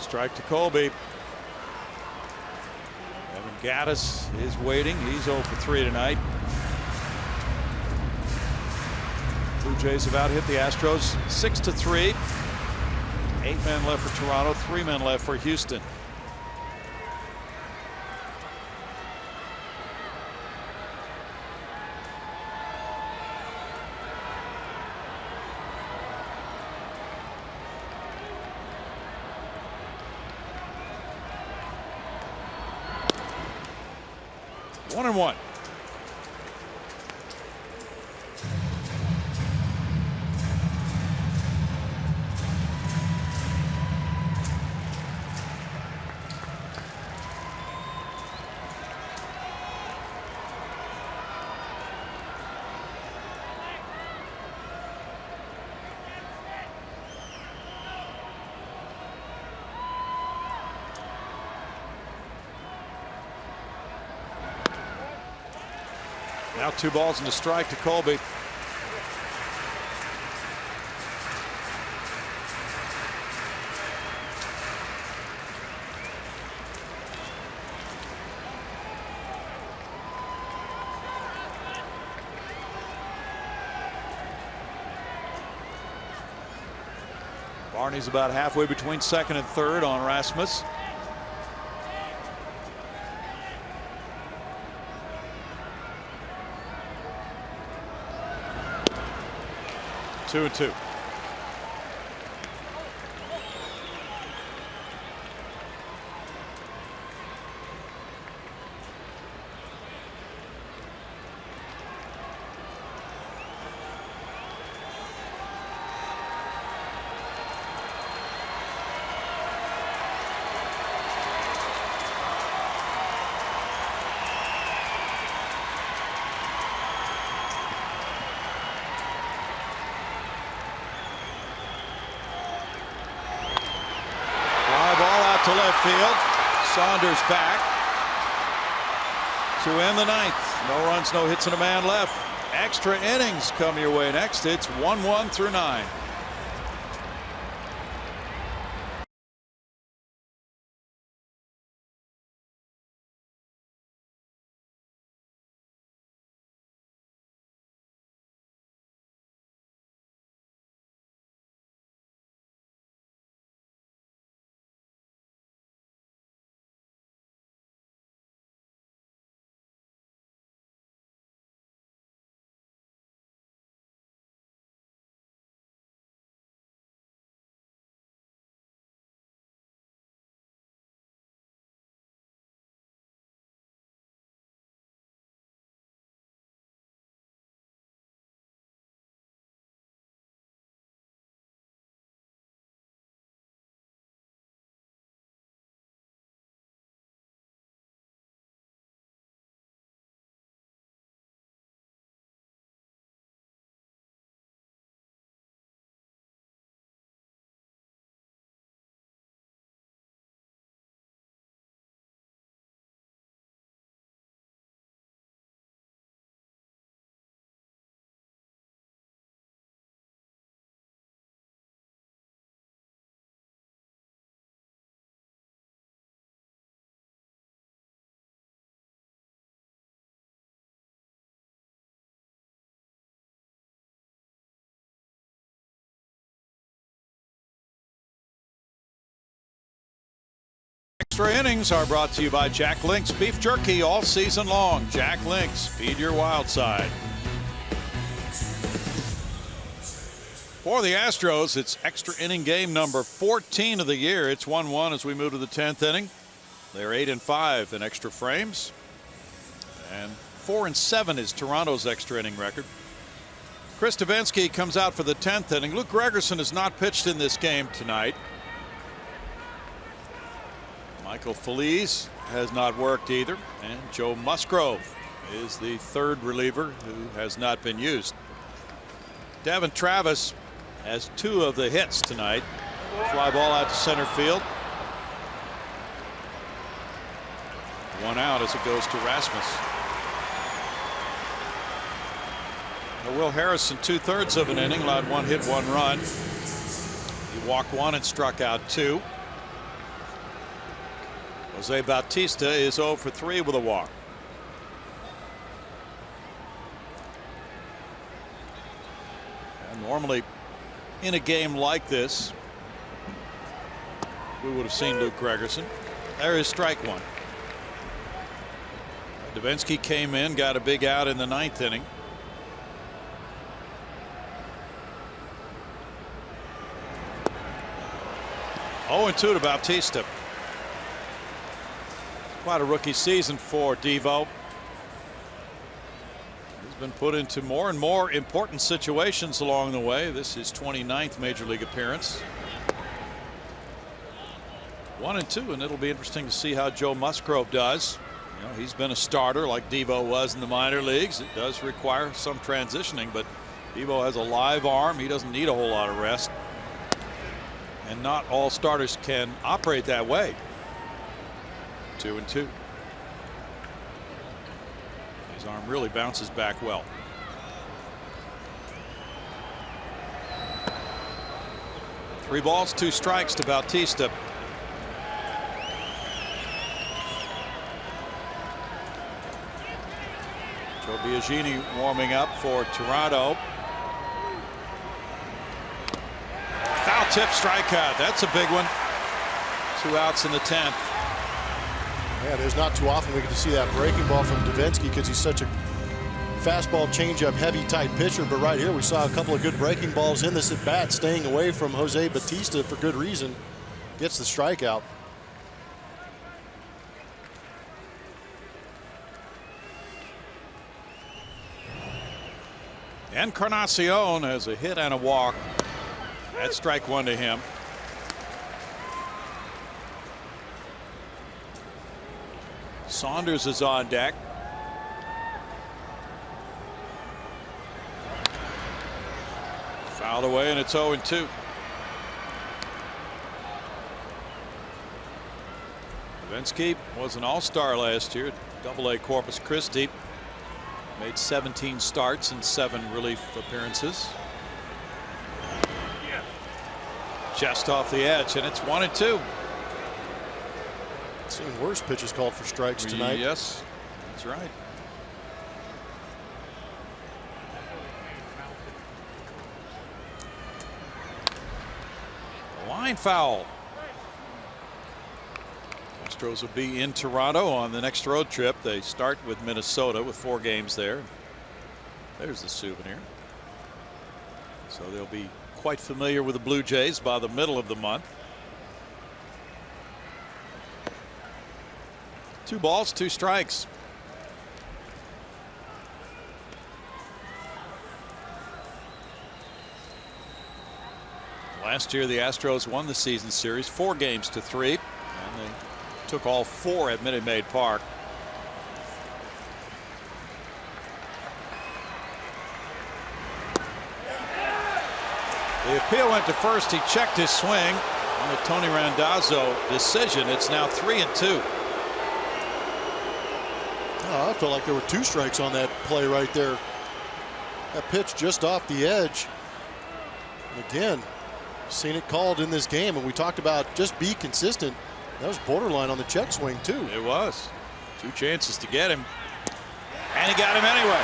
Strike to Colby. Evan Gattis is waiting. He's 0 for 3 tonight. Blue Jays have out-hit the Astros 6-3. 8 men left for Toronto, 3 men left for Houston. One and one. Now 2 balls and a strike to Colby. Barney's about halfway between second and third on Rasmus. 2-2. To left field. Saunders back to end the ninth. No runs, no hits, and a man left. Extra innings come your way next. It's 1-1 through 9. Extra innings are brought to you by Jack Link's beef jerky all season long. Jack Link's, feed your wild side. For the Astros, it's extra inning game number 14 of the year. It's 1-1 as we move to the 10th inning. They're 8-5 in extra frames, and 4-7 is Toronto's extra inning record. Chris Devenski comes out for the 10th inning. Luke Gregerson has not pitched in this game tonight. Michael Feliz has not worked either, and Joe Musgrove is the third reliever who has not been used. Devin Travis has 2 of the hits tonight. Fly ball out to center field. 1 out as it goes to Rasmus. Will Harrison 2/3 of an inning, allowed 1 hit, 1 run. He walked 1 and struck out 2. Jose Bautista is 0 for 3 with a walk. And normally in a game like this we would have seen Luke Gregerson. There is strike 1. Devenski came in, got a big out in the 9th inning. Oh, 2 to Bautista. Quite a rookie season for Devo. He's been put into more and more important situations along the way. This is 29th major league appearance. 1-2, and it'll be interesting to see how Joe Musgrove does. You know, he's been a starter like Devo was in the minor leagues. It does require some transitioning, but Devo has a live arm. He doesn't need a whole lot of rest, and not all starters can operate that way. 2-2. His arm really bounces back well. Three balls, 2 strikes to Bautista. Joe Biagini warming up for Toronto. Foul tip strikeout. That's a big one. 2 outs in the 10th. Yeah, there's not too often we get to see that breaking ball from Devenski because he's such a fastball changeup heavy type pitcher, but right here we saw a couple of good breaking balls in this at bat, staying away from Jose Bautista for good reason. Gets the strikeout. Encarnacion has a hit and a walk. That's strike one to him. Saunders is on deck. Fouled away, and it's 0-2. Levinsky was an all-star last year at Double-A Corpus Christi. Made 17 starts and 7 relief appearances. Just off the edge, and it's 1-2. Seen worse pitches called for strikes tonight. Yes, that's right. Line foul. Astros will be in Toronto on the next road trip. They start with Minnesota with 4 games there. There's the souvenir. So they'll be quite familiar with the Blue Jays by the middle of the month. 2 balls, 2 strikes. Last year the Astros won the season series 4-3, and they took all 4 at Minute Maid Park. The appeal went to first. He checked his swing on the Tony Randazzo decision. It's now 3-2. Oh, I felt like there were 2 strikes on that play right there. That pitch just off the edge. And again, seen it called in this game, and we talked about just be consistent. That was borderline on the check swing too. It was. 2 chances to get him, and he got him anyway.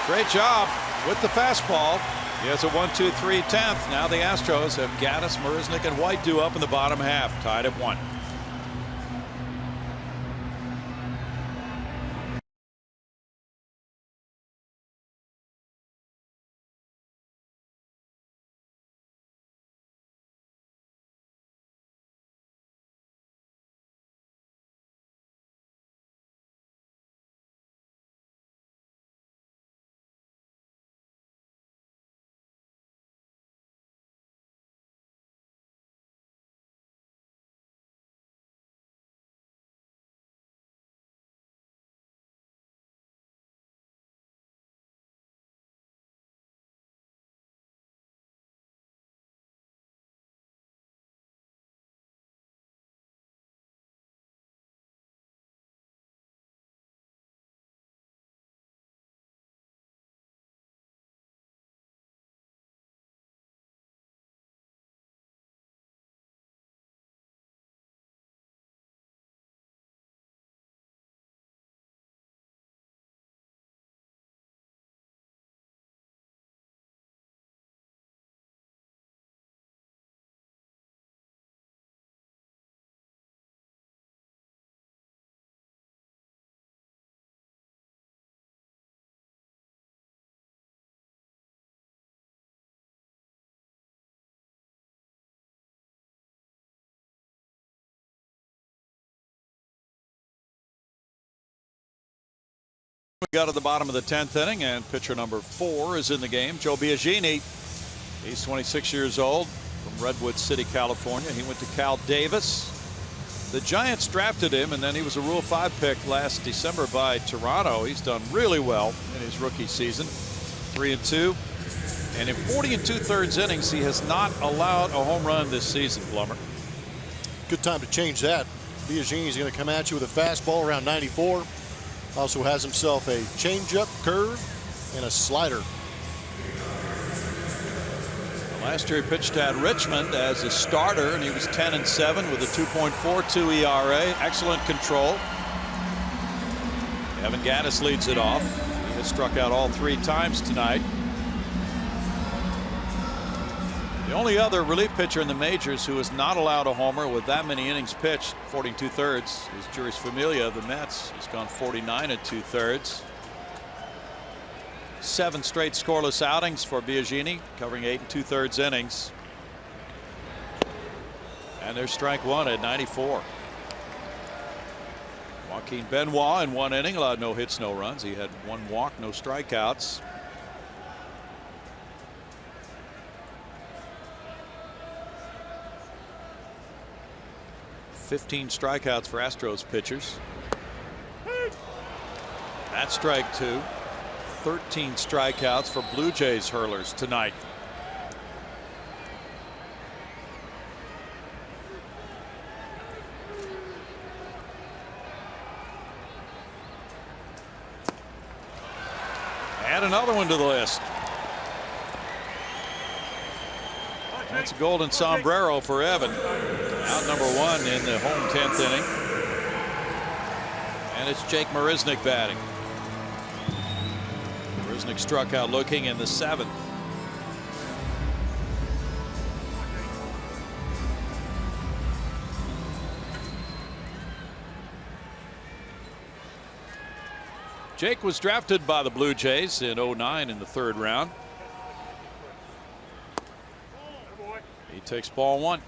Great job with the fastball. He has a 1-2-3 10th. Now the Astros have Gaddis, Marisnick, and White due up in the bottom half, tied at 1. We got to the bottom of the 10th inning, and pitcher number 4 is in the game, Joe Biagini. He's 26 years old from Redwood City, California. He went to Cal Davis. The Giants drafted him, and then he was a Rule 5 pick last December by Toronto. He's done really well in his rookie season. 3-2, and in 40 2/3 innings, he has not allowed a home run this season. Blummer. Good time to change that. Biagini's going to come at you with a fastball around 94. Also has himself a changeup, curve, and a slider. Last year he pitched at Richmond as a starter, and he was 10-7 with a 2.42 ERA. Excellent control. Evan Gaddis leads it off. He has struck out all 3 times tonight. The only other relief pitcher in the majors who has not allowed a homer with that many innings pitched, 40 2/3, is Jeurys Familia of the Mets. He's gone 49 2/3. 7 straight scoreless outings for Biagini, covering 8 2/3 innings. And there's strike one at 94. Joaquin Benoit in 1 inning allowed no hits, no runs. He had 1 walk, no strikeouts. "15 strikeouts for Astros pitchers." That's strike 2. 13 strikeouts for Blue Jays hurlers tonight. Add another one to the list. That's a golden sombrero for Evan. Out number 1 in the home 10th inning. And it's Jake Marisnick batting. Marisnick struck out looking in the 7th. Jake was drafted by the Blue Jays in '09 in the 3rd round. He takes ball 1.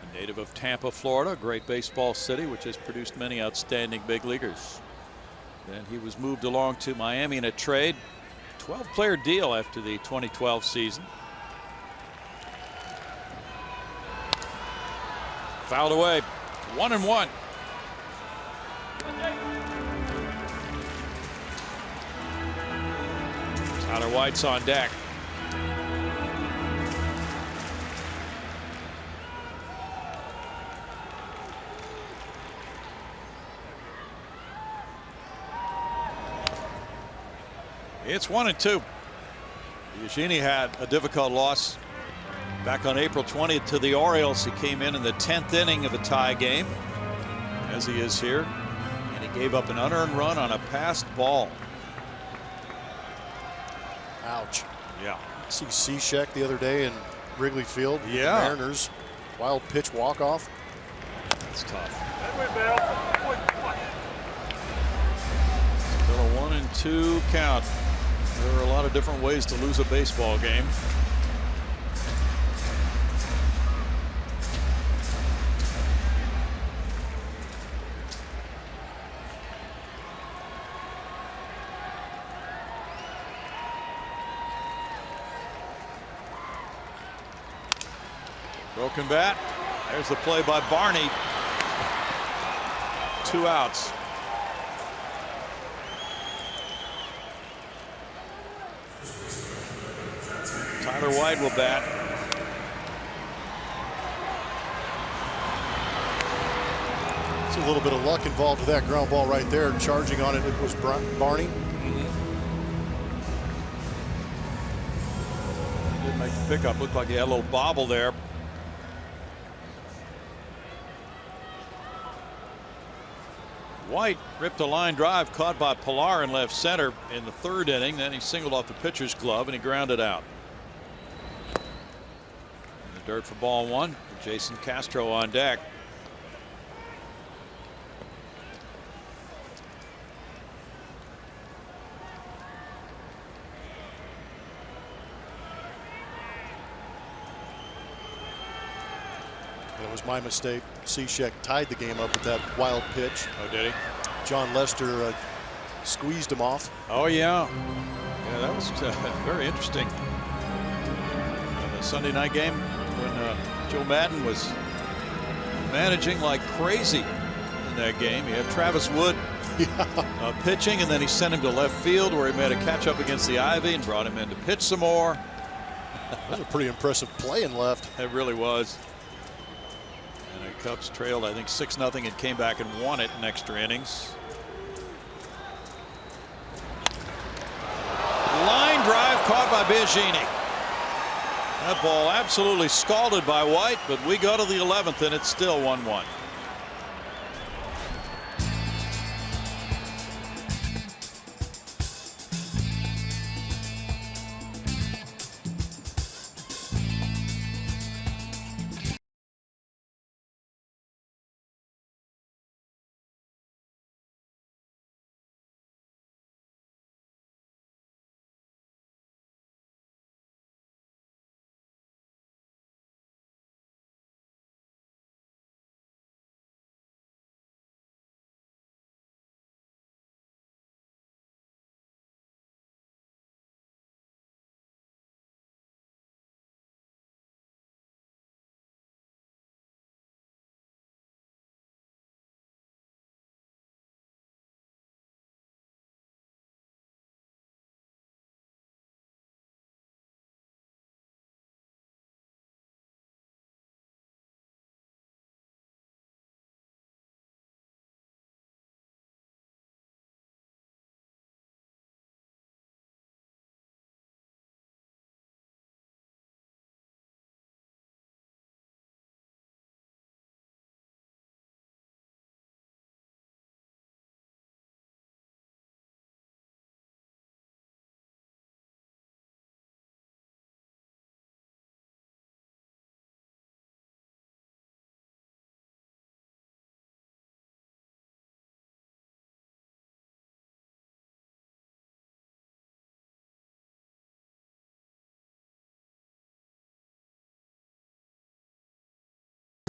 A native of Tampa, Florida, a great baseball city which has produced many outstanding big leaguers. Then he was moved along to Miami in a trade. 12-player deal after the 2012 season. Fouled away. 1-1. Tyler White's on deck. It's 1-2. Biagini had a difficult loss back on April 20th to the Orioles. He came in the 10th inning of a tie game, as he is here, and he gave up an unearned run on a passed ball. Ouch. Yeah. See Cishek the other day in Wrigley Field. Yeah. Mariners. Wild pitch walk-off. That's tough. Still a 1-2 count. There are a lot of different ways to lose a baseball game. Broken bat. There's the play by Barney. 2 outs. Tyler White will bat. It's a little bit of luck involved with that ground ball right there. Charging on it, it was Barney. Didn't make the pickup. Looked like he had a little bobble there. White ripped a line drive caught by Pilar in left center in the 3rd inning. Then he singled off the pitcher's glove and he grounded out. In the dirt for ball 1. Jason Castro on deck. It was my mistake. Cishek tied the game up with that wild pitch. Oh, did he? John Lester squeezed him off. Oh, yeah. Yeah, that was very interesting. The Sunday night game when Joe Madden was managing like crazy in that game. You had Travis Wood pitching, and then he sent him to left field where he made a catch up against the ivy and brought him in to pitch some more. That was a pretty impressive play in left. It really was. And the Cubs trailed, I think, 6-0 and came back and won it in extra innings. Line drive caught by Biagini. That ball absolutely scalded by White, but we go to the 11th and it's still 1-1.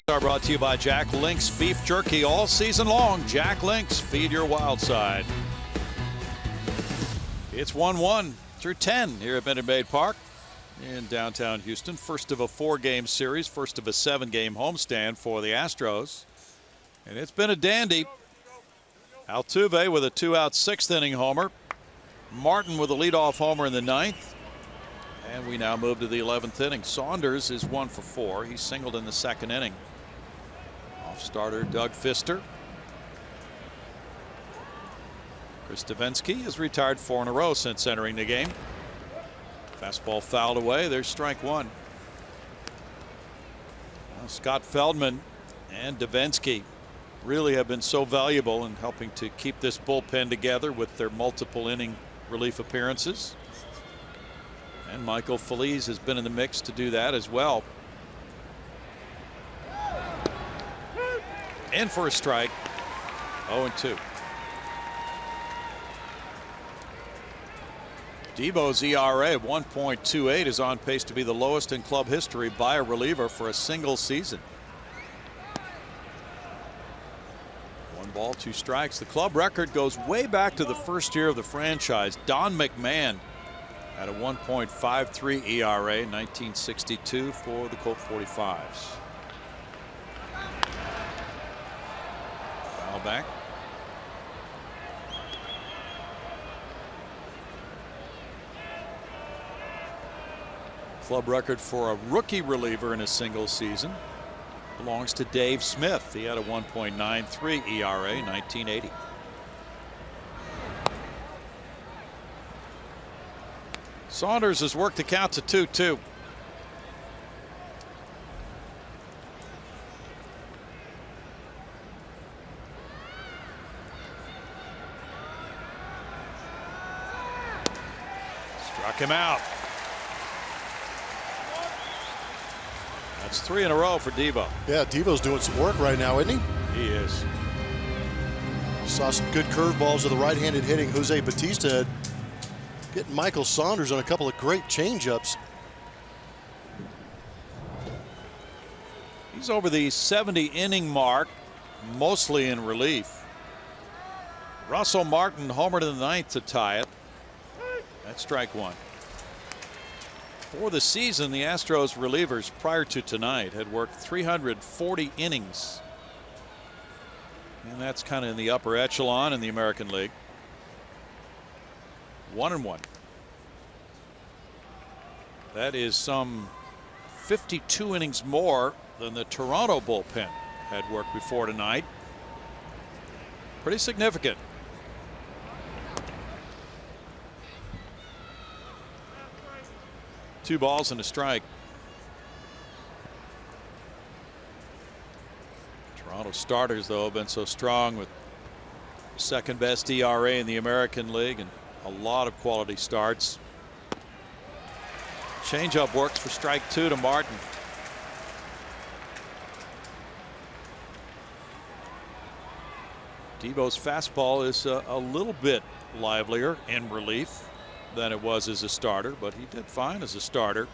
Are brought to you by Jack Link's Beef Jerky all season long. Jack Link's, feed your wild side. It's 1-1 through 10 here at Minute Maid Park in downtown Houston. First of a 4-game series, first of a 7-game homestand for the Astros. And it's been a dandy. Altuve with a 2-out 6th inning homer. Martin with a leadoff homer in the 9th. And we now move to the 11th inning. Saunders is 1 for 4. He singled in the 2nd inning. Off starter Doug Fister. Chris Davinsky has retired 4 in a row since entering the game. Fastball fouled away. There's strike 1. Well, Scott Feldman and Davinsky really have been so valuable in helping to keep this bullpen together with their multiple inning relief appearances. And Michael Feliz has been in the mix to do that as well. In for a strike. 0-2. Debo's ERA of 1.28 is on pace to be the lowest in club history by a reliever for a single season. 1 ball, 2 strikes. The club record goes way back to the first year of the franchise. Don McMahon had a 1.53 ERA in 1962 for the Colt 45s. Foul back. Club record for a rookie reliever in a single season belongs to Dave Smith. He had a 1.93 ERA in 1980. Saunders has worked the count to 2-2. Struck him out. That's 3 in a row for Debo. Yeah, Debo's doing some work right now, isn't he? He is. Saw some good curveballs to the right-handed hitting Jose Batista. Getting Michael Saunders on a couple of great changeups. He's over the 70-inning mark, mostly in relief. Russell Martin homered in the 9th to tie it. That's strike 1. For the season, the Astros relievers prior to tonight had worked 340 innings. And that's kind of in the upper echelon in the American League. 1-1. That is some 52 innings more than the Toronto bullpen had worked before tonight. Pretty significant. Two balls and a strike. Toronto starters, though, have been so strong with second best ERA in the American League and a lot of quality starts. Changeup works for strike 2 to Martin. Debo's fastball is a little bit livelier in relief than it was as a starter, but he did fine as a starter.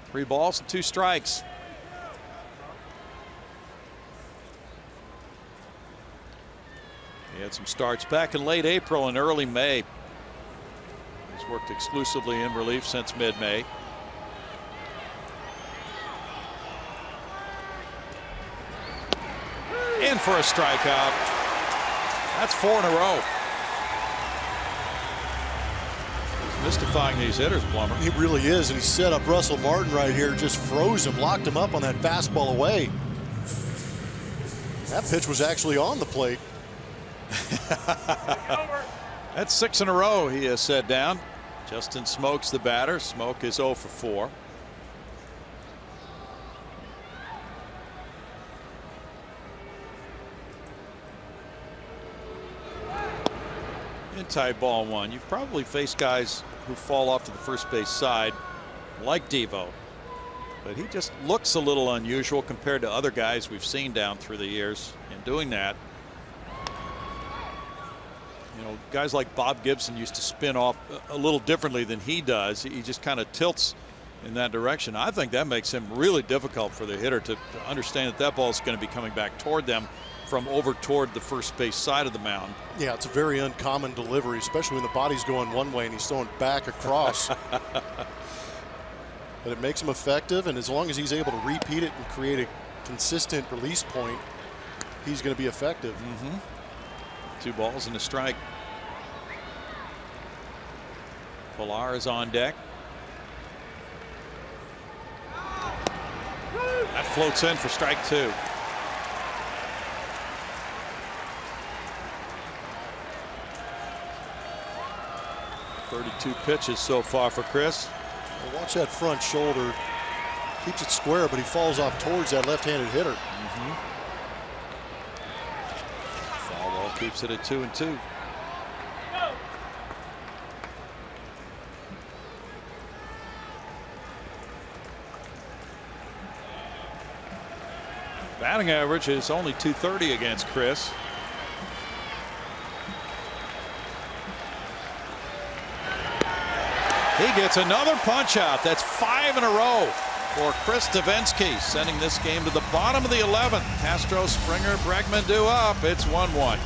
Three balls and 2 strikes. He had some starts back in late April and early May. He's worked exclusively in relief since mid-May. In for a strikeout. That's 4 in a row. He's mystifying these hitters, Plummer. He really is, and he set up Russell Martin right here, just froze him, locked him up on that fastball away. That pitch was actually on the plate. That's 6 in a row he has set down. Justin Smoke's the batter. Smoke is 0 for 4. Inside ball 1. You've probably faced guys who fall off to the first base side like Devo, but he just looks a little unusual compared to other guys we've seen down through the years in doing that. You know, guys like Bob Gibson used to spin off a little differently than he does. He just kind of tilts in that direction. I think that makes him really difficult for the hitter to understand that that ball is going to be coming back toward them from over toward the first base side of the mound. Yeah, it's a very uncommon delivery, especially when the body's going one way and he's throwing back across. But it makes him effective, and as long as he's able to repeat it and create a consistent release point, he's going to be effective. 2 balls and a strike. Pilar is on deck. That floats in for strike 2. .32 pitches so far for Chris. Well, watch that front shoulder. Keeps it square, but he falls off towards that left-handed hitter. Foul ball keeps it at 2-2. Batting average is only .230 against Chris. He gets another punch out. That's 5 in a row for Chris Devenski, sending this game to the bottom of the 11th. Castro, Springer, Bregman due up. It's 1-1.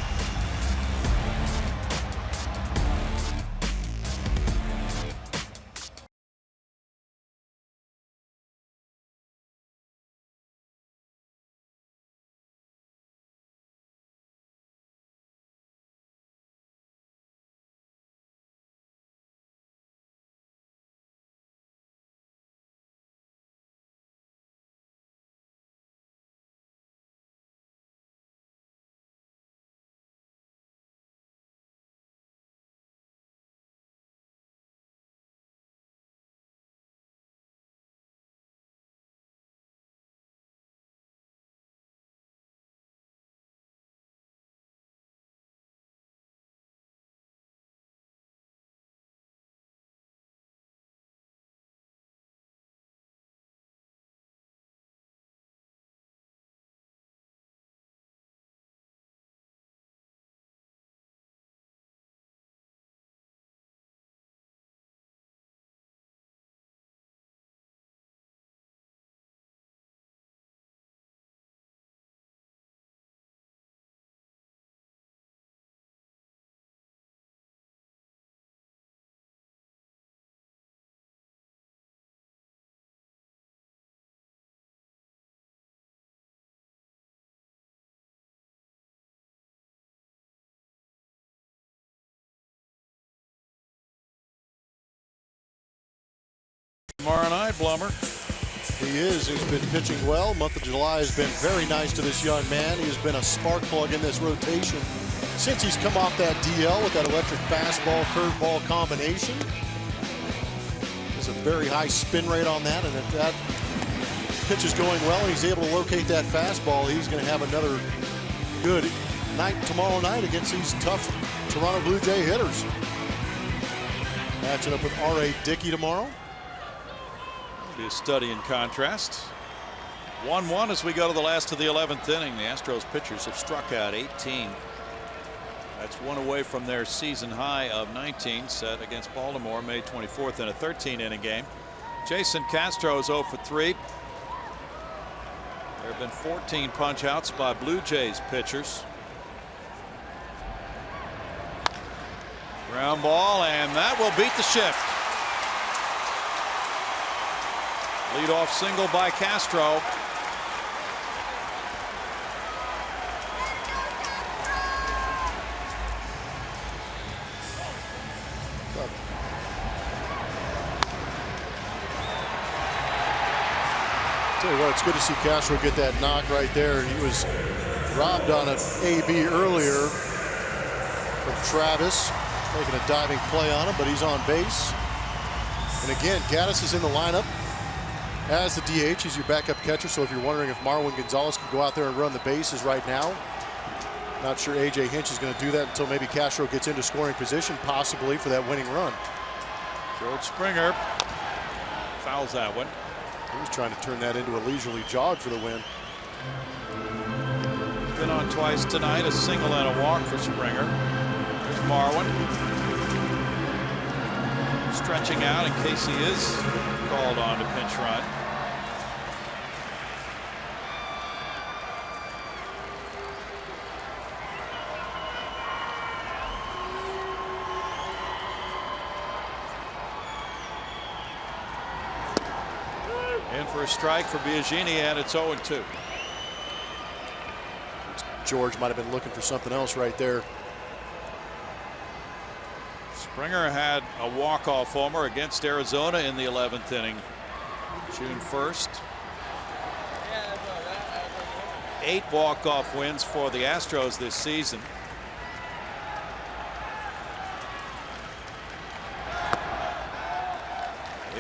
Tomorrow night, Blummer. He is. He's been pitching well. Month of July has been very nice to this young man. He has been a spark plug in this rotation since he's come off that DL with that electric fastball curveball combination. There's a very high spin rate on that, and if that pitch is going well and he's able to locate that fastball, he's going to have another good night tomorrow night against these tough Toronto Blue Jay hitters. Matching up with R.A. Dickey tomorrow. Be a study in contrast. 1-1 as we go to the last of the 11th inning. The Astros pitchers have struck out 18. That's one away from their season high of 19 set against Baltimore May 24th in a 13-inning game. Jason Castro is 0 for 3. There have been 14 punch outs by Blue Jays pitchers. Ground ball, and that will beat the shift. Leadoff single by Castro. Tell you what, it's good to see Castro get that knock right there. He was robbed on an AB earlier from Travis, making a diving play on him, but he's on base. And again, Gaddis is in the lineup as the DH. He's your backup catcher, so if you're wondering if Marwin Gonzalez can go out there and run the bases right now, not sure A.J. Hinch is going to do that until maybe Castro gets into scoring position, possibly for that winning run. George Springer fouls that one. He was trying to turn that into a leisurely jog for the win. Been on twice tonight, a single and a walk for Springer. There's Marwin. Stretching out in case he is called on to pinch run. In for a strike for Biagini, and it's 0-2. George might have been looking for something else right there. Springer had a walk-off homer against Arizona in the 11th inning, June 1st. 8 walk-off wins for the Astros this season.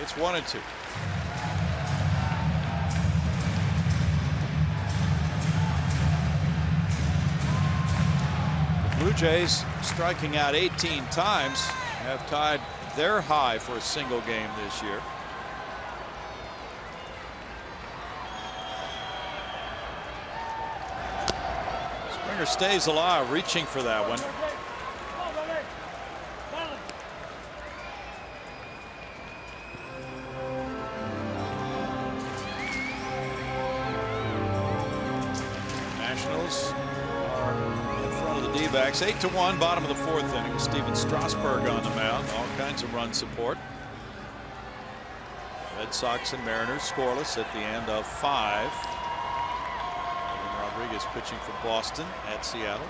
It's 1-2. Blue Jays, striking out 18 times, have tied their high for a single game this year. Springer stays alive, reaching for that one. Nationals D-backs 8-1, bottom of the 4th inning. Steven Strasburg on the mound. All kinds of run support. Red Sox and Mariners scoreless at the end of 5. And Rodriguez pitching for Boston at Seattle.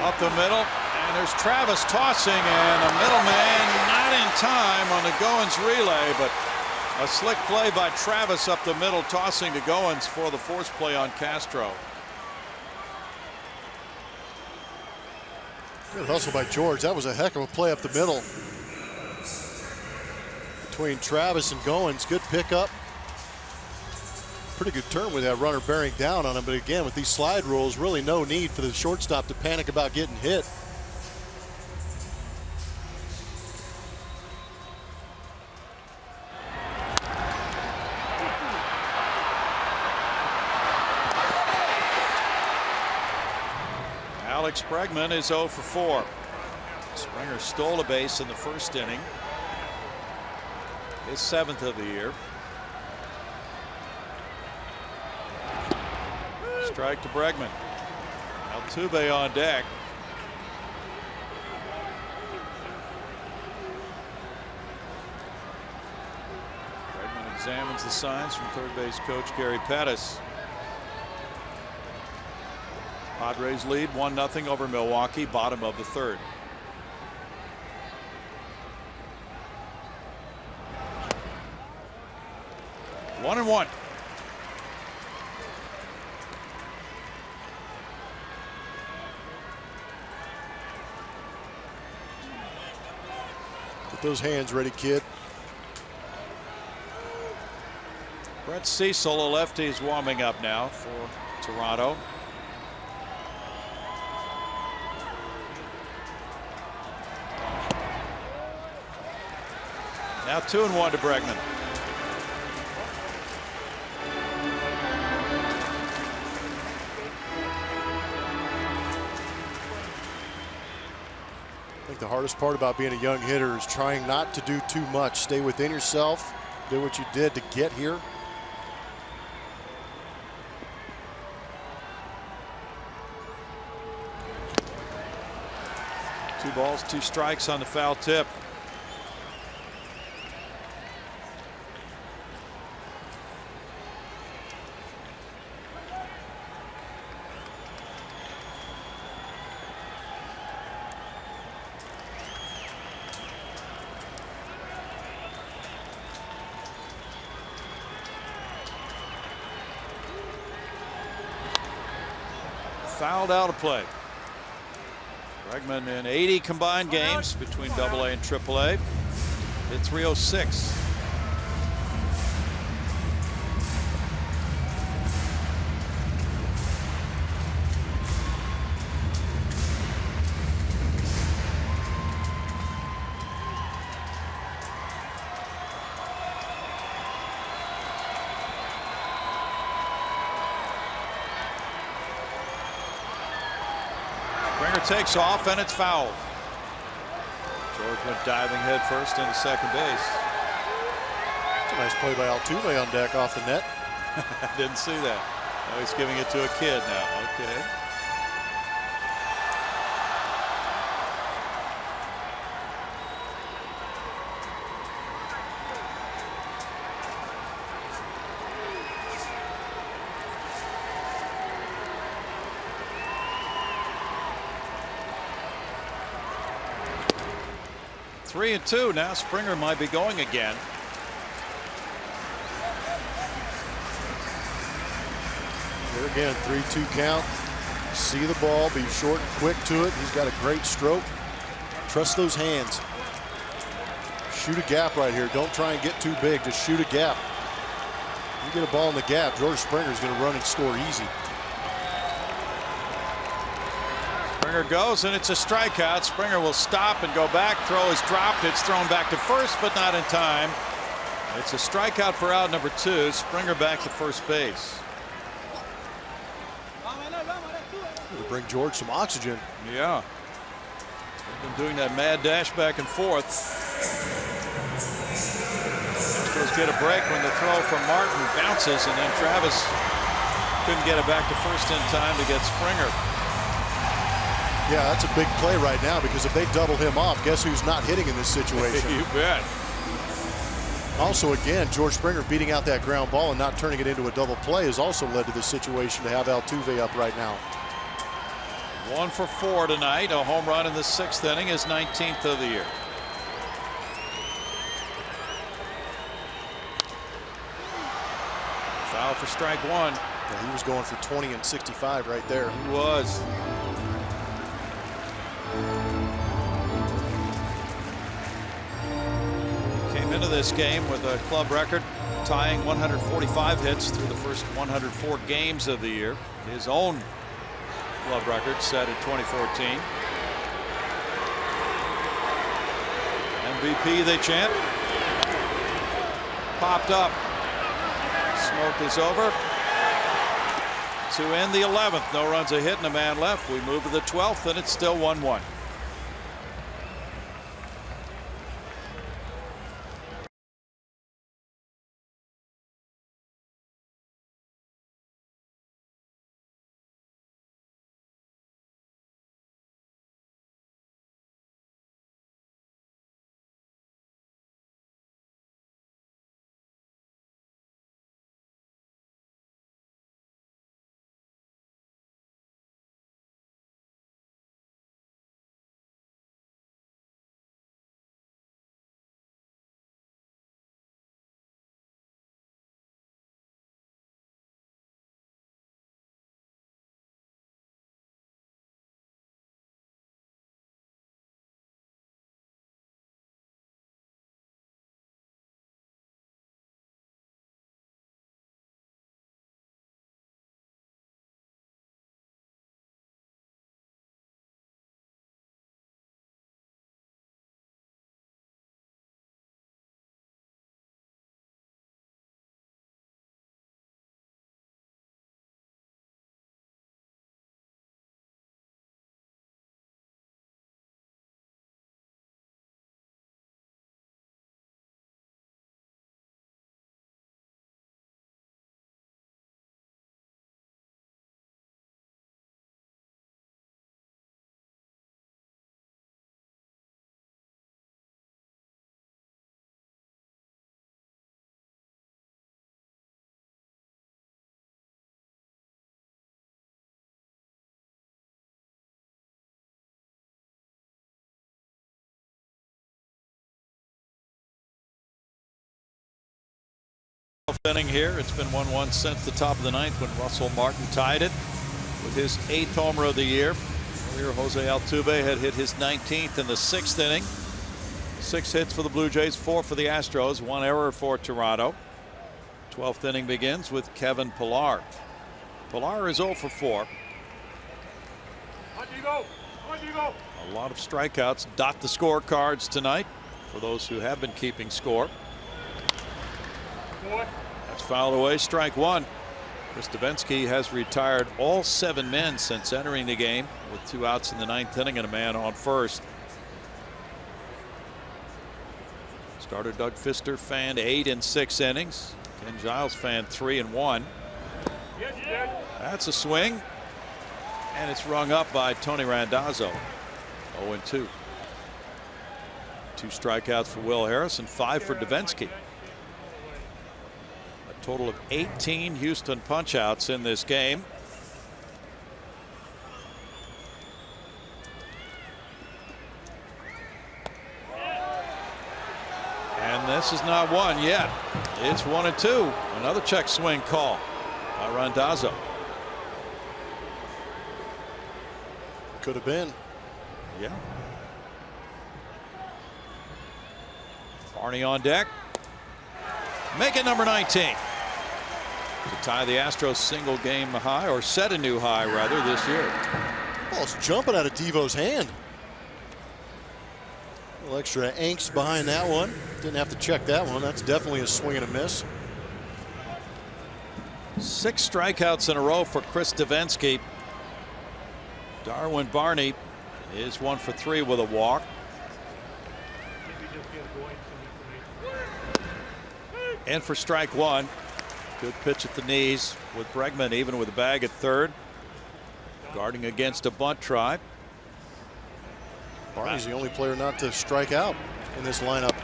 Up the middle, and there's Travis tossing, and a middleman not in time on the Goins relay, but a slick play by Travis up the middle, tossing to Goins for the force play on Castro. Good hustle by George. That was a heck of a play up the middle between Travis and Goins. Good pickup. Pretty good turn with that runner bearing down on him. But again, with these slide rules, really no need for the shortstop to panic about getting hit. Alex Bregman is 0 for 4. Springer stole a base in the 1st inning. His 7th of the year. Strike to Bregman. Altuve on deck. Bregman examines the signs from third base coach Gary Pettis. Padres lead 1-0 over Milwaukee, bottom of the 3rd. One and one. Get those hands ready, kid. Brett Cecil, a lefty, is warming up now for Toronto. Now 2-1 to Bregman. I think the hardest part about being a young hitter is trying not to do too much. Stay within yourself. Do what you did to get here. Two balls, 2 strikes on the foul tip. Fouled out of play. Bregman in 80 combined games between AA and AAA. Hit .306. Takes off, and it's fouled. George went diving head first into second base. It's a nice play by Altuve on deck off the net. I didn't see that. Oh, he's giving it to a kid now. Okay. Three and two. Now Springer might be going again. Here again, 3-2 count. See the ball, be short and quick to it. He's got a great stroke. Trust those hands. Shoot a gap right here. Don't try and get too big. Just shoot a gap. You get a ball in the gap, George Springer's going to run and score easy. Springer goes, and it's a strikeout. Springer will stop and go back. Throw is dropped. It's thrown back to first, but not in time. It's a strikeout for out number 2. Springer back to first base. To bring George some oxygen. Yeah. They've been doing that mad dash back and forth. Astros get a break when the throw from Martin bounces, and then Travis couldn't get it back to first in time to get Springer. Yeah, that's a big play right now, because if they double him off, guess who's not hitting in this situation? You bet. Also, again, George Springer beating out that ground ball and not turning it into a double play has also led to this situation to have Altuve up right now. 1 for 4 tonight. A home run in the 6th inning, his 19th of the year. Foul for strike 1. Yeah, he was going for 20 and 65 right there. He was. Came into this game with a club record tying 145 hits through the first 104 games of the year. His own club record set in 2014. MVP, they chant. Popped up. Smoke is over. To end the 11th. No runs a hit and a man left. We move to the 12th, and it's still 1-1. Inning here. It's been 1-1 since the top of the 9th when Russell Martin tied it with his 8th homer of the year. Earlier, Jose Altuve had hit his 19th in the 6th inning. 6 hits for the Blue Jays, 4 for the Astros, 1 error for Toronto. 12th inning begins with Kevin Pillar. Pillar is 0 for 4. A lot of strikeouts dot the scorecards tonight for those who have been keeping score. That's fouled away, strike 1. Chris Davinsky has retired all 7 men since entering the game with 2 outs in the 9th inning and a man on first. Starter Doug Fister fanned 8 in 6 innings. Ken Giles fanned 3 in 1. That's a swing. And it's rung up by Tony Randazzo. 0-2. 2 strikeouts for Will Harris and 5 for Devenski. A total of 18 Houston punchouts in this game. And this is not one yet. It's 1-2. Another check swing call by Randazzo. Could have been. Yeah. Barney on deck. Make it number 19. To tie the Astros single game high, or set a new high rather, this year. Ball's jumping out of Devo's hand. A little extra angst behind that one. Didn't have to check that one. That's definitely a swing and a miss. 6 strikeouts in a row for Chris Devenski. Darwin Barney is 1 for 3 with a walk. And for strike 1. Good pitch at the knees with Bregman even with a bag at third. Guarding against a bunt try. Barney's the only player not to strike out in this lineup.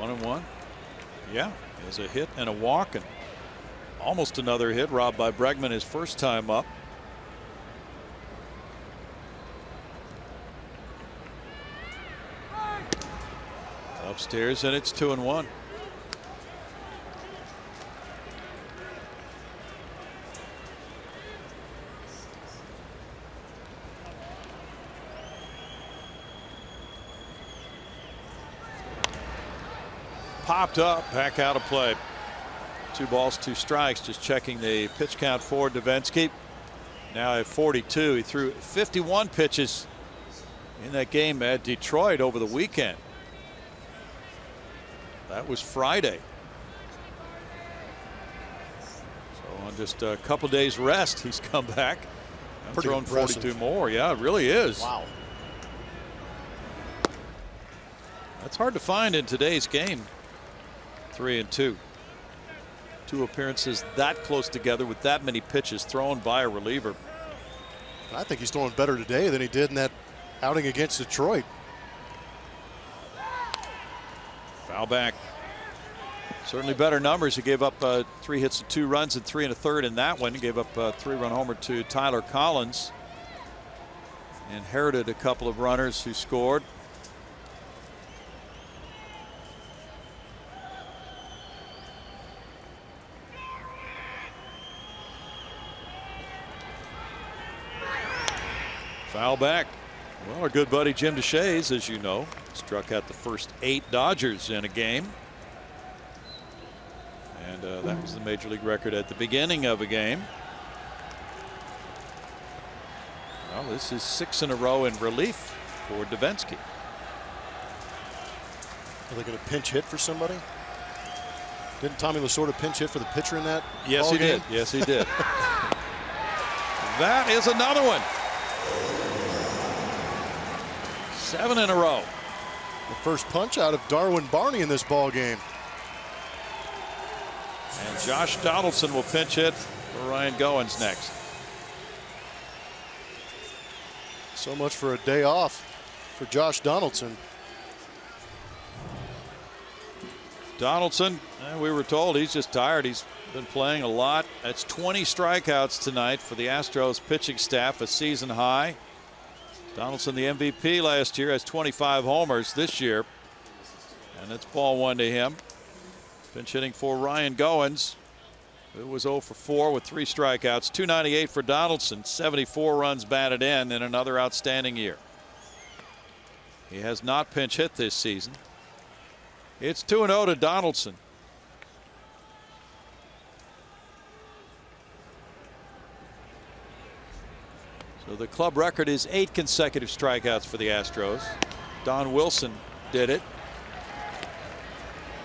1-1. Yeah, there's a hit and a walk and almost another hit robbed by Bregman his first time up. Upstairs, and it's 2-1. Popped up, back out of play. 2 balls, 2 strikes. Just checking the pitch count for Devenski. Now at 42, he threw 51 pitches in that game at Detroit over the weekend. That was Friday. So on just a couple days rest, he's come back and Pretty thrown impressive. 42 more. Yeah, it really is. Wow. That's hard to find in today's game. 3-2. 2 appearances that close together with that many pitches thrown by a reliever. I think he's throwing better today than he did in that outing against Detroit. Foul back. Certainly better numbers. He gave up 3 hits and 2 runs and 3 1/3 in that one. He gave up a 3-run homer to Tyler Collins. Inherited a couple of runners who scored. Foul back. Well, our good buddy Jim Deshaies, as you know, struck out the first 8 Dodgers in a game. And that was the major league record at the beginning of a game. Well, this is 6 in a row in relief for Devenski. Are they going to pinch hit for somebody? Didn't Tommy Lasorda pinch hit for the pitcher in that? Yes, he did. Yes, he did. That is another one. 7 in a row. The first punch out of Darwin Barney in this ball game. And Josh Donaldson will pinch hit for Ryan Goins next. So much for a day off for Josh Donaldson. Donaldson, we were told he's just tired. He's been playing a lot. That's 20 strikeouts tonight for the Astros pitching staff, a season high. Donaldson, the MVP last year, has 25 homers this year. And it's ball 1 to him. Pinch hitting for Ryan Goins, who was 0 for 4 with 3 strikeouts. 298 for Donaldson, 74 runs batted in another outstanding year. He has not pinch hit this season. It's 2-0 to Donaldson. So the club record is 8 consecutive strikeouts for the Astros. Don Wilson did it.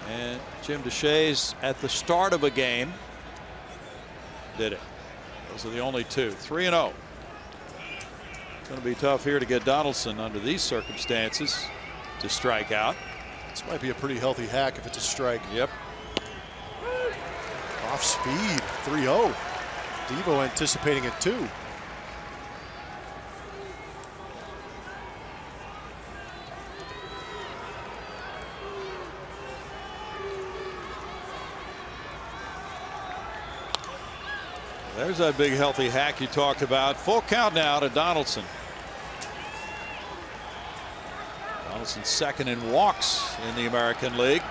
And Jim Deshaies at the start of a game did it. Those are the only 2. 3-0. It's going to be tough here to get Donaldson under these circumstances. to strike out. This might be a pretty healthy hack if it's a strike. Yep. Off speed, 3-0. Devo anticipating it too. There's that big healthy hack you talked about. Full count now to Donaldson. Donaldson second in walks in the American League.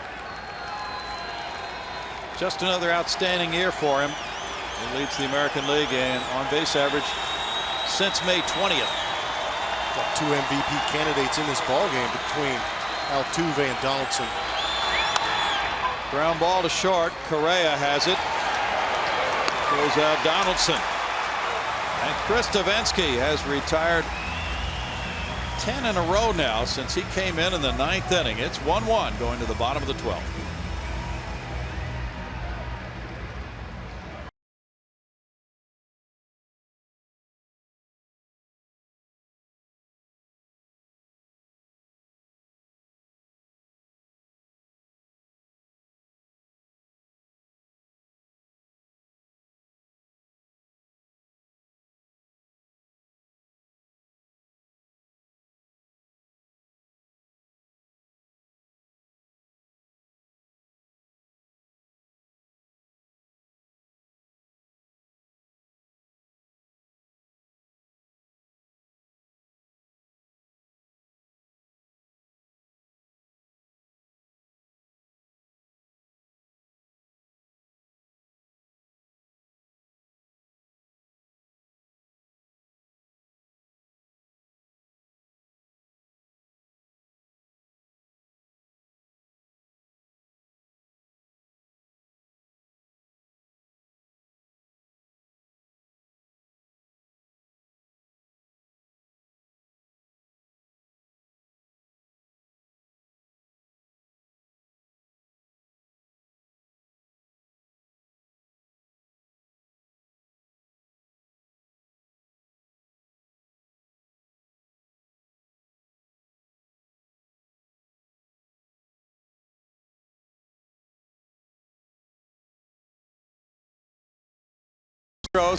Just another outstanding year for him. He leads the American League in on-base average since May 20th. Got 2 MVP candidates in this ballgame between Altuve and Donaldson. Ground ball to short. Correa has it. Goes out Donaldson. And Chris Davinsky has retired 10 in a row now since he came in the 9th inning. It's 1-1 going to the bottom of the 12th.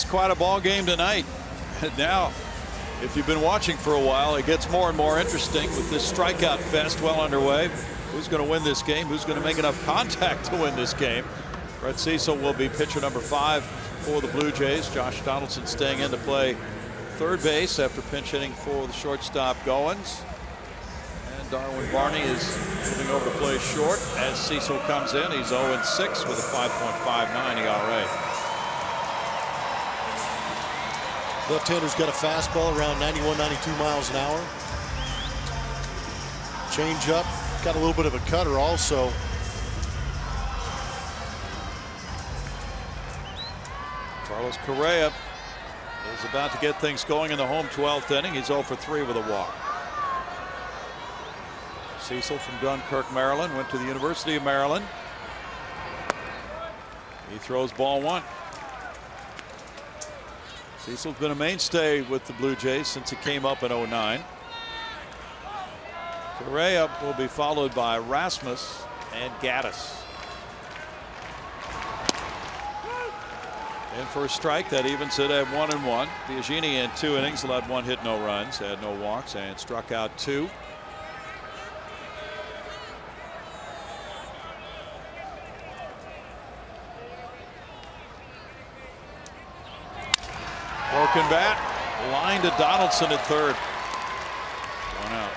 Quite a ball game tonight. Now, if you've been watching for a while, it gets more and more interesting with this strikeout fest well underway. Who's going to win this game? Who's going to make enough contact to win this game? Brett Cecil will be pitcher number 5 for the Blue Jays. Josh Donaldson staying in to play third base after pinch hitting for the shortstop Goins. And Darwin Barney is moving over to play short as Cecil comes in. He's 0-6 with a 5.59 ERA. Left-hander's got a fastball around 91, 92 miles an hour. Change up, got a little bit of a cutter also. Carlos Correa is about to get things going in the home 12th inning. He's 0 for 3 with a walk. Cecil from Dunkirk, Maryland, went to the University of Maryland. He throws ball 1. Cecil's been a mainstay with the Blue Jays since he came up in 09. Correa will be followed by Rasmus and Gaddis. In for a strike, that evens it at 1-1. Biagini in 2 innings allowed 1 hit, no runs, had no walks, and struck out 2. Broken bat, line to Donaldson at third. 1 out.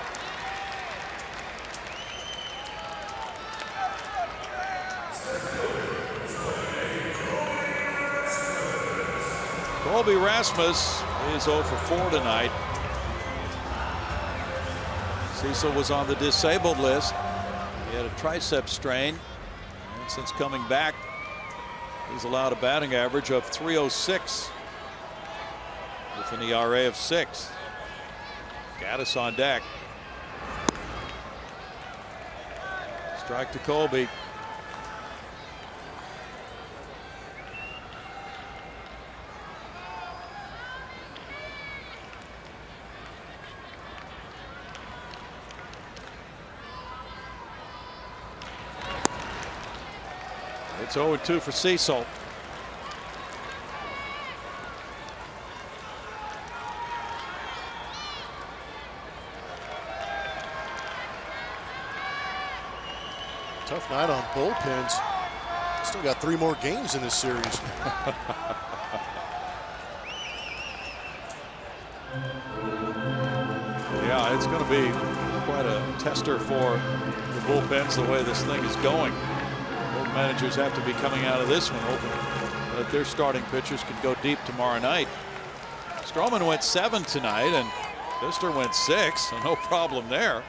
Colby Rasmus is 0 for 4 tonight. Cecil was on the disabled list. He had a tricep strain, and since coming back, he's allowed a batting average of .306 with an ERA of 6. Gaddis on deck. Strike to Colby. It's 0-2 for Cecil. Tough night on bullpens. Still got 3 more games in this series. Yeah, it's going to be quite a tester for the bullpens the way this thing is going. Both managers have to be coming out of this one hoping that their starting pitchers can go deep tomorrow night. Stroman went 7 tonight and Fister went 6, so no problem there.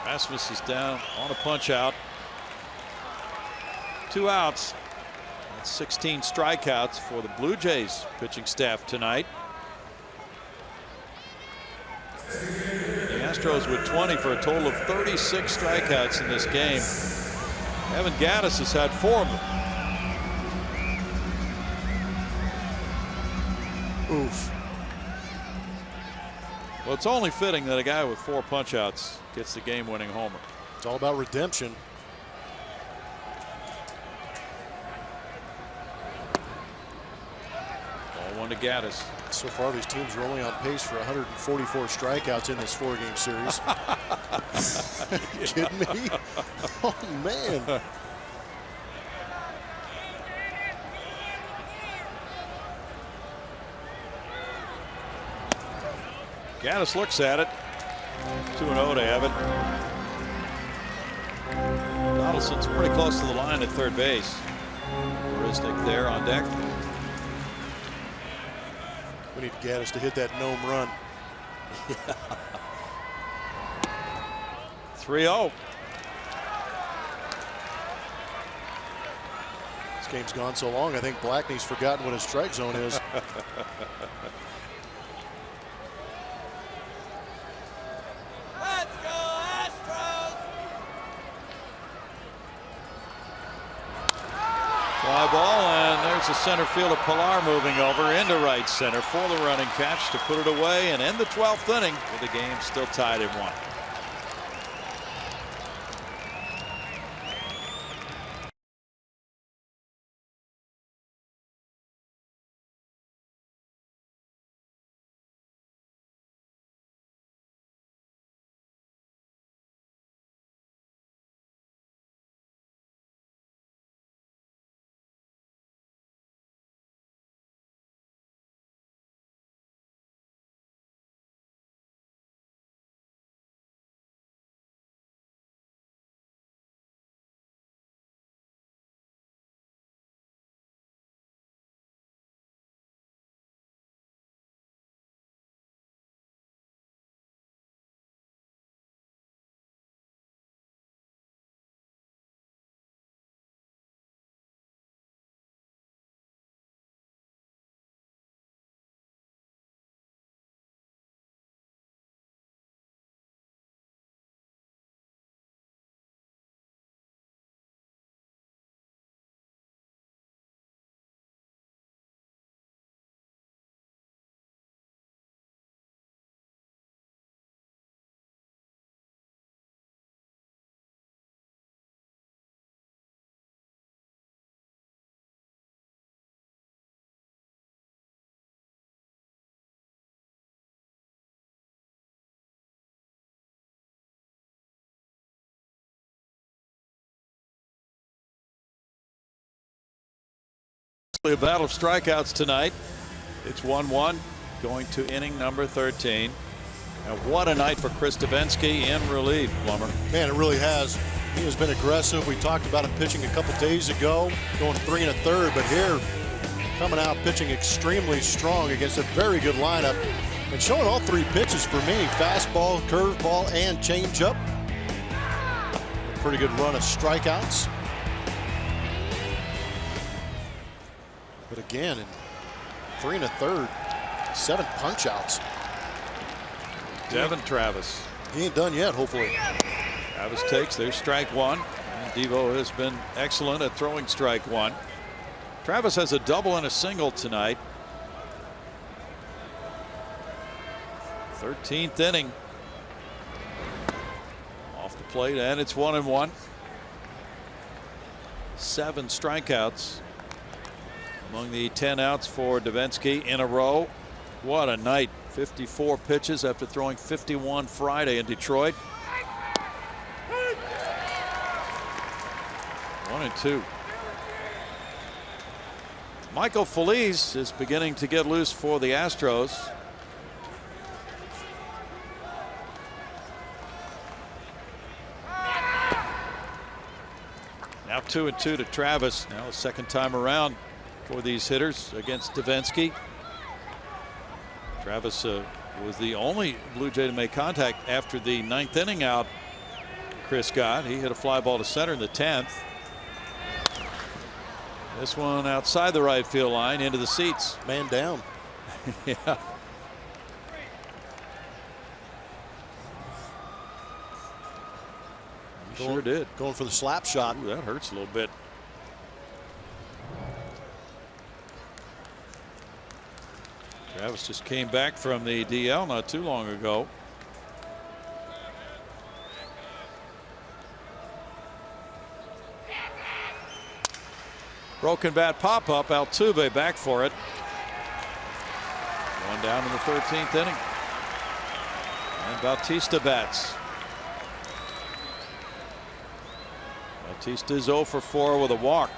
Rasmus is down on a punch out. 2 outs. That's 16 strikeouts for the Blue Jays pitching staff tonight. The Astros with 20 for a total of 36 strikeouts in this game. Evan Gattis has had 4 of them. Oof. Well, it's only fitting that a guy with 4 punchouts gets the game-winning homer. It's all about redemption. Ball 1 to Gattis. So far, these teams are only on pace for 144 strikeouts in this 4-game series. You kidding me? Oh, man. Gattis looks at it. 2-0 to Evan. Donaldson's pretty close to the line at third base. Marisnik there on deck. We need Gattis to hit that gnome run. 3-0. This game's gone so long, I think Blackney's forgotten what his strike zone is. Fly ball, and there's the center fielder Pilar moving over into right center for the running catch to put it away and end the 12th inning with the game still tied at 1. A battle of strikeouts tonight. It's 1-1 going to inning number 13. And what a night for Chris Devenski in relief, Plummer. Man, it really has. He has been aggressive. We talked about him pitching a couple days ago, going 3 1/3, but here coming out pitching extremely strong against a very good lineup and showing all 3 pitches for me: fastball, curveball, and changeup. A pretty good run of strikeouts. But again, in 3 1/3, 7 punch-outs. Devin Travis. He ain't done yet, hopefully. Travis takes, there's strike 1. And Devo has been excellent at throwing strike 1. Travis has a double and a single tonight. 13th inning. Off the plate, and it's 1-1. 7 strikeouts among the 10 outs for Devenski in a row. What a night. 54 pitches after throwing 51 Friday in Detroit. 1-2. Michael Feliz is beginning to get loose for the Astros. Now 2-2 to Travis. Now a second time around for these hitters against Devenski. Travis was the only Blue Jay to make contact after the 9th inning out. Chris got. He hit a fly ball to center in the 10th. This one outside the right field line into the seats. Man down. Yeah. He sure did. Going for the slap shot. Ooh, that hurts a little bit. Travis just came back from the DL not too long ago. Broken bat pop up. Altuve back for it. One down in the 13th inning. And Bautista bats. Bautista is 0 for 4 with a walk.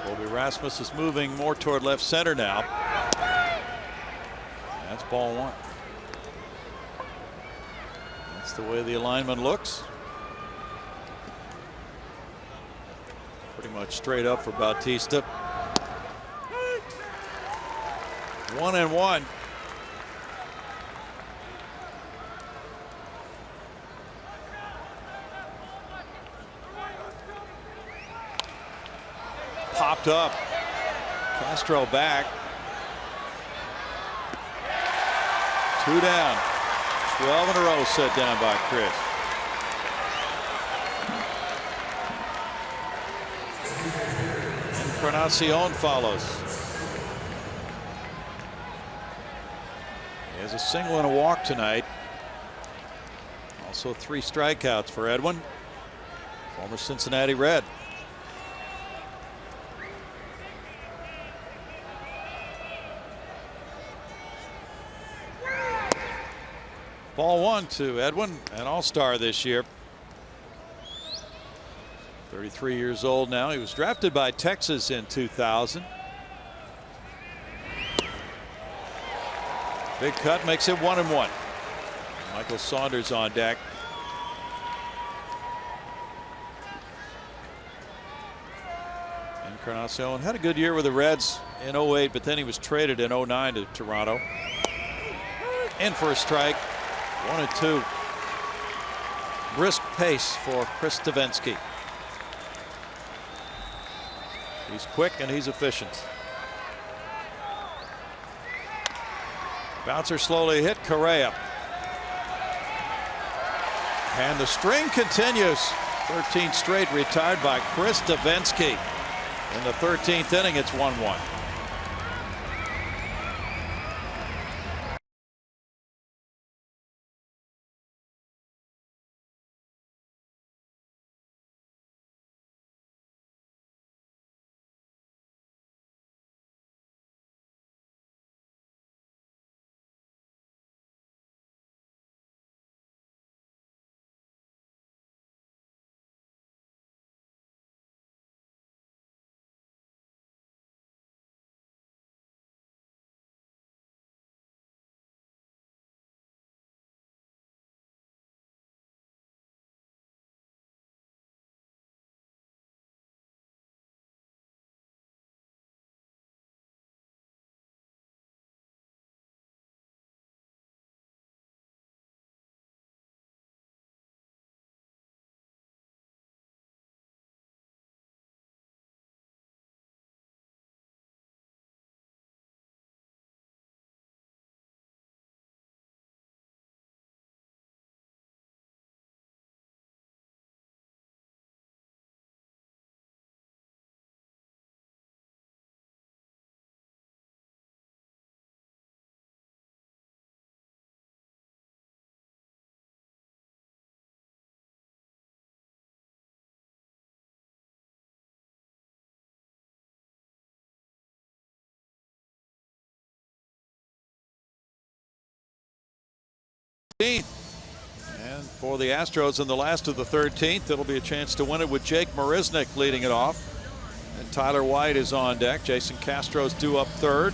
Colby Rasmus is moving more toward left center now. That's ball 1. That's the way the alignment looks. Pretty much straight up for Bautista. 1-1. Popped up. Castro back. 2 down. 12 in a row set down by Chris. Encarnacion follows. He has a single and a walk tonight. Also 3 strikeouts for Edwin, former Cincinnati Red. Ball 1 to Edwin, an all-star this year. 33 years old now. He was drafted by Texas in 2000. Big cut makes it 1-1. Michael Saunders on deck. Encarnacion had a good year with the Reds in 08, but then he was traded in 09 to Toronto. In for a strike. 1-2. Brisk pace for Chris Devenski. He's quick and he's efficient. Bouncer slowly hit Correa. And the string continues. 13 straight retired by Chris Devenski. In the 13th inning, it's 1-1. 13th. And for the Astros in the last of the 13th, it'll be a chance to win it with Jake Marisnick leading it off. And Tyler White is on deck. Jason Castro's due up third.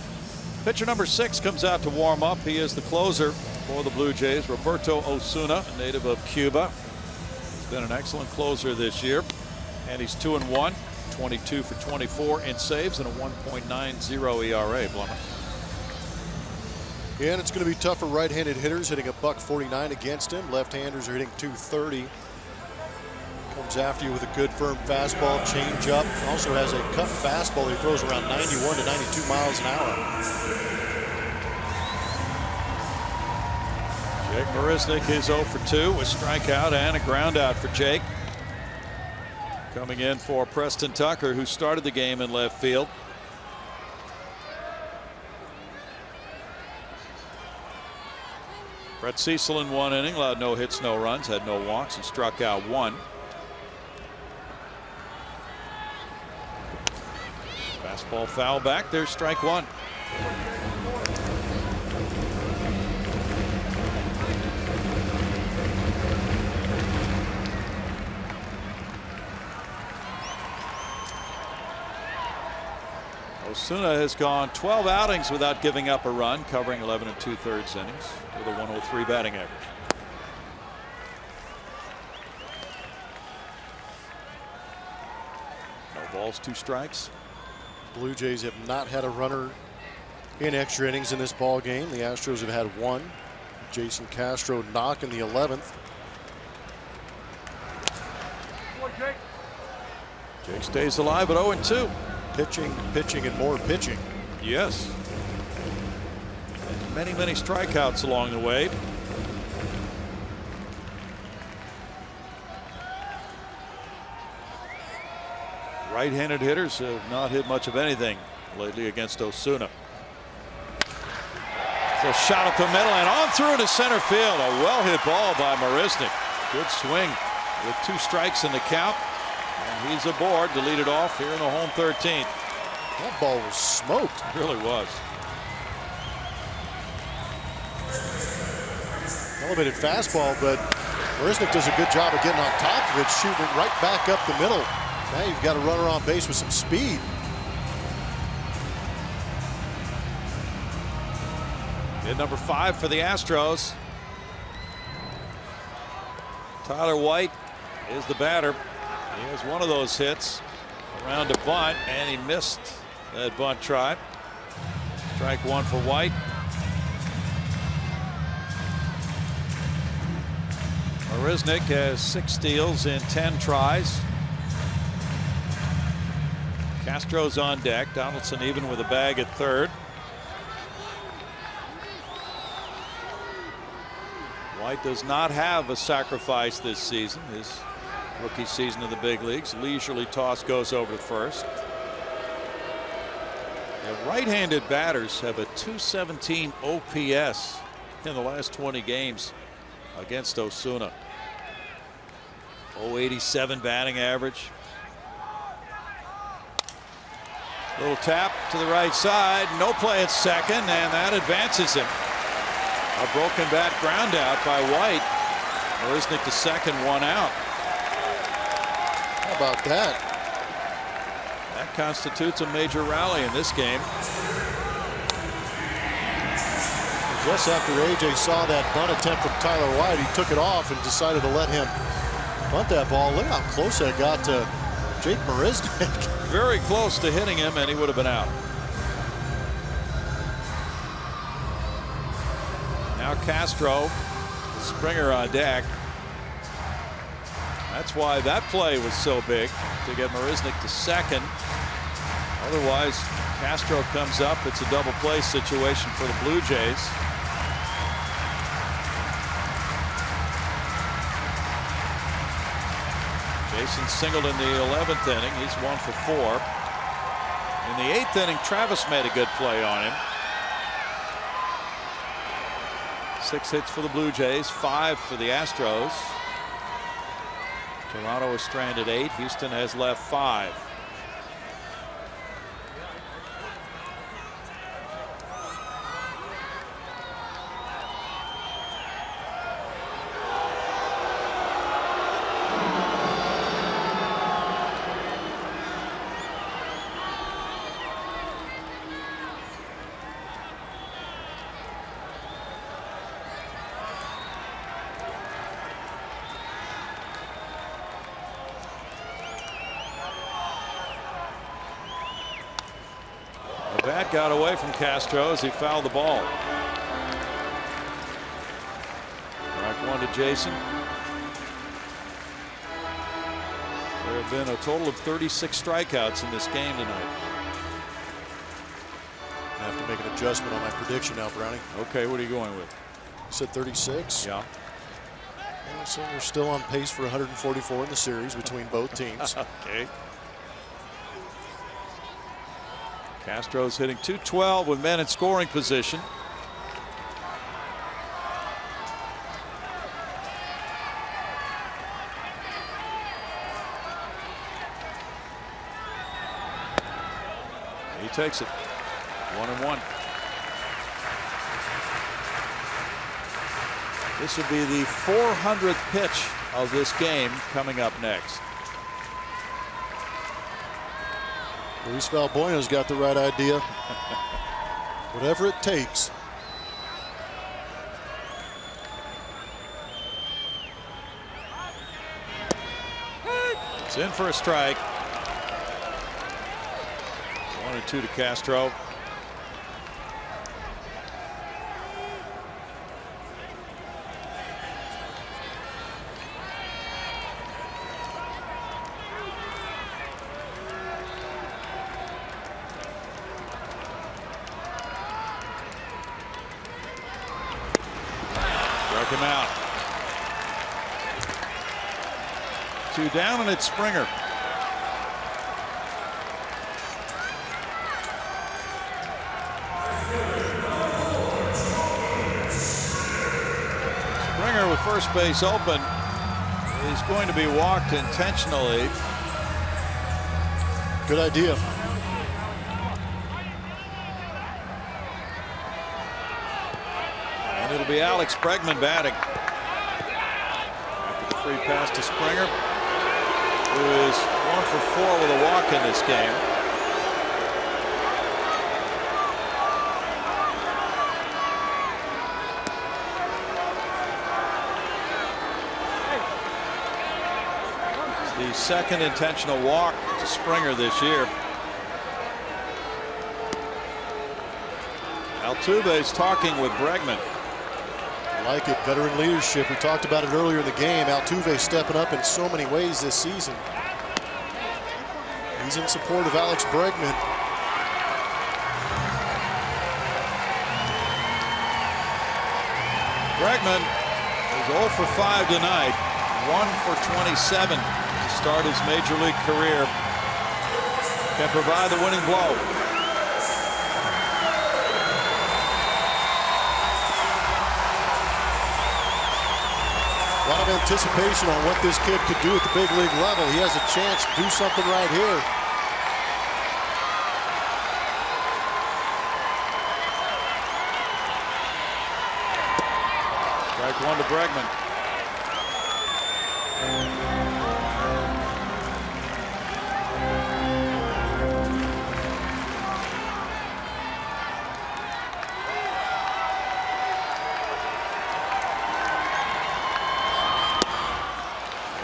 Pitcher number 6 comes out to warm up. He is the closer for the Blue Jays, Roberto Osuna, a native of Cuba. He's been an excellent closer this year. And he's 2-1, 22 for 24 in saves and a 1.90 ERA. Blummer. Yeah, and it's going to be tough for right-handed hitters, hitting a .149 against him. Left-handers are hitting .230. Comes after you with a good firm fastball, change-up. Also has a cut fastball he throws around 91 to 92 miles an hour. Jake Marisnick is 0 for 2 with strikeout and a ground out for Jake. Coming in for Preston Tucker, who started the game in left field. Brett Cecil in 1 inning, allowed no hits, no runs, had no walks, and struck out 1. Fastball foul back. There's strike 1. Osuna has gone 12 outings without giving up a run, covering 11 2/3 innings with a 103 batting average. No balls, 2 strikes. Blue Jays have not had a runner in extra innings in this ball game. The Astros have had 1. Jason Castro knock in the 11th. Jake stays alive at 0-2. Pitching, pitching, and more pitching. Yes. And many strikeouts along the way. Right-handed hitters have not hit much of anything lately against Osuna. So shot up the middle and on through to center field. A well-hit ball by Marisnick. Good swing with 2 strikes in the count. And he's aboard to lead it off here in the home 13th. That ball was smoked. It really was. Elevated fastball, but Marisnick does a good job of getting on top of it, shooting it right back up the middle. Now you've got a runner on base with some speed. Hit number 5 for the Astros. Tyler White is the batter. He has one of those hits around a bunt, and he missed that bunt try. Strike 1 for White. Marisnick has 6 steals in 10 tries. Castro's on deck. Donaldson even with a bag at third. White does not have a sacrifice this season. His rookie season in the big leagues. Leisurely toss goes over to first. The right-handed batters have a .217 OPS in the last 20 games against Osuna. .087 batting average. Little tap to the right side. No play at second, and that advances him. A broken bat ground out by White. Marisnick to second, 1 out. How about that? That constitutes a major rally in this game. Just after AJ saw that bunt attempt from Tyler White, he took it off and decided to let him bunt that ball. Look how close that got to Jake Marisnick. Very close to hitting him, and he would have been out. Now Castro, Springer on deck. That's why that play was so big, to get Marisnick to second. Otherwise, Castro comes up. It's a double play situation for the Blue Jays. Jason singled in the 11th inning. He's 1 for 4. In the 8th inning, Travis made a good play on him. 6 hits for the Blue Jays, 5 for the Astros. Toronto is stranded 8. Houston has left 5. That got away from Castro as he fouled the ball. Strike one to Jason. There have been a total of 36 strikeouts in this game tonight. I have to make an adjustment on my prediction now, Brownie. Okay, what are you going with? You said 36? Yeah. Well, so we're still on pace for 144 in the series between both teams. Okay. Castro's hitting .212 with men in scoring position. He takes it. 1-1. This will be the 400th pitch of this game coming up next. Luis Valbuena's got the right idea. Whatever it takes. It's in for a strike. 1-2 to Castro. Struck him out. 2 down, and it's Springer. Springer with first base open is going to be walked intentionally. Good idea. And it'll be Alex Bregman batting. After the free pass to Springer, who is 1 for 4 with a walk in this game. It's the second intentional walk to Springer this year. Altuve's talking with Bregman. I like it. Veteran leadership. We talked about it earlier in the game. Altuve stepping up in so many ways this season. He's in support of Alex Bregman. Bregman is 0 for 5 tonight. 1 for 27 to start his major league career. Can provide the winning blow. A lot of anticipation on what this kid could do at the big league level. He has a chance to do something right here. Strike one to Bregman.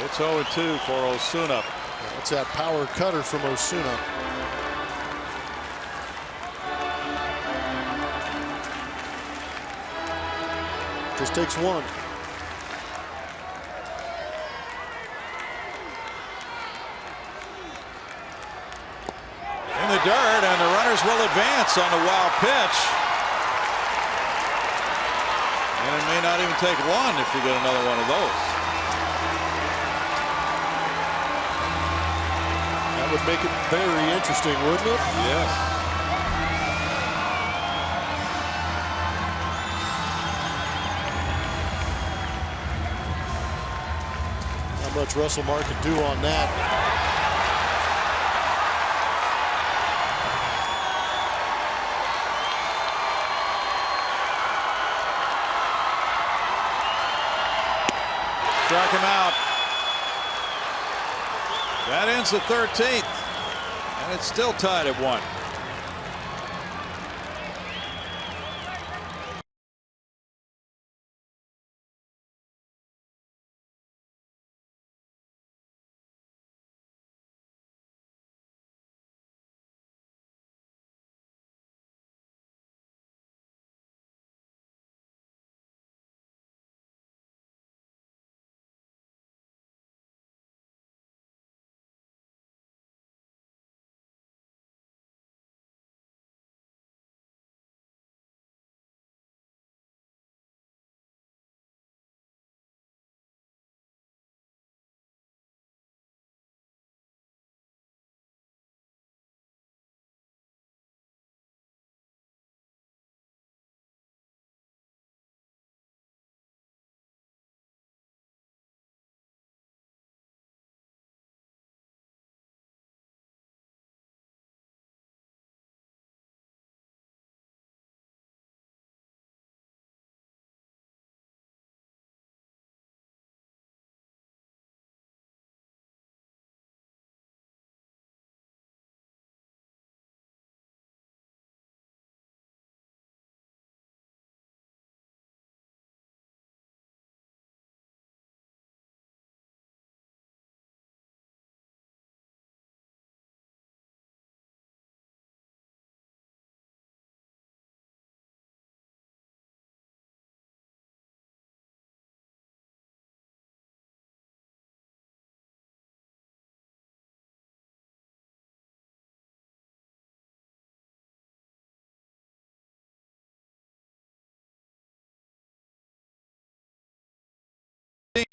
It's 0-2 for Osuna. That's that power cutter from Osuna. Just takes one. In the dirt, and the runners will advance on the wild pitch. And it may not even take one if you get another one of those. That would make it very interesting, wouldn't it? Yes. How much Russell Mark could do on that. Struck him out. That ends the 13th, and it's still tied at 1.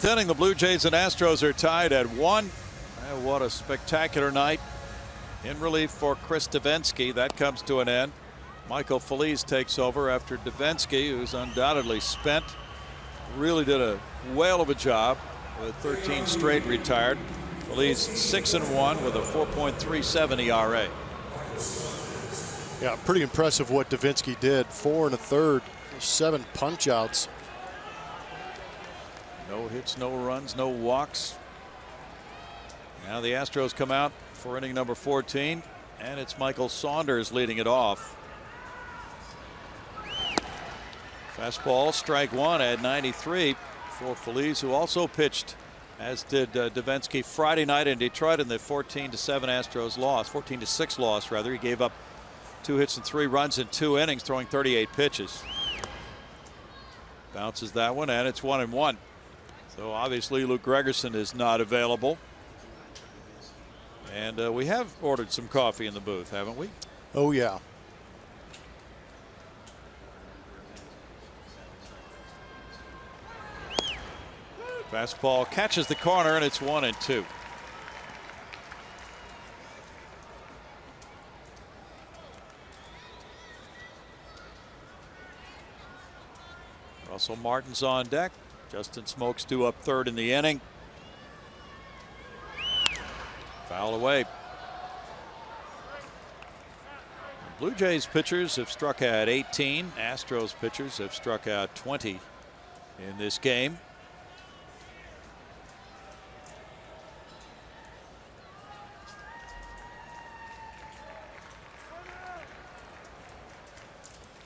Inning, the Blue Jays and Astros are tied at 1. What a spectacular night. In relief for Chris Devenski. That comes to an end. Michael Feliz takes over after Devenski, who's undoubtedly spent, really did a whale of a job with 13 straight retired. Feliz 6-1 with a 4.37 ERA. Yeah, pretty impressive what Devenski did. 4 1/3, 7 punch outs. No hits, no runs, no walks. Now the Astros come out for inning number 14, and it's Michael Saunders leading it off. Fastball, strike one at 93 for Feliz, who also pitched, as did Devenski, Friday night in Detroit in the 14-7 Astros loss, 14-6 loss rather. He gave up 2 hits and 3 runs in 2 innings, throwing 38 pitches. Bounces that one, and it's 1-1. So obviously Luke Gregerson is not available. And we have ordered some coffee in the booth, haven't we? Oh, yeah. Fastball catches the corner, and it's 1-2. Russell Martin's on deck. Justin Smoak's due up third in the inning. Foul away. Blue Jays pitchers have struck out 18. Astros pitchers have struck out 20 in this game.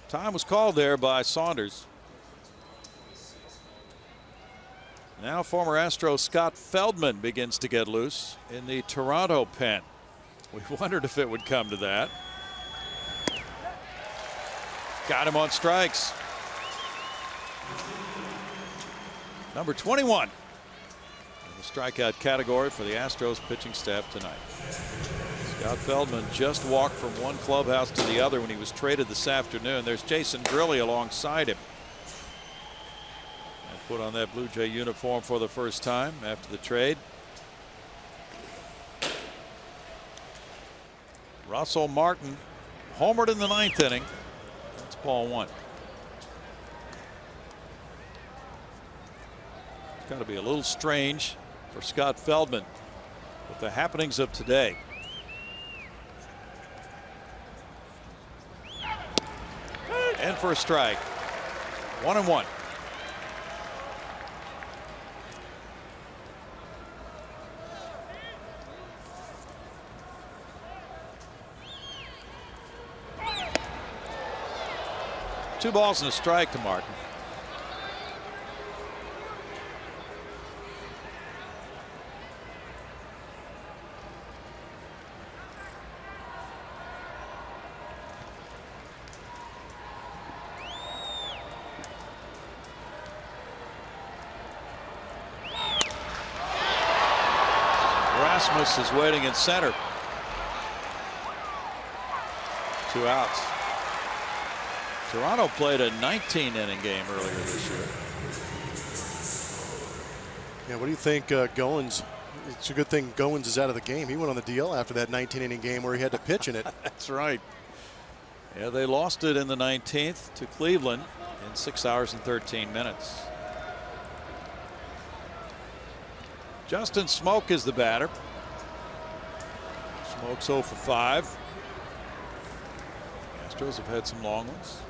Time was called there by Saunders. Now former Astro Scott Feldman begins to get loose in the Toronto pen. We wondered if it would come to that. Got him on strikes. Number 21 in the strikeout category for the Astros pitching staff tonight. Scott Feldman just walked from one clubhouse to the other when he was traded this afternoon. There's Jason Grilli alongside him. Put on that Blue Jay uniform for the first time after the trade. Russell Martin homered in the 9th inning. That's ball 1. It's got to be a little strange for Scott Feldman with the happenings of today. And for a strike. 1-1. Two balls and a strike to Martin. Rasmus is waiting in center. 2 outs. Toronto played a 19-inning game earlier this year. Yeah, what do you think, Goins? It's a good thing Goins is out of the game. He went on the DL after that 19-inning game where he had to pitch in it. That's right. Yeah, they lost it in the 19th to Cleveland in 6 hours and 13 minutes. Justin Smoak is the batter. Smoak's 0 for 5. Astros have had some long ones.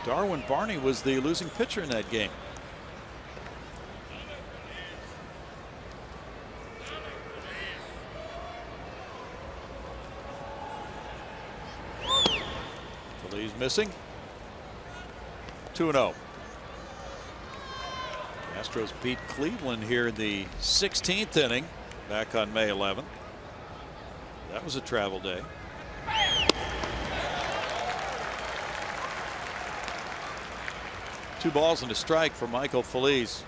Darwin Barney was the losing pitcher in that game. Feliz missing. 2-0. The Astros beat Cleveland here in the 16th inning back on May 11th. That was a travel day. Two balls and a strike for Michael Feliz.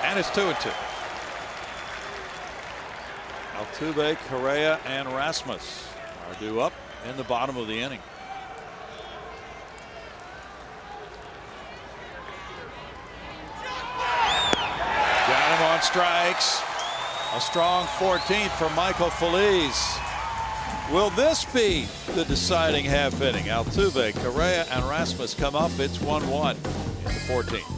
And it's 2-2. Altuve, Correa, and Rasmus are due up in the bottom of the inning. Got him on strikes. A strong 14th for Michael Feliz. Will this be the deciding half inning? Altuve, Correa, and Rasmus come up. It's 1-1 in the 14th.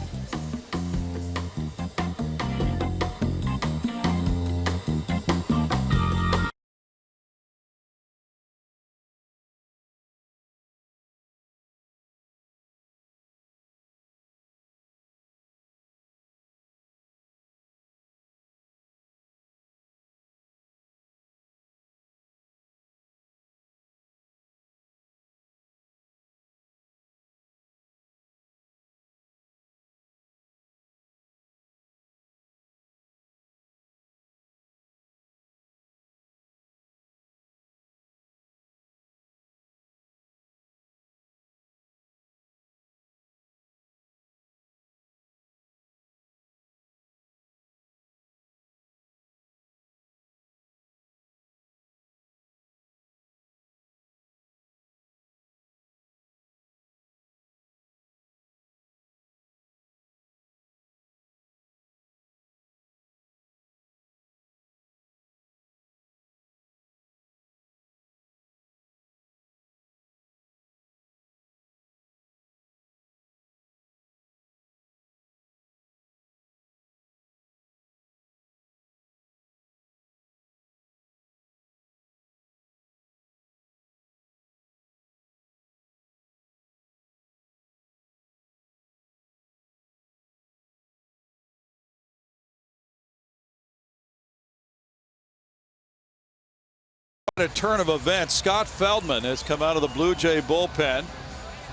A turn of events. Scott Feldman has come out of the Blue Jay bullpen.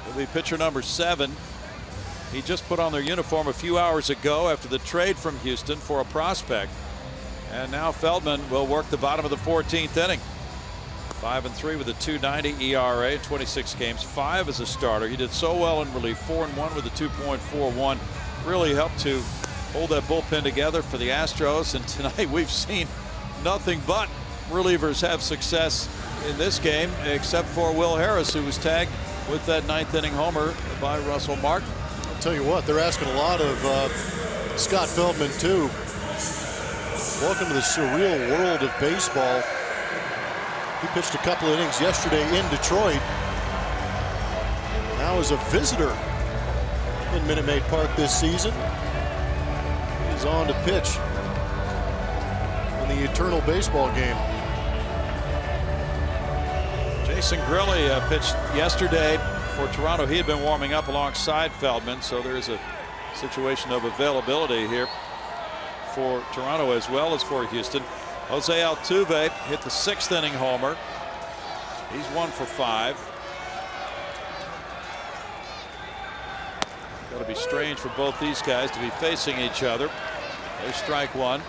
He'll be pitcher number 7. He just put on their uniform a few hours ago after the trade from Houston for a prospect. And now Feldman will work the bottom of the 14th inning. 5-3 with a 2.90 ERA in 26 games. 5 as a starter. He did so well in relief. 4-1 with a 2.41. Really helped to hold that bullpen together for the Astros. And tonight we've seen nothing but relievers have success in this game, except for Will Harris, who was tagged with that 9th inning homer by Russell Martin. I'll tell you what, they're asking a lot of Scott Feldman too. Welcome to the surreal world of baseball. He pitched a couple of innings yesterday in Detroit. Now as a visitor in Minute Maid Park this season. He's on to pitch in the eternal baseball game. Jason Grilli pitched yesterday for Toronto. He had been warming up alongside Feldman, so there's a situation of availability here for Toronto as well as for Houston. Jose Altuve hit the 6th inning homer. He's 1 for 5. Got to be strange for both these guys to be facing each other. They strike one.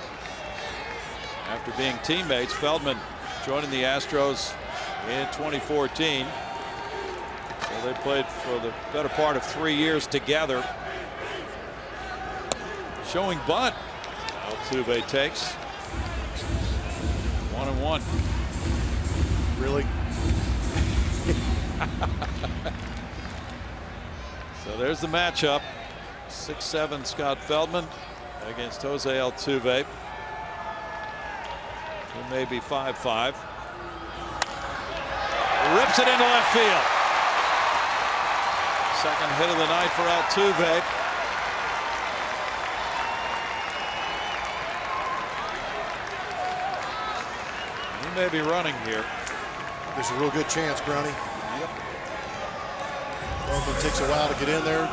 After being teammates, Feldman joining the Astros in 2014. So they played for the better part of 3 years together. Showing bunt. Altuve takes. 1-1. Really? So there's the matchup. 6'7" Scott Feldman against Jose Altuve, who may be 5'5". Rips it into left field. Second hit of the night for Altuve. He may be running here. There's a real good chance, Brownie. Yep. Feldman takes a while to get in there.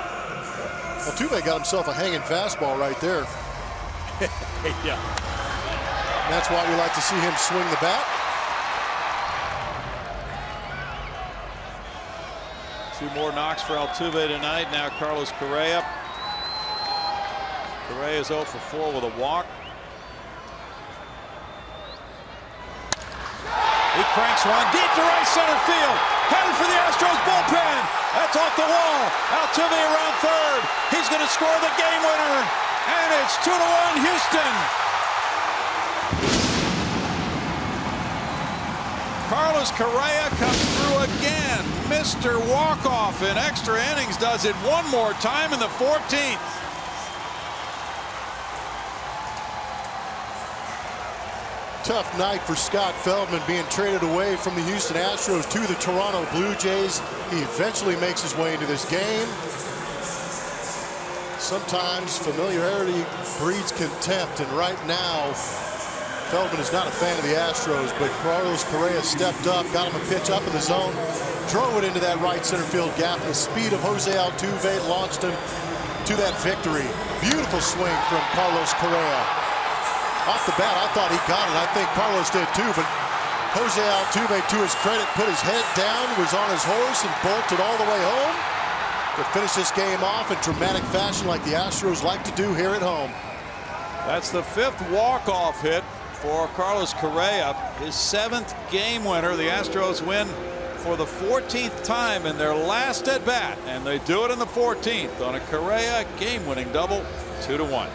Altuve got himself a hanging fastball right there. Yeah. And that's why we like to see him swing the bat. 2 more knocks for Altuve tonight. Now Carlos Correa. Correa is 0 for 4 with a walk. He cranks one deep to right center field. Headed for the Astros bullpen. That's off the wall. Altuve around third. He's going to to score the game winner, and it's 2-1 Houston. Carlos Correa comes through again. Mr. Walk-Off in extra innings does it one more time in the 14th. Tough night for Scott Feldman, being traded away from the Houston Astros to the Toronto Blue Jays. He eventually makes his way into this game. Sometimes familiarity breeds contempt, and right now Feldman is not a fan of the Astros, but Carlos Correa stepped up, got him a pitch up in the zone, drove it into that right center field gap. The speed of Jose Altuve launched him to that victory. Beautiful swing from Carlos Correa. Off the bat, I thought he got it. I think Carlos did too, but Jose Altuve, to his credit, put his head down, was on his horse, and bolted all the way home to finish this game off in dramatic fashion like the Astros like to do here at home. That's the 5th walk-off hit for Carlos Correa, his 7th game winner. The Astros win for the 14th time in their last at bat, and they do it in the 14th on a Correa game-winning double, 2-1.